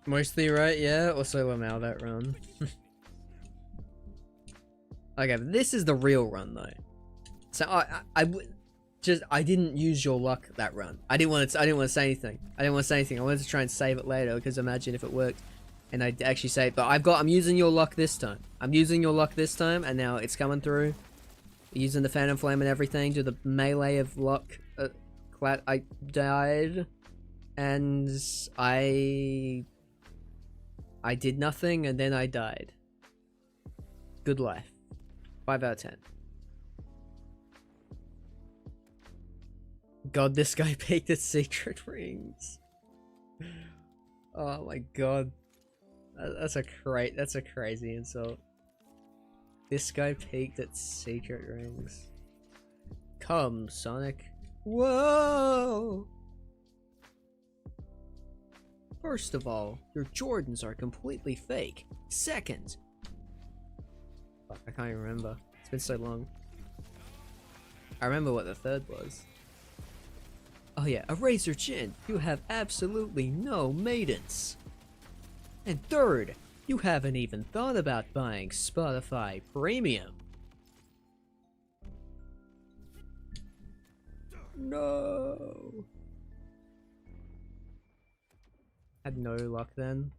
Mostly right, yeah. Also Lamau that run. Okay, this is the real run though. So I didn't use your luck that run. I didn't want to say anything. I wanted to try and save it later because imagine if it worked and I actually say it. But I'm using your luck this time. And now it's coming through. Using the Phantom Flame and everything to the melee of luck. I died and I did nothing and then I died. Good life. 5 out of 10. God, this guy peeked at secret rings. Oh my god. That's a crazy insult. This guy peeked at secret rings. Come, Sonic. Whoa! First of all, your Jordans are completely fake. Second, fuck, I can't even remember. It's been so long. I remember what the third was. Oh yeah, a razor chin. You have absolutely no maidens. And third, you haven't even thought about buying Spotify Premium. No. Had no luck then.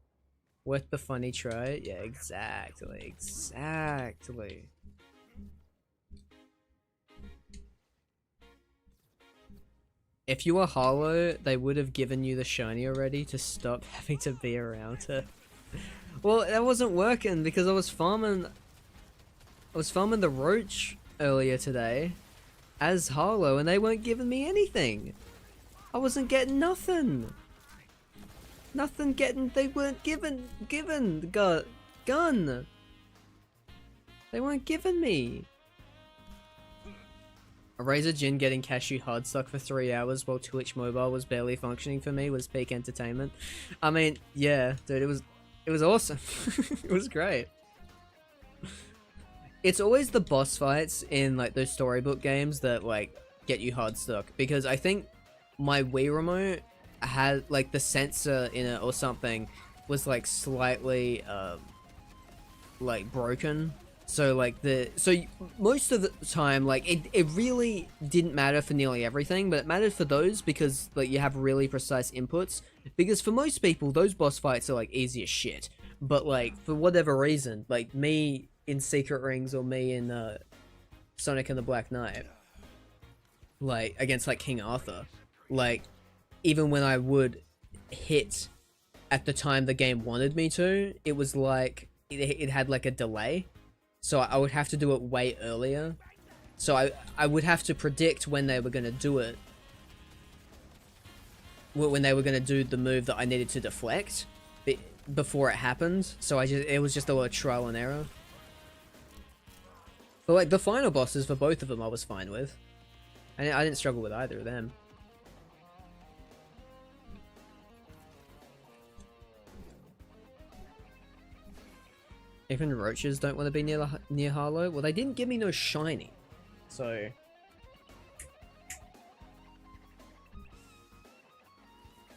Worth the funny try? Yeah, exactly. If you were hollow, they would have given you the shiny already to stop having to be around it. Well, that wasn't working because I was farming the roach earlier today as hollow and they weren't giving me anything. I wasn't getting nothing. They weren't given the gun. They weren't giving me. A Razor Jin getting cashew hard stuck for 3 hours while Twitch mobile was barely functioning for me was peak entertainment. I mean, yeah, dude, it was awesome. It was great. It's always the boss fights in like those storybook games that like get you hard stuck because I think my Wii remote had like the sensor in it or something was like slightly like broken, so like most of the time like it really didn't matter for nearly everything, but it mattered for those because like you have really precise inputs, because for most people those boss fights are like easy as shit, but like for whatever reason, like me in Secret Rings or me in Sonic and the Black Knight, like against like King Arthur. Like even when I would hit at the time the game wanted me to, it was like it had like a delay, so I would have to do it way earlier. So I would have to predict when they were gonna do it, when they were gonna do the move that I needed to deflect before it happened. So it was just a lot of trial and error. But like the final bosses for both of them, I was fine with. And I didn't struggle with either of them. Even roaches don't want to be near Harlow. Well, they didn't give me no shiny, so.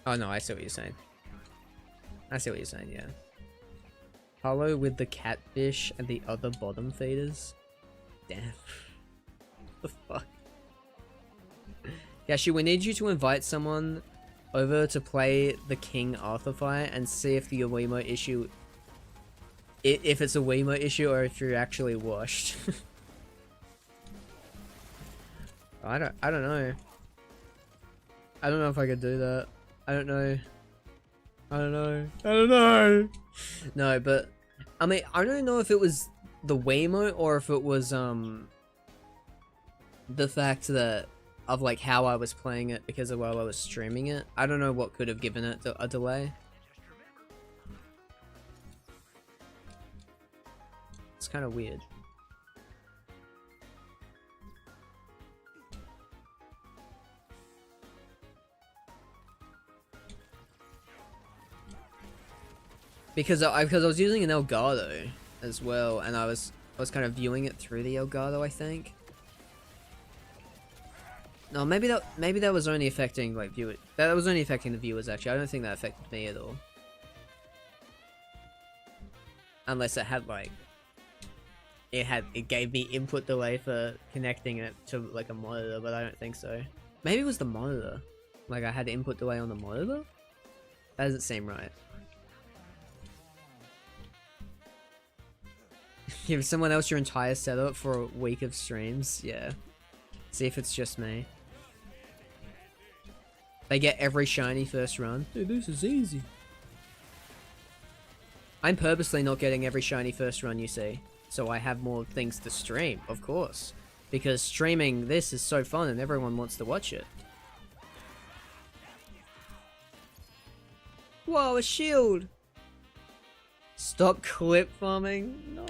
Oh no, I see what you're saying. I see what you're saying. Yeah. Harlow with the catfish and the other bottom feeders. Damn. The fuck. Yashi, we need you to invite someone over to play the King Arthur fight and see if the Wiimote issue, if it's a Wiimote issue or if you're actually washed. I don't know. I don't know if I could do that. I don't know. No, but I mean, I don't know if it was the Wiimote or if it was the fact that of like how I was playing it because of while I was streaming it. I don't know what could have given it a delay. It's kind of weird. Because I was using an Elgato as well, and I was kind of viewing it through the Elgato, I think. No, maybe that was only affecting like viewers. That was only affecting the viewers actually. I don't think that affected me at all. Unless it had like it gave me input delay for connecting it to like a monitor, but I don't think so. Maybe it was the monitor. Like I had input delay on the monitor? That doesn't seem right. Give someone else your entire setup for a week of streams, yeah. See if it's just me. They get every shiny first run. Dude, this is easy. I'm purposely not getting every shiny first run, you see. So I have more things to stream, of course. Because streaming this is so fun and everyone wants to watch it. Whoa, a shield! Stop clip farming? No.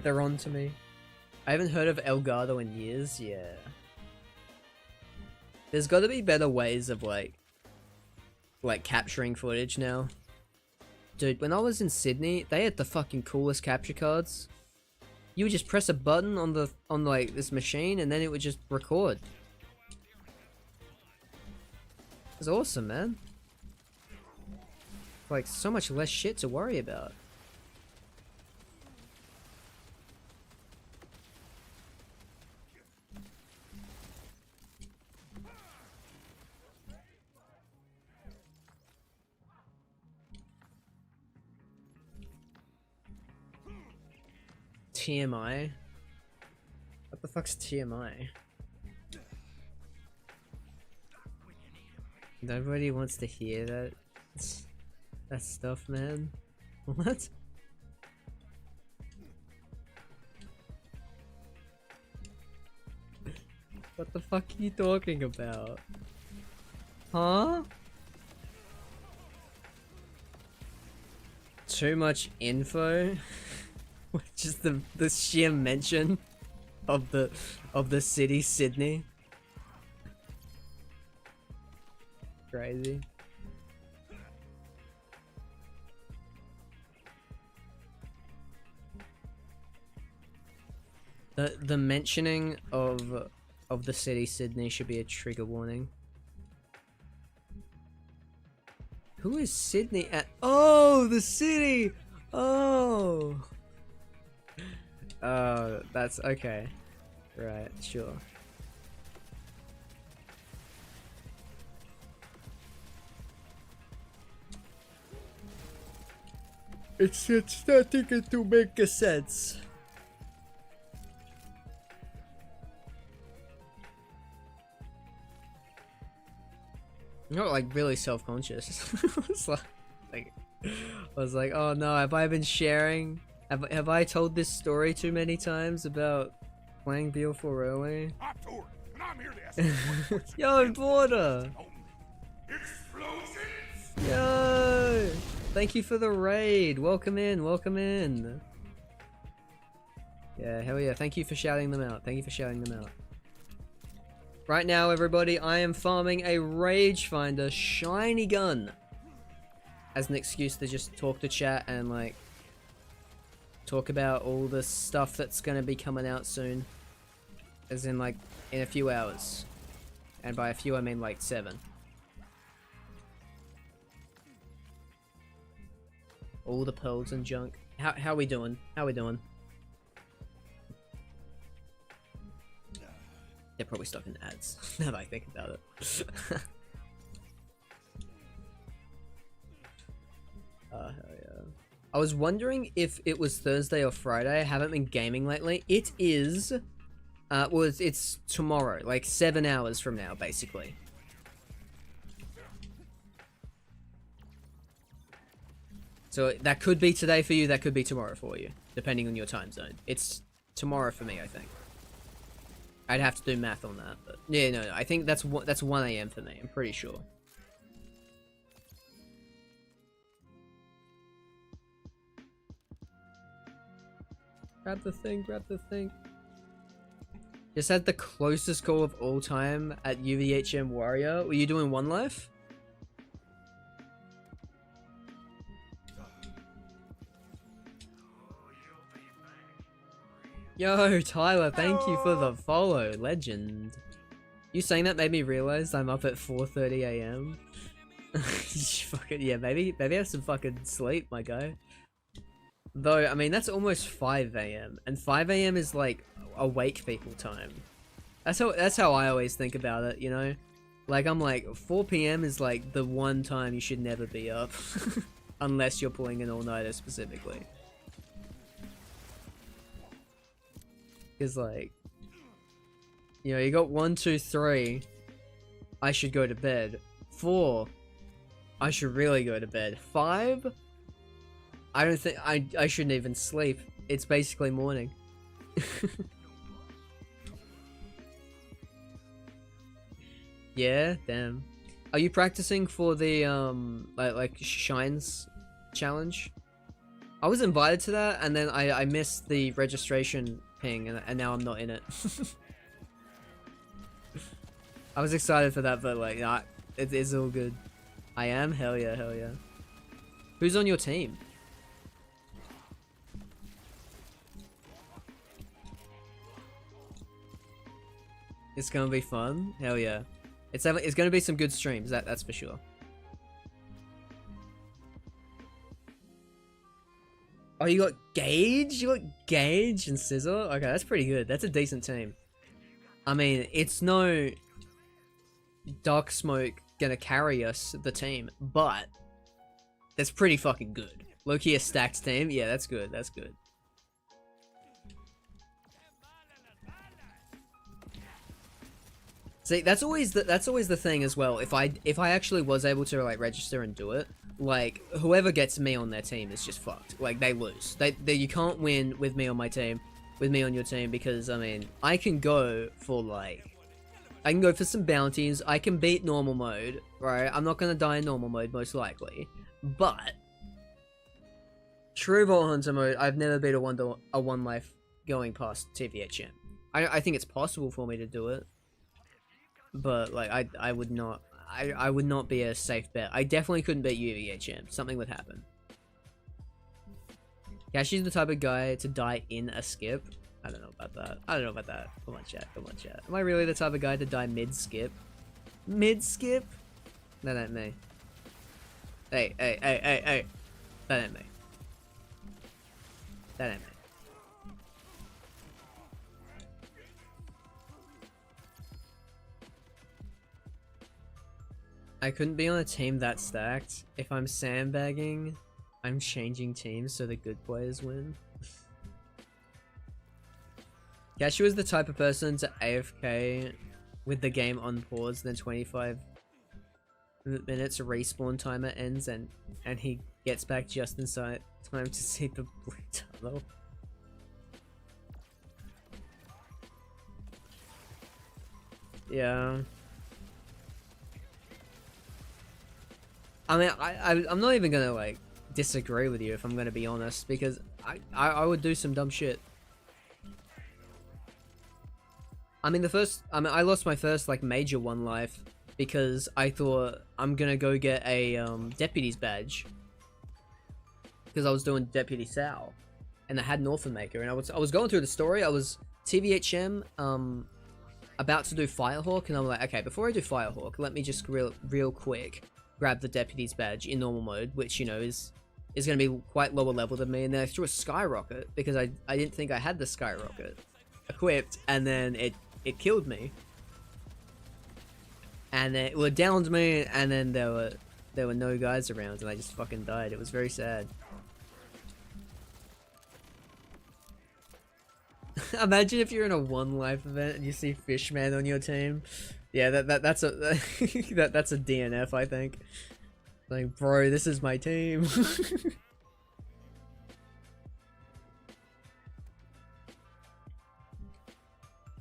They're on to me. I haven't heard of Elgato in years, yeah. There's gotta be better ways of like capturing footage now. Dude, when I was in Sydney, they had the fucking coolest capture cards. You would just press a button on like this machine and then it would just record. It was awesome, man. Like so much less shit to worry about. TMI? What the fuck's TMI? Nobody wants to hear that stuff, man. What? What the fuck are you talking about? Huh? Too much info? Just the sheer mention of the city Sydney. Crazy. The mentioning of the city Sydney should be a trigger warning. Who is Sydney at? Oh, the city! Oh! That's okay. Right, sure. It's starting to make a sense. I got like really self-conscious. I was like, oh no, have I been sharing? Have I told this story too many times about playing BO4 early? I'm Tor, and I'm here to ask you Yo, Border! Explosions! Yo! Thank you for the raid. Welcome in, welcome in. Yeah, hell yeah. Thank you for shouting them out. Thank you for shouting them out. Right now, everybody, I am farming a Rage Finder shiny gun as an excuse to just talk to chat and like talk about all the stuff that's gonna be coming out soon, as in like in a few hours, and by a few I mean like 7. All the pearls and junk. How we doing? How we doing? They're probably stuck in ads now that I think about it. Hell yeah. I was wondering if it was Thursday or Friday. I haven't been gaming lately. It is, well, it's tomorrow, like 7 hours from now, basically. So that could be today for you, that could be tomorrow for you, depending on your time zone. It's tomorrow for me, I think. I'd have to do math on that, but yeah, no, I think that's 1 AM for me, I'm pretty sure. Grab the thing, grab the thing. Just had the closest goal of all time at UVHM Warrior. Were you doing 1 life? Yo, Tyler, thank you for the follow, legend. You saying that made me realize I'm up at 4:30 AM. Fucking yeah, maybe have some fucking sleep, my guy. Though, I mean, that's almost 5 AM, and 5 AM is like awake people time. That's how I always think about it, you know? Like, I'm like, 4 PM is like the one time you should never be up. Unless you're pulling an all-nighter specifically. Because like, you know, you got 1, 2, 3, I should go to bed. 4, I should really go to bed. 5, I don't think I shouldn't even sleep. It's basically morning. Yeah, damn. Are you practicing for the like Shines challenge? I was invited to that, and then I missed the registration ping, and now I'm not in it. I was excited for that, but like, nah, it is all good. I am? Hell yeah, hell yeah. Who's on your team? It's gonna be fun. Hell yeah. It's gonna be some good streams, that's for sure. Oh, you got Gage? You got Gage and Scissor? Okay, that's pretty good. That's a decent team. I mean, it's no Dark Smoke gonna carry us, the team, but that's pretty fucking good. Low-key a stacked team? Yeah, that's good, that's good. See, that's always the thing as well. If I actually was able to like register and do it, like whoever gets me on their team is just fucked. Like they lose. They you can't win with me on my team, with me on your team, because I mean I can go for some bounties. I can beat normal mode, right? I'm not gonna die in normal mode most likely, but True Vault Hunter mode, I've never beat a one life going past TVHM. I think it's possible for me to do it. But like I would not be a safe bet. I definitely couldn't beat UVHM. Something would happen. Kashi's the type of guy to die in a skip. I don't know about that. I don't know about that. Come on, chat. Come on, chat. Am I really the type of guy to die mid-skip? Mid-skip? That ain't me. Hey. That ain't me. That ain't me. I couldn't be on a team that stacked. If I'm sandbagging, I'm changing teams so the good players win. Cashew is the type of person to AFK with the game on pause, then 25 minutes respawn timer ends and he gets back just in time to see the blue tunnel. Yeah. I mean, I'm not even gonna like disagree with you if I'm gonna be honest, because I would do some dumb shit. I mean, I lost my first like major one life because I thought I'm gonna go get a deputy's badge because I was doing Deputy Sal and I had an Orphan Maker, and I was going through the story. I was TVHM about to do Firehawk, and I'm like, okay, before I do Firehawk, let me just real quick grab the Deputy's badge in normal mode, which, you know, is going to be quite lower level than me. And then I threw a Skyrocket because I didn't think I had the Skyrocket equipped, and then it killed me. And then it downed me, and then there were no guys around, and I just fucking died. It was very sad. Imagine if you're in a one life event and you see Fishman on your team. Yeah, that's a that's a DNF, I think. Like, bro, this is my team.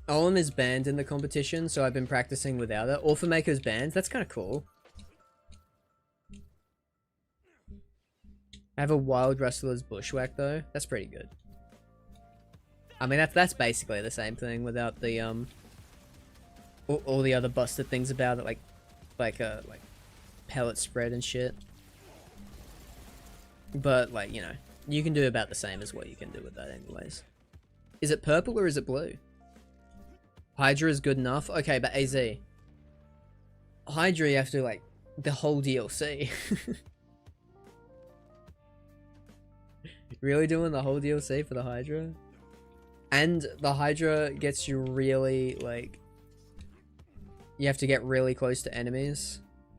Olm is banned in the competition, so I've been practicing without it. Orphan Maker's banned. That's kind of cool. I have a Wild Rustler's Bushwhack though. That's pretty good. I mean, that's basically the same thing without the all the other busted things about it, like pellet spread and shit. But like, you know, you can do about the same as what you can do with that anyways. Is it purple or is it blue? Hydra is good enough. Okay, but AZ, Hydra, you have to do like the whole DLC. Really doing the whole DLC for the Hydra? And the Hydra gets you really, like, you have to get really close to enemies.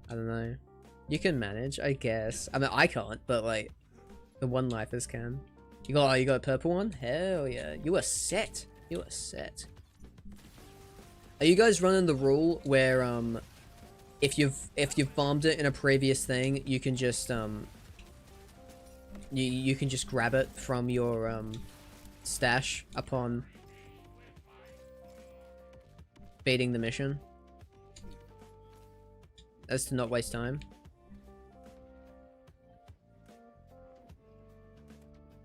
I don't know. You can manage, I guess. I mean, I can't, but like, the one-lifers can. You got a purple one? Hell yeah. You are set. You are set. Are you guys running the rule where, if you've farmed it in a previous thing, you can just, you can just grab it from your, stash upon beating the mission, as to not waste time?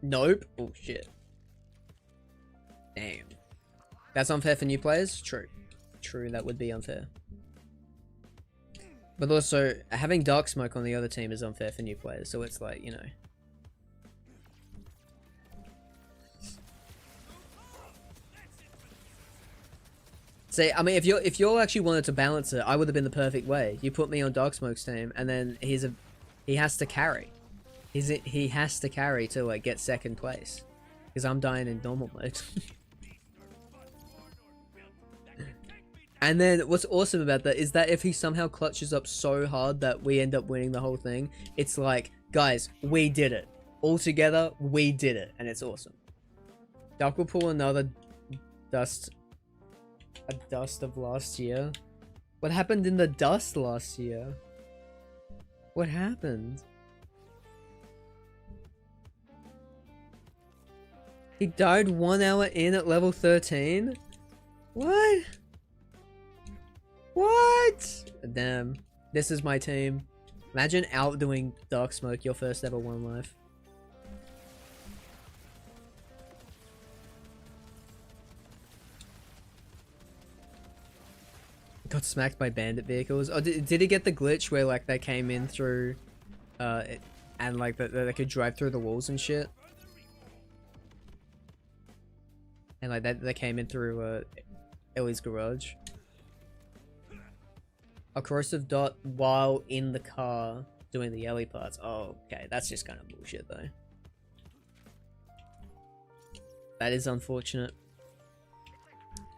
Nope. Oh shit. Damn. That's unfair for new players? True. True, that would be unfair. But also, having Dark Smoke on the other team is unfair for new players, so it's like, you know. See, I mean, if you actually wanted to balance it, I would have been the perfect way. You put me on Dark Smoke's team, and then he has to carry. He has to carry to like get second place, because I'm dying in normal mode. And then what's awesome about that is that if he somehow clutches up so hard that we end up winning the whole thing, it's like, guys, we did it. All together, we did it, and it's awesome. Duck will pull another dust. A dust of last year? What happened in the dust last year? What happened? He died 1 hour in at level 13? What? What? Damn. This is my team. Imagine outdoing Dark Smoke your first ever one life. Got smacked by bandit vehicles. Oh, did he get the glitch where like they came in through, and like they could drive through the walls and shit? And like they came in through Ellie's garage. A corrosive dot while in the car doing the Ellie parts. Oh, okay, that's just kind of bullshit though. That is unfortunate.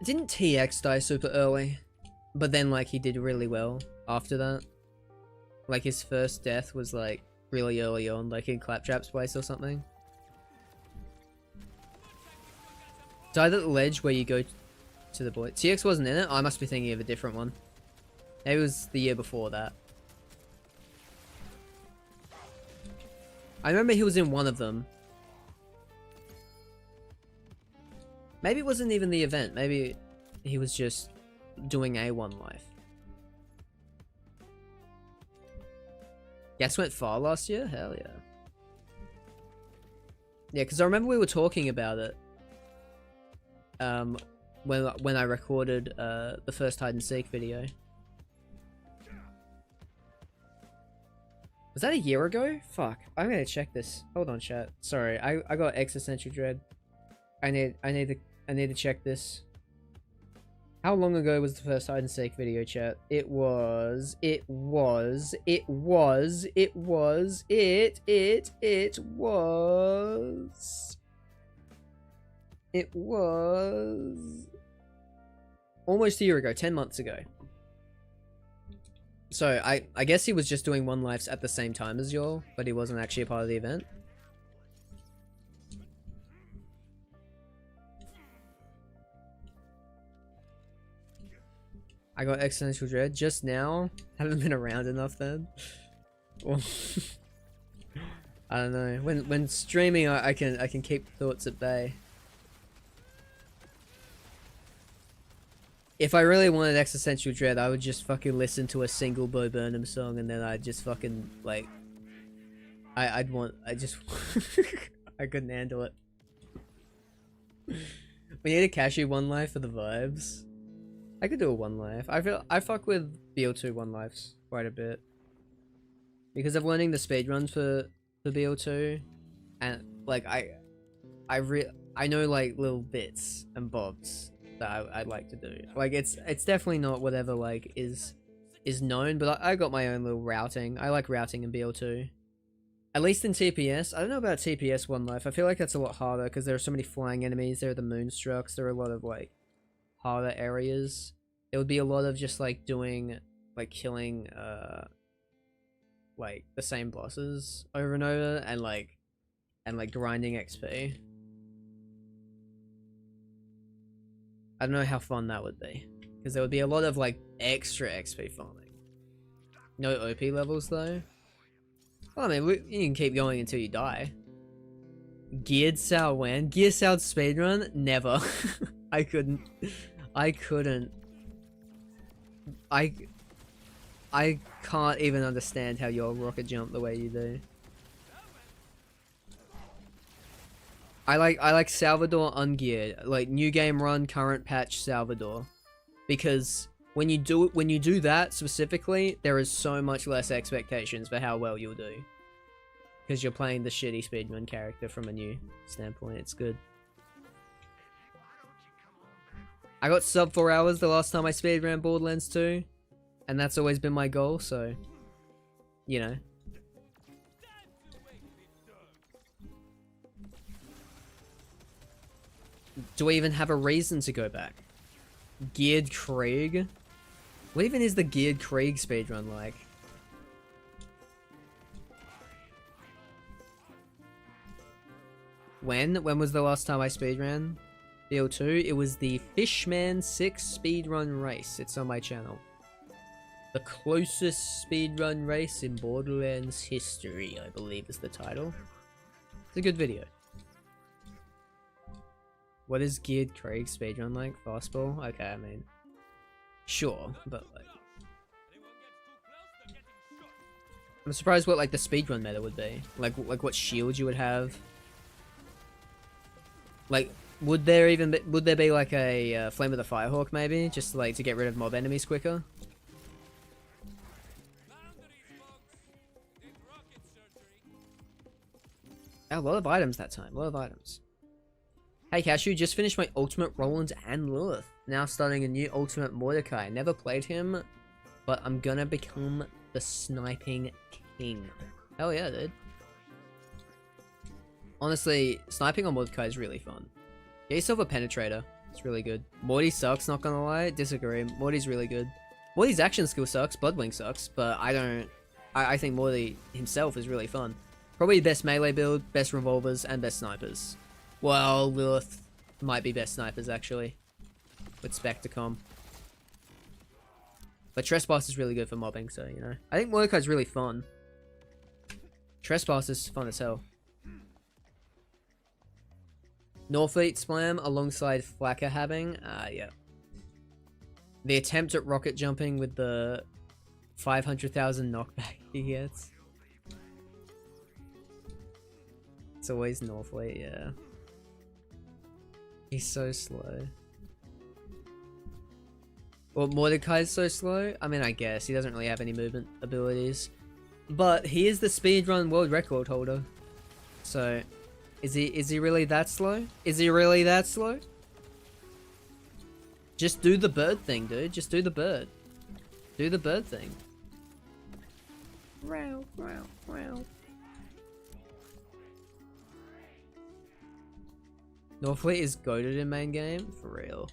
Didn't TX die super early? But then, like, he did really well after that. Like, his first death was, like, really early on, like in Claptrap's place or something. Died at the ledge where you go to the boy. TX wasn't in it? I must be thinking of a different one. Maybe it was the year before that. I remember he was in one of them. Maybe it wasn't even the event. Maybe he was just doing a one life. Guess went far last year? Hell yeah. Yeah, because I remember we were talking about it. When I recorded the first hide and seek video. Was that a year ago? Fuck. I'm gonna check this. Hold on, chat. Sorry, I got existential dread. I need to check this. How long ago was the first hide and seek video, chat? It was almost a year ago, 10 months ago. So I guess he was just doing one lives at the same time as y'all, but he wasn't actually a part of the event. I got existential dread just now. Haven't been around enough then. Well, I don't know. When streaming, I can keep thoughts at bay. If I really wanted existential dread, I would just fucking listen to a single Bo Burnham song, and then I'd just fucking like. I couldn't handle it. We need a cashew one life for the vibes. I could do a one life. I fuck with BO2 one lives quite a bit because of learning the speedruns for BO2, and like I know like little bits and bobs that I'd like to do. Like it's definitely not whatever like is known, but I got my own little routing. I like routing in BO2. At least in TPS. I don't know about TPS one life. I feel like that's a lot harder because there are so many flying enemies. There are the moonstrucks. There are a lot of like harder areas. It would be a lot of just like doing like killing like the same bosses over and over and like grinding XP. I don't know how fun that would be because there would be a lot of like extra XP farming. No OP levels though. Well, I mean, you can keep going until you die. Geared Sao when? Gear Sao speedrun? Never. I couldn't. I can't even understand how you'll rocket jump the way you do. I like Salvador ungeared, like new game run, current patch Salvador, because when you do that specifically, there is so much less expectations for how well you'll do, because you're playing the shitty speedrun character from a new standpoint. It's good. I got sub 4 hours the last time I speedran Borderlands 2, and that's always been my goal, so, you know. Do I even have a reason to go back? Geared Krieg? What even is the Geared Krieg speedrun like? When was the last time I speedran BO2? It was the Fishman 6 speedrun race. It's on my channel. The closest speedrun race in Borderlands history, I believe is the title. It's a good video. What is Geared Krieg speedrun like? Fastball? Okay, I mean, sure, but like, I'm surprised what like the speedrun meta would be. Like what shield you would have. Like, would there be like a Flame of the Firehawk maybe, just like to get rid of mob enemies quicker? A lot of items that time. A lot of items. Hey Cashew, just finished my Ultimate Roland and Lilith. Now starting a new Ultimate Mordecai. Never played him, but I'm gonna become the Sniping King. Hell yeah, dude. Honestly, sniping on Mordecai is really fun. Get yourself a Penetrator. It's really good. Morty sucks, not gonna lie. Disagree. Morty's really good. Morty's action skill sucks. Bloodwing sucks, but I think Morty himself is really fun. Probably best melee build, best revolvers, and best snipers. Well, Lilith might be best snipers, actually. With Spectacom. But Trespass is really good for mobbing, so, you know. I think Mordecai's really fun. Trespass is fun as hell. Norfleet Splam alongside Flacker Habbing. Yeah. The attempt at rocket jumping with the 500,000 knockback he gets. It's always Norfleet, yeah. He's so slow. Well, Mordecai's so slow? I mean, I guess. He doesn't really have any movement abilities. But he is the speedrun world record holder. So, is he really that slow? Is he really that slow? Just do the bird thing, dude. Just do the bird. Do the bird thing. Wow, wow, wow. Norfleet is goated in main game? For real.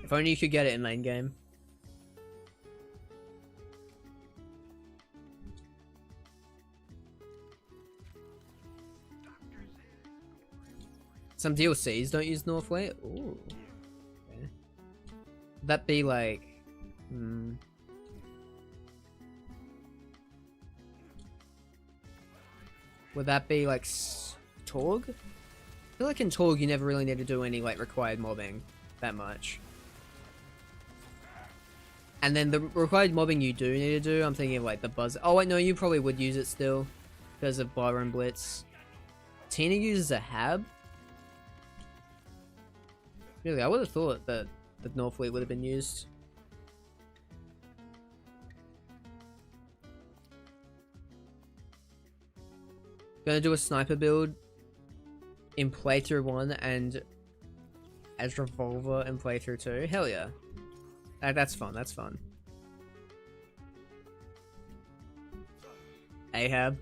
If only you could get it in main game. Some DLCs don't use Norfleet? Ooh. Okay. Would that be like... Would that be like Torg? I feel like in Torg you never really need to do any like required mobbing that much. And then the required mobbing you do need to do, I'm thinking of like the buzz. Oh wait, no, you probably would use it still because of Byron Blitz. Tina uses a Hab? Really, I would have thought that the Norfleet would have been used. Gonna do a sniper build in playthrough 1 and as revolver in playthrough 2. Hell yeah. That's fun, that's fun. Ahhhhh.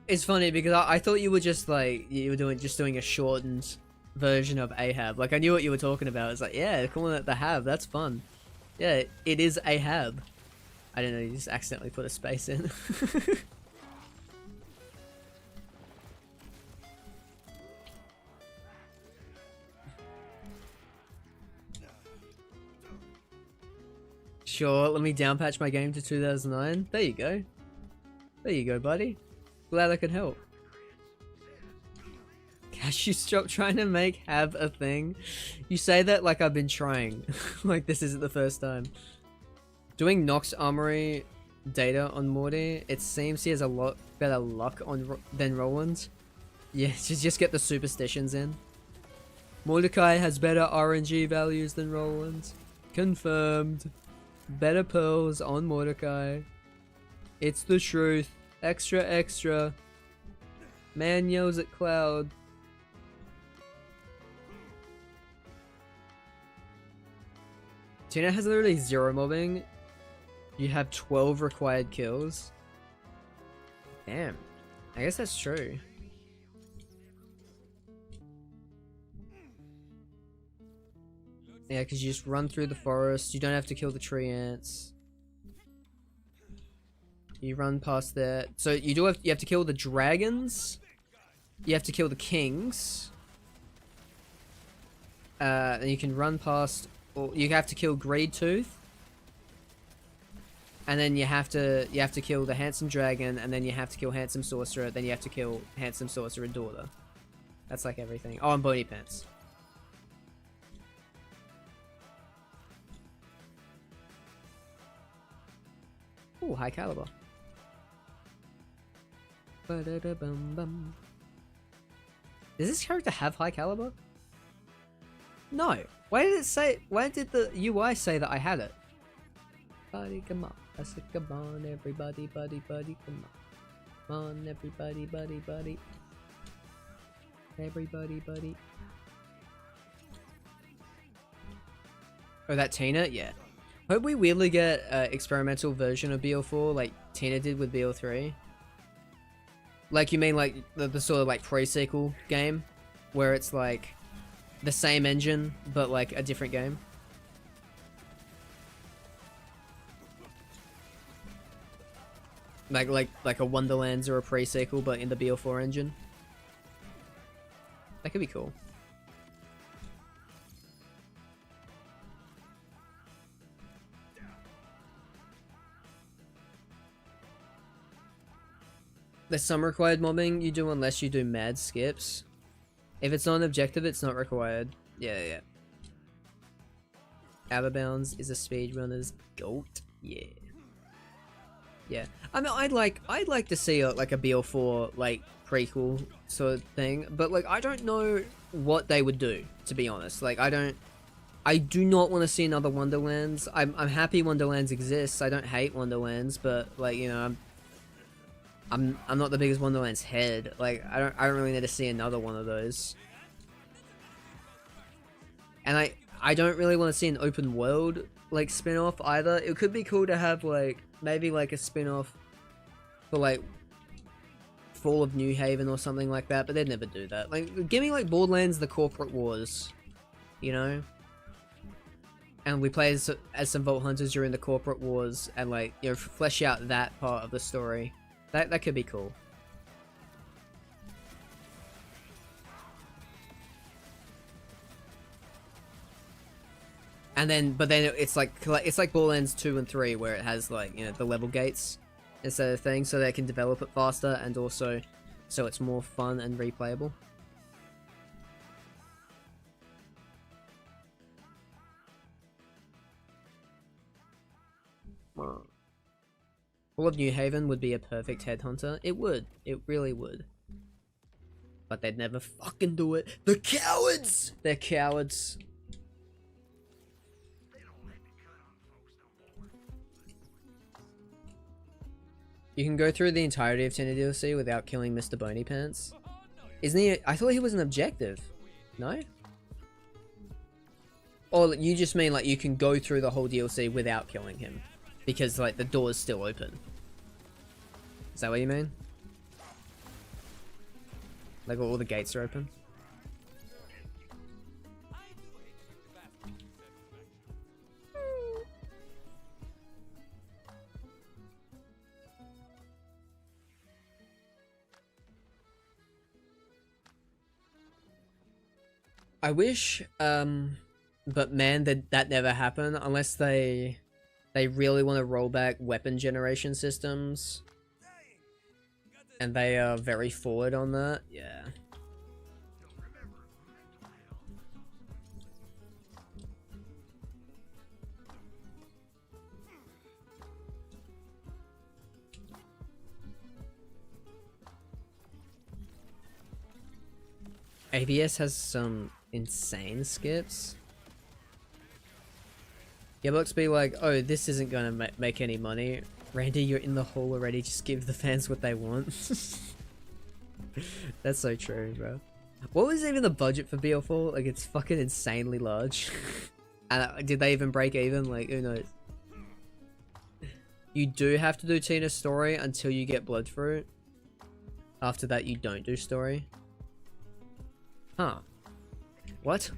It's funny because I thought you were just like, you were doing a shortened version of Ahhhhh. Like I knew what you were talking about. It's like, yeah, calling it the Hab, that's fun. Yeah, it is Ahhhhh. I didn't know you just accidentally put a space in. Sure, let me downpatch my game to 2009. There you go. There you go, buddy. Glad I could help. Cashew, stop trying to make Hab a thing. You say that like I've been trying. Like this isn't the first time. Doing Nox Armory data on Morty, it seems he has a lot better luck than Roland. Yeah, just get the superstitions in. Mordecai has better RNG values than Roland. Confirmed. Better pearls on Mordecai. It's the truth. Extra, extra. Man yells at Cloud. Tina has literally 0 mobbing. You have 12 required kills. Damn. I guess that's true. Yeah, because you just run through the forest. You don't have to kill the tree ants. You run past there. So you have to kill the dragons. You have to kill the kings. And you can run past, or you have to kill Greedtooth. And then you have to kill the handsome dragon, and then you have to kill handsome sorcerer. Then you have to kill handsome sorcerer daughter. That's like everything. Oh, and Bony Pants. Ooh, high caliber. Ba-da-da-bum-bum. Does this character have high caliber? No. Why did it say? Why did the UI say that I had it? Buddy, come on. I said, come on, everybody, buddy, buddy, come on. Come on, everybody, buddy, buddy. Everybody, buddy. Oh, that Tina? Yeah. Hope we weirdly get an experimental version of BL4 like Tina did with BL3. Like, you mean like the sort of like pre-sequel game? Where it's like the same engine, but like a different game? Like a Wonderlands or a pre-sequel, but in the BL4 engine? That could be cool. There's some required mobbing you do unless you do mad skips. If it's not an objective, it's not required. Yeah, yeah. Out of bounds is a speedrunner's goat. Yeah. Yeah. I mean, I'd like to see like a BL4 like prequel sort of thing, but like I don't know what they would do, to be honest. Like I do not want to see another Wonderlands. I'm happy Wonderlands exists. I don't hate Wonderlands, but like, you know, I'm not the biggest Wonderlands head. Like I don't really need to see another one of those. And I don't really want to see an open world like spin-off either. It could be cool to have like maybe like a spin-off for like Fall of New Haven or something like that, but they'd never do that. Like give me like Borderlands: The Corporate Wars, you know? And we play as some Vault Hunters during the Corporate Wars and like, you know, flesh out that part of the story. That could be cool. And then, but then it's like Borderlands 2 and 3 where it has like, you know, the level gates instead of things, so they can develop it faster and also so it's more fun and replayable. Fall of New Haven would be a perfect headhunter. It would. It really would. But they'd never fucking do it. The cowards! They're cowards. You can go through the entirety of Tinder DLC without killing Mr. Boney Pants. Isn't he? I thought he was an objective. No? Or you just mean like you can go through the whole DLC without killing him. Because like the door's still open. Is that what you mean? Like all the gates are open? I wish, but man, that never happened unless they really want to roll back weapon generation systems. And they are very forward on that, yeah. ABS has some insane skips. Yeah, Blocks be like, oh, this isn't gonna make any money. Randy, you're in the hole already, just give the fans what they want. That's so true, bro. What was even the budget for BL4? Like, it's fucking insanely large. And did they even break even? Like, who knows? You do have to do Tina's story until you get Bloodfruit. After that, you don't do story. Huh. What?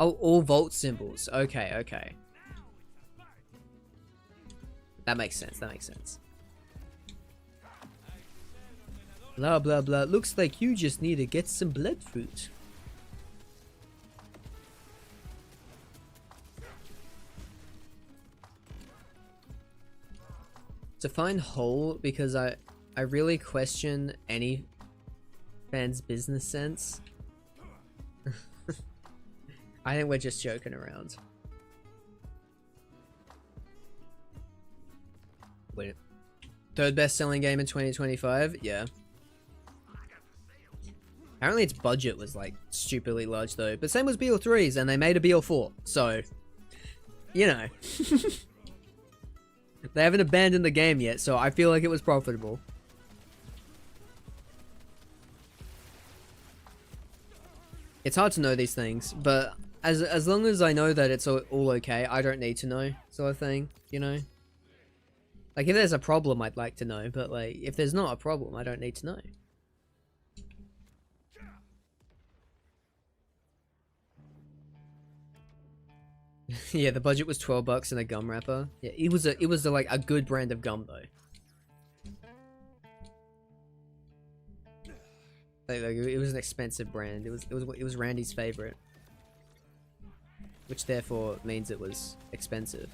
Oh, all vault symbols. Okay, okay. That makes sense, that makes sense. Blah, blah, blah. Looks like you just need to get some Bloodfruit. To find hole, because I really question any fan's business sense. I think we're just joking around. Wait. Third best selling game in 2025? Yeah. Apparently its budget was like stupidly large though, but same was BL3's and they made a BL4, so you know. They haven't abandoned the game yet, so I feel like it was profitable. It's hard to know these things, but as long as I know that it's all okay, I don't need to know, sort of thing, you know? Like, if there's a problem, I'd like to know, but like, if there's not a problem, I don't need to know. Yeah, the budget was $12 and a gum wrapper. Yeah, it was like a good brand of gum though. Like, it was an expensive brand. It was Randy's favorite, which therefore means it was expensive.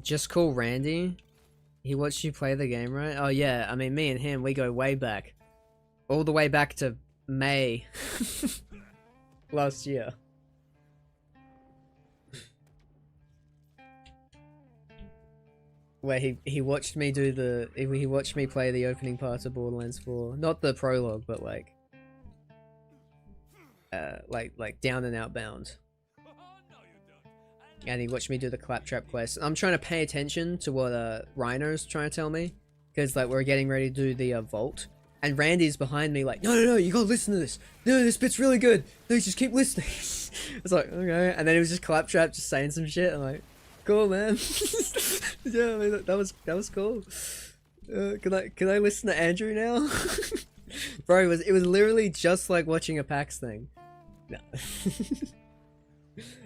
Just call Randy. He watched you play the game, right? Oh yeah, I mean, me and him, we go way back. All the way back to May. Last year. Where he watched me do the... He watched me play the opening part of Borderlands 4. Not the prologue, but like... like Down and Outbound. And he watched me do the Claptrap quest. I'm trying to pay attention to what Rhino's trying to tell me. Because like we're getting ready to do the vault. And Randy's behind me like, no, you gotta listen to this. No, this bit's really good. No, just keep listening. It's like, okay. And then it was just Claptrap just saying some shit. I'm like, cool, man. Yeah, I mean, that was cool. Can I listen to Andrew now? Bro, it was literally just like watching a PAX thing. No.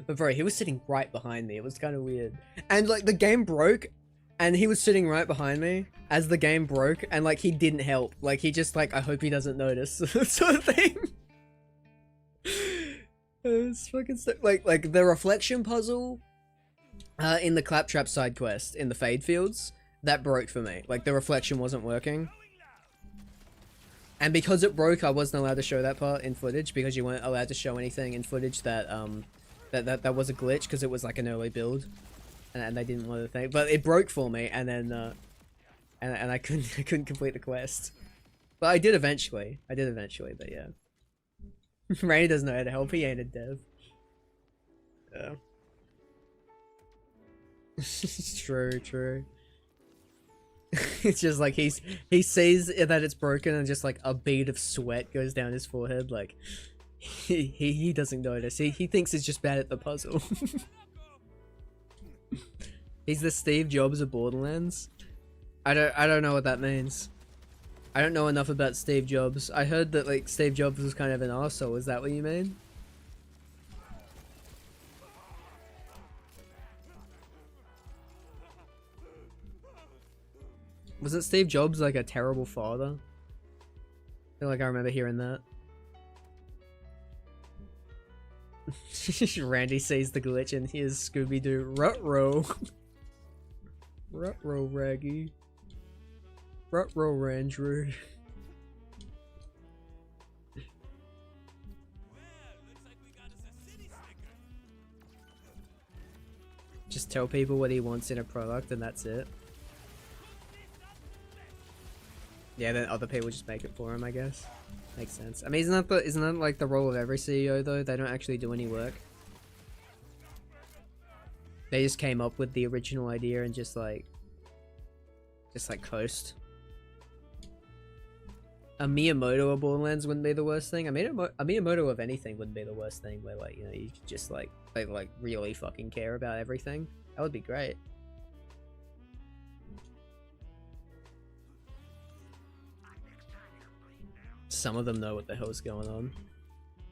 But bro, he was sitting right behind me. It was kind of weird. And like the game broke and he was sitting right behind me as the game broke and like he didn't help. Like he just like, I hope he doesn't notice sort of thing. It's fucking like the reflection puzzle in the Claptrap side quest in the Fade Fields, that broke for me. Like the reflection wasn't working. And because it broke, I wasn't allowed to show that part in footage because you weren't allowed to show anything in footage that that was a glitch because it was like an early build, and they didn't want to think. But it broke for me, and then and I couldn't complete the quest. But I did eventually. But yeah. Randy doesn't know how to help. He ain't a dev. Yeah. True. It's just like he sees that it's broken and just like a bead of sweat goes down his forehead. Like he doesn't notice. He thinks he's just bad at the puzzle. He's the Steve Jobs of Borderlands. I don't know what that means. I don't know enough about Steve Jobs. I heard that like Steve Jobs was kind of an arsehole. Is that what you mean? Wasn't Steve Jobs like a terrible father? I feel like I remember hearing that. Randy sees the glitch and hears Scooby-Doo. Ruh-roh. Ruh-roh, Raggy. Ruh-roh, Randrew. Just tell people what he wants in a product and that's it. Yeah, then other people just make it for him, I guess. Makes sense. I mean, isn't that like the role of every CEO though? They don't actually do any work. They just came up with the original idea and just like coast. A Miyamoto of Borderlands wouldn't be the worst thing. A Miyamoto of anything wouldn't be the worst thing. Where like, you know, you just like really fucking care about everything. That would be great. Some of them know what the hell's going on.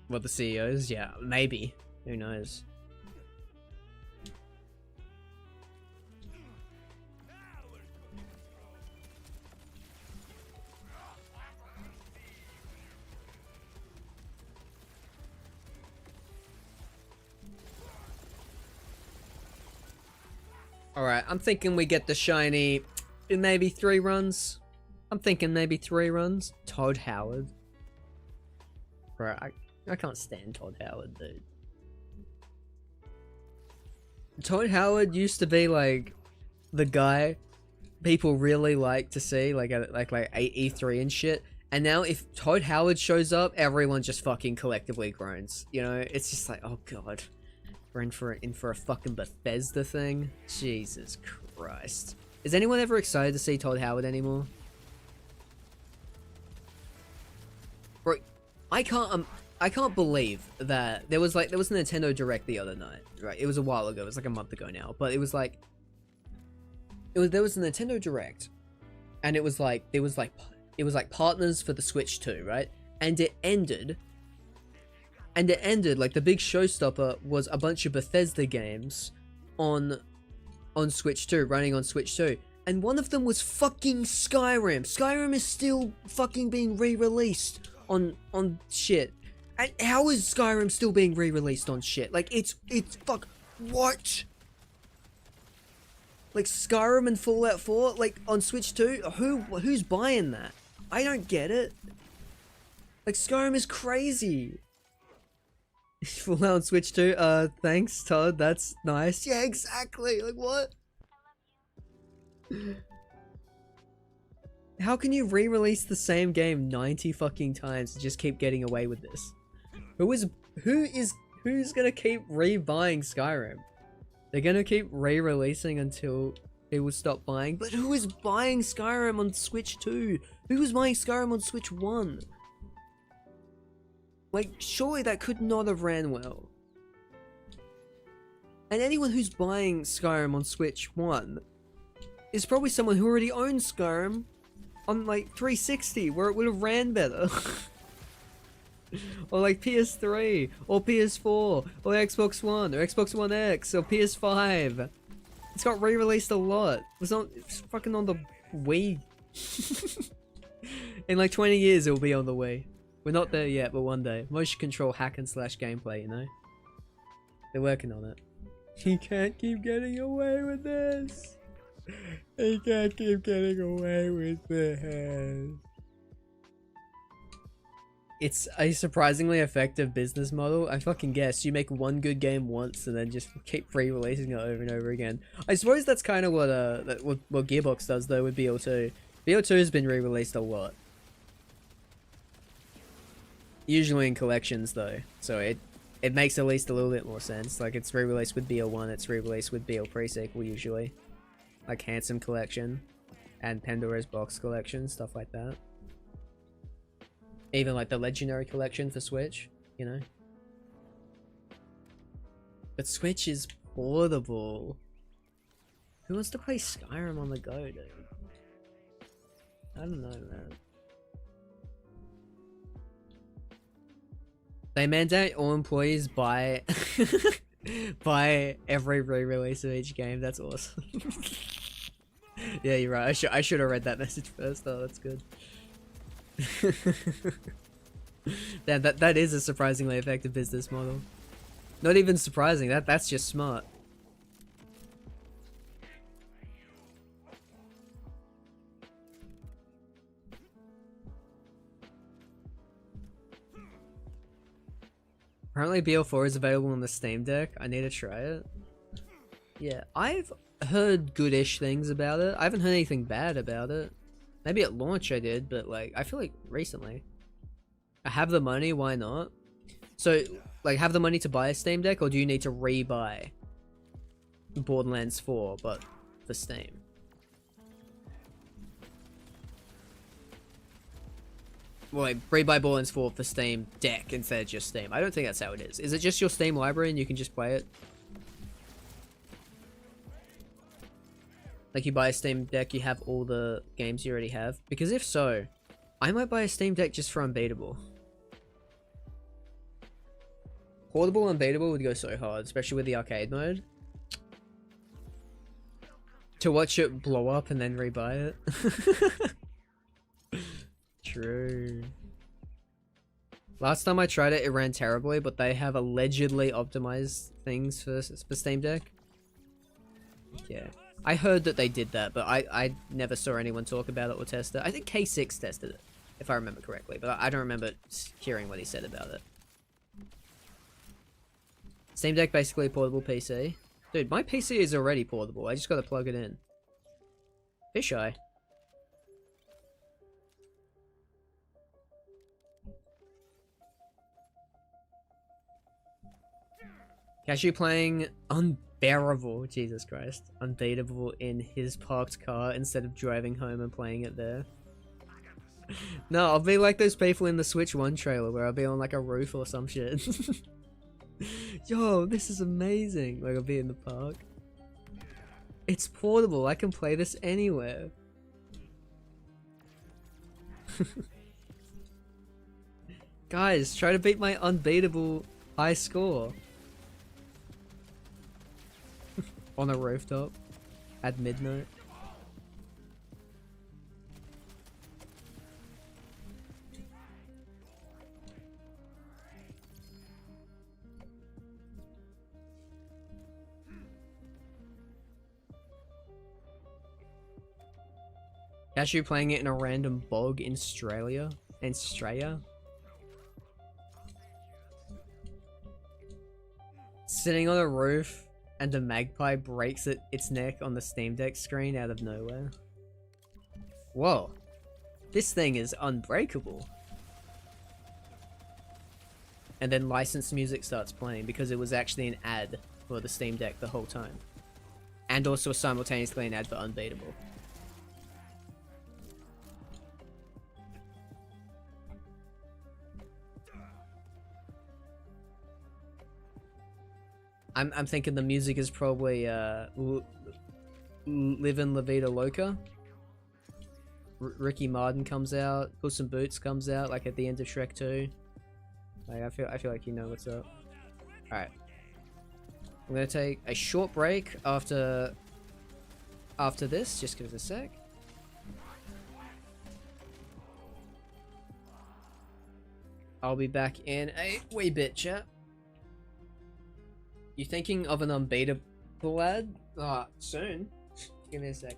Well, the CEOs, yeah, maybe. Who knows? Alright, I'm thinking we get the shiny in maybe 3 runs. I'm thinking maybe 3 runs. Todd Howard. Bro, I can't stand Todd Howard, dude. Todd Howard used to be like the guy people really like to see, like at like E3 and shit. And now if Todd Howard shows up, everyone just fucking collectively groans. You know, it's just like, oh god, we're in for a fucking Bethesda thing. Jesus Christ. Is anyone ever excited to see Todd Howard anymore? Bro, I can't believe that there was a Nintendo Direct the other night, right? It was a while ago. It was like a month ago now, but there was a Nintendo Direct, and it was like partners for the Switch 2, right? And it ended like the big showstopper was a bunch of Bethesda games on Switch 2, running on Switch 2. And one of them was fucking Skyrim. Skyrim is still fucking being re-released on shit. And how is Skyrim still being re-released on shit? Like, it's fuck... What? Like Skyrim and Fallout 4, like on Switch 2, who's buying that? I don't get it. Like Skyrim is crazy. Fallout on Switch 2, thanks Todd, that's nice. Yeah, exactly. Like what? How can you re-release the same game 90 fucking times and just keep getting away with this? Who's gonna keep re-buying Skyrim? They're gonna keep re-releasing until people stop buying. But who is buying Skyrim on Switch 2? Who was buying Skyrim on Switch 1? Like, surely that could not have ran well. And anyone who's buying Skyrim on Switch 1 is probably someone who already owns Skyrim on like 360, where it would have ran better. Or like PS3, or PS4, or Xbox One, or Xbox One X, or PS5. It's got re-released a lot. It's fucking on the Wii. In like 20 years it'll be on the Wii. We're not there yet, but one day. Motion control hack and slash gameplay, you know? They're working on it. He can't keep getting away with this. He can't keep getting away with this. It's a surprisingly effective business model. I fucking guess. You make one good game once and then just keep re-releasing it over and over again. I suppose that's kind of what Gearbox does though with BL2. BL2 has been re-released a lot. Usually in collections though, so it makes at least a little bit more sense. Like it's re-released with BL1, it's re-released with BL pre-sequel usually. Like Handsome Collection and Pandora's Box Collection, stuff like that. Even like the Legendary Collection for Switch, you know? But Switch is portable. Who wants to play Skyrim on the go, dude? I don't know, man. They mandate all employees buy buy every re-release of each game. That's awesome. Yeah, you're right. I should have read that message first. Oh, that's good. Damn, that is a surprisingly effective business model. Not even surprising. That's just smart. Apparently BL4 is available on the Steam Deck. I need to try it. Yeah, I've heard goodish things about it. I haven't heard anything bad about it. Maybe at launch I did, but like, I feel like recently. I have the money, why not? So, like, have the money to buy a Steam Deck, or do you need to re-buy Borderlands 4, but for Steam? Well, like, re-buy Borderlands 4 for Steam Deck instead of just Steam. I don't think that's how it is. Is it just your Steam library and you can just play it? Like, you buy a Steam Deck, you have all the games you already have? Because if so, I might buy a Steam Deck just for Unbeatable. Portable Unbeatable would go so hard, especially with the arcade mode. To watch it blow up and then re-buy it. True. Last time I tried it, it ran terribly, but they have allegedly optimized things for Steam Deck. Yeah. I heard that they did that, but I never saw anyone talk about it or test it. I think K6 tested it, if I remember correctly, but I don't remember hearing what he said about it. Steam Deck basically a portable PC. Dude, my PC is already portable. I just gotta plug it in. Fisheye. Actually playing Unbearable, Jesus Christ. Unbeatable in his parked car instead of driving home and playing it there. No, I'll be like those people in the Switch 1 trailer where I'll be on like a roof or some shit. Yo, this is amazing. Like I'll be in the park. It's portable, I can play this anywhere. Guys, try to beat my unbeatable high score. On a rooftop at midnight. Actually playing it in a random bog in Australia. In Australia. Sitting on a roof and the magpie breaks its neck on the Steam Deck screen out of nowhere. Whoa. This thing is unbreakable. And then licensed music starts playing because it was actually an ad for the Steam Deck the whole time. And also simultaneously an ad for Unbeatable. I'm thinking the music is probably Livin' La Vida Loca. Ricky Martin comes out, Puss in Boots comes out like at the end of Shrek 2. Like I feel like you know what's up. Alright. I'm gonna take a short break after this, just give us a sec. I'll be back in a wee bit, chat. You thinking of an unbeatable ad? Ah, soon. Give me a sec.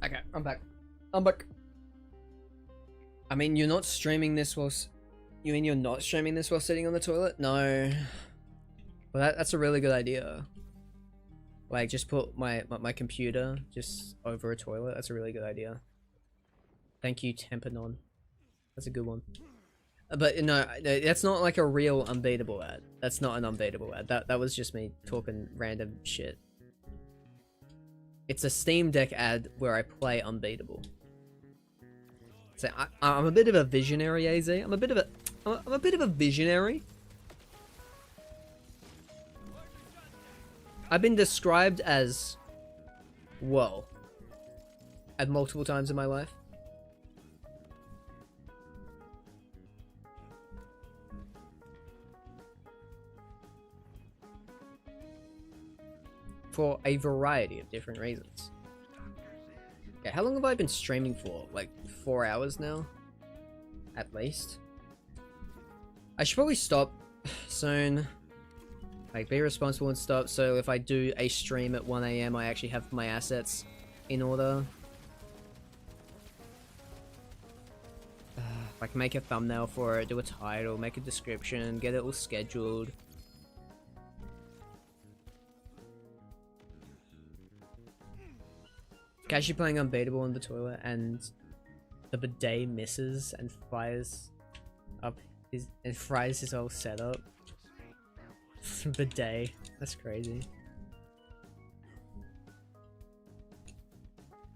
Okay, I'm back. I'm back. I mean, you're not streaming this while... You mean you're not streaming this while sitting on the toilet? No. Well, that's a really good idea. Like, just put my computer just over a toilet. That's a really good idea. Thank you, Tempanon. That's a good one. But no, that's not like a real unbeatable ad. That's not an unbeatable ad. That was just me talking random shit. It's a Steam Deck ad where I play Unbeatable. So I'm a bit of a visionary, AZ. I'm a bit of a visionary. I've been described as, whoa, at multiple times in my life. For a variety of different reasons. Okay, how long have I been streaming for? Like 4 hours now? At least. I should probably stop soon. Like, be responsible and stop, so if I do a stream at 1 AM, I actually have my assets in order. Like, make a thumbnail for it, do a title, make a description, get it all scheduled. Casually playing Unbeatable in the toilet and the bidet misses and fries his whole setup. Bidet, that's crazy.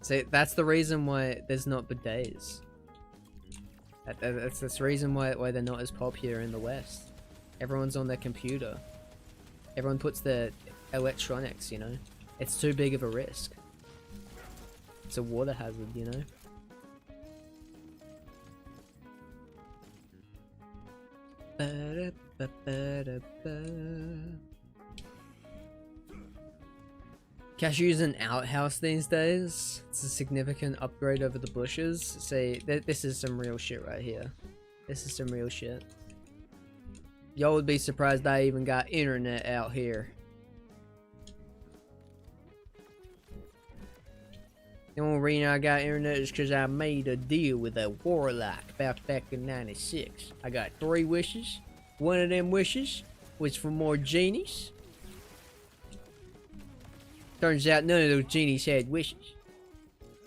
See, that's the reason why there's not bidets. That's the reason why they're not as popular in the West. Everyone's on their computer. Everyone puts their electronics, you know? It's too big of a risk. It's a water hazard, you know? Cashew's an outhouse these days. It's a significant upgrade over the bushes. See, this is some real shit right here. This is some real shit. Y'all would be surprised I even got internet out here. The only reason I got internet is because I made a deal with a warlock back in '96. I got 3 wishes. One of them wishes was for more genies. Turns out none of those genies had wishes.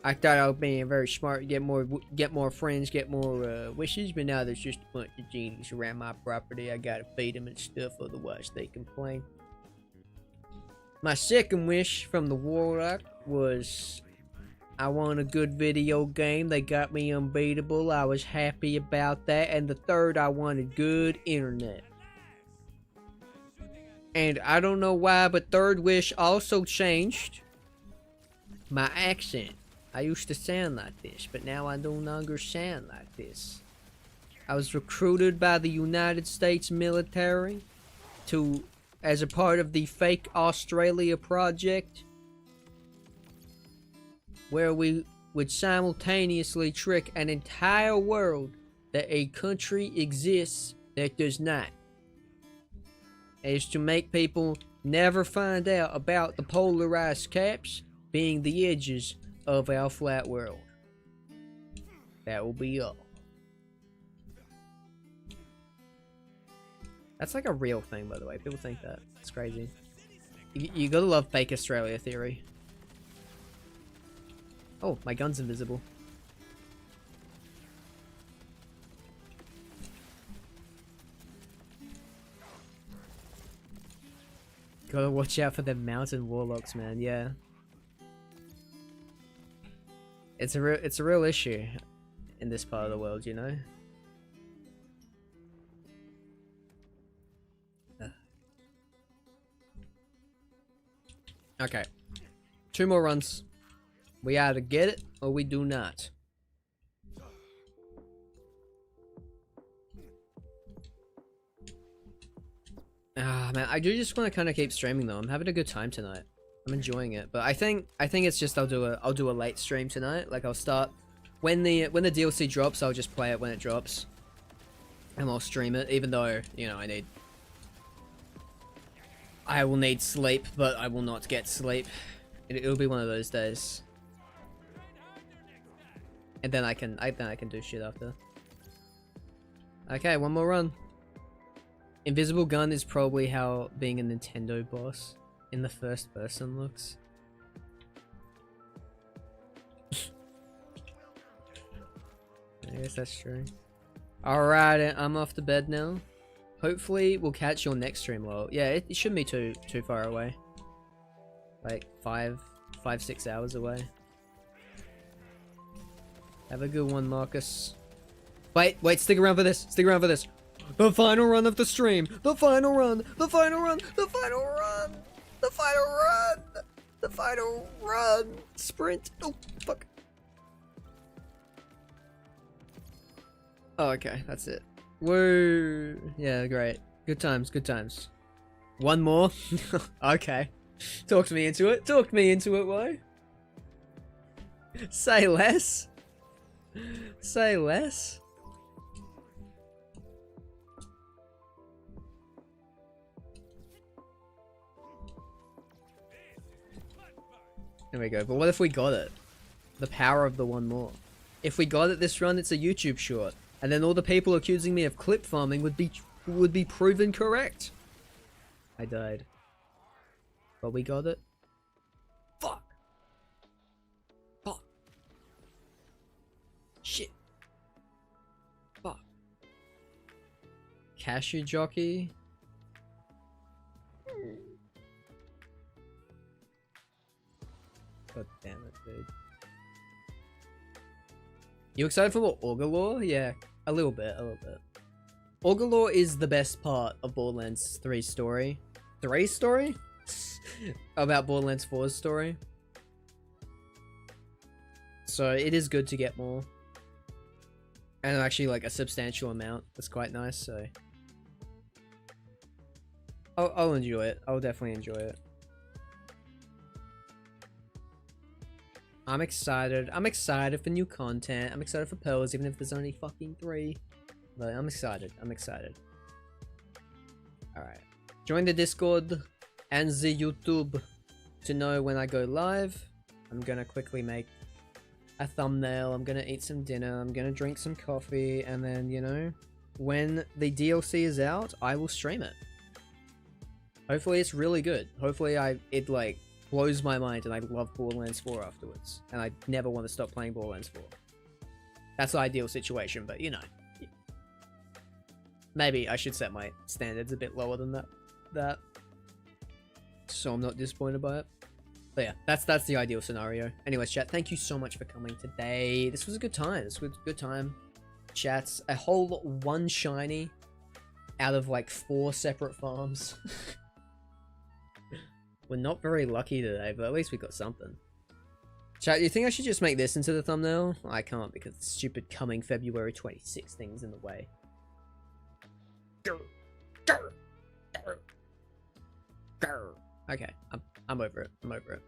I thought I was being very smart, get more friends, get more wishes, but now there's just a bunch of genies around my property. I gotta feed them and stuff, otherwise they complain. My second wish from the warlock was I want a good video game. They got me unbeatable. I was happy about that. And the third, I wanted good internet. And I don't know why, but Third Wish also changed my accent. I used to sound like this, but now I no longer sound like this. I was recruited by the United States military as a part of the fake Australia project, where we would simultaneously trick an entire world that a country exists that does not. Is to make people never find out about the polarized caps being the edges of our flat world. That will be all. That's like a real thing, by the way. People think that. It's crazy. You gotta love fake Australia theory. Oh, my gun's invisible. Gotta watch out for the mountain warlocks, man. Yeah. It's a real issue in this part of the world, you know? Okay. 2 more runs. We either get it or we do not. Ah, man, I do just want to kind of keep streaming though. I'm having a good time tonight. I'm enjoying it, but I think it's just I'll do a late stream tonight. Like I'll start when the DLC drops. I'll just play it when it drops, and I'll stream it. Even though you know I will need sleep, but I will not get sleep. It'll be one of those days, and then I can do shit after. Okay, 1 more run. Invisible gun is probably how being a Nintendo boss in the first person looks. I guess that's true. Alright, I'm off to bed now. Hopefully we'll catch your next stream, lol. Yeah, it shouldn't be too far away. Like 5-6 hours away. Have a good one, Marcus. Wait, stick around for this. Stick around for this. The final run of the stream. The final run. The final run. The final run. The final run. The final run. Sprint. Oh, fuck. Oh, okay. That's it. Woo. Yeah, great. Good times. Good times. 1 more? Okay. Talk me into it. Talk me into it, why? Say less. Say less. There we go. But what if we got it? The power of the 1 more. If we got it this run, it's a YouTube short. And then all the people accusing me of clip farming would be proven correct. I died. But we got it. Fuck. Fuck. Shit. Fuck. Cashew jockey. God damn it, dude. You excited for more Augalore? Yeah, a little bit. Augalore is the best part of Borderlands 3's story. 3's story? About Borderlands 4's story. So it is good to get more. And actually like a substantial amount. That's quite nice, so. I'll enjoy it. I'll definitely enjoy it. I'm excited. I'm excited for new content. I'm excited for pearls, even if there's only fucking 3. But I'm excited. I'm excited. Alright. Join the Discord and the YouTube to know when I go live. I'm gonna quickly make a thumbnail. I'm gonna eat some dinner. I'm gonna drink some coffee. And then, you know, when the DLC is out, I will stream it. Hopefully it's really good. Hopefully it like blows my mind and I love Borderlands 4 afterwards. And I never want to stop playing Borderlands 4. That's the ideal situation, but you know. Maybe I should set my standards a bit lower than that. So I'm not disappointed by it. But yeah, that's the ideal scenario. Anyways, chat, thank you so much for coming today. This was a good time. This was a good time. Chats, a whole 1 shiny out of like 4 separate farms. We're not very lucky today, but at least we got something. Chat, you think I should just make this into the thumbnail? I can't because the stupid coming February 26th thing's in the way. Okay, I'm over it. I'm over it.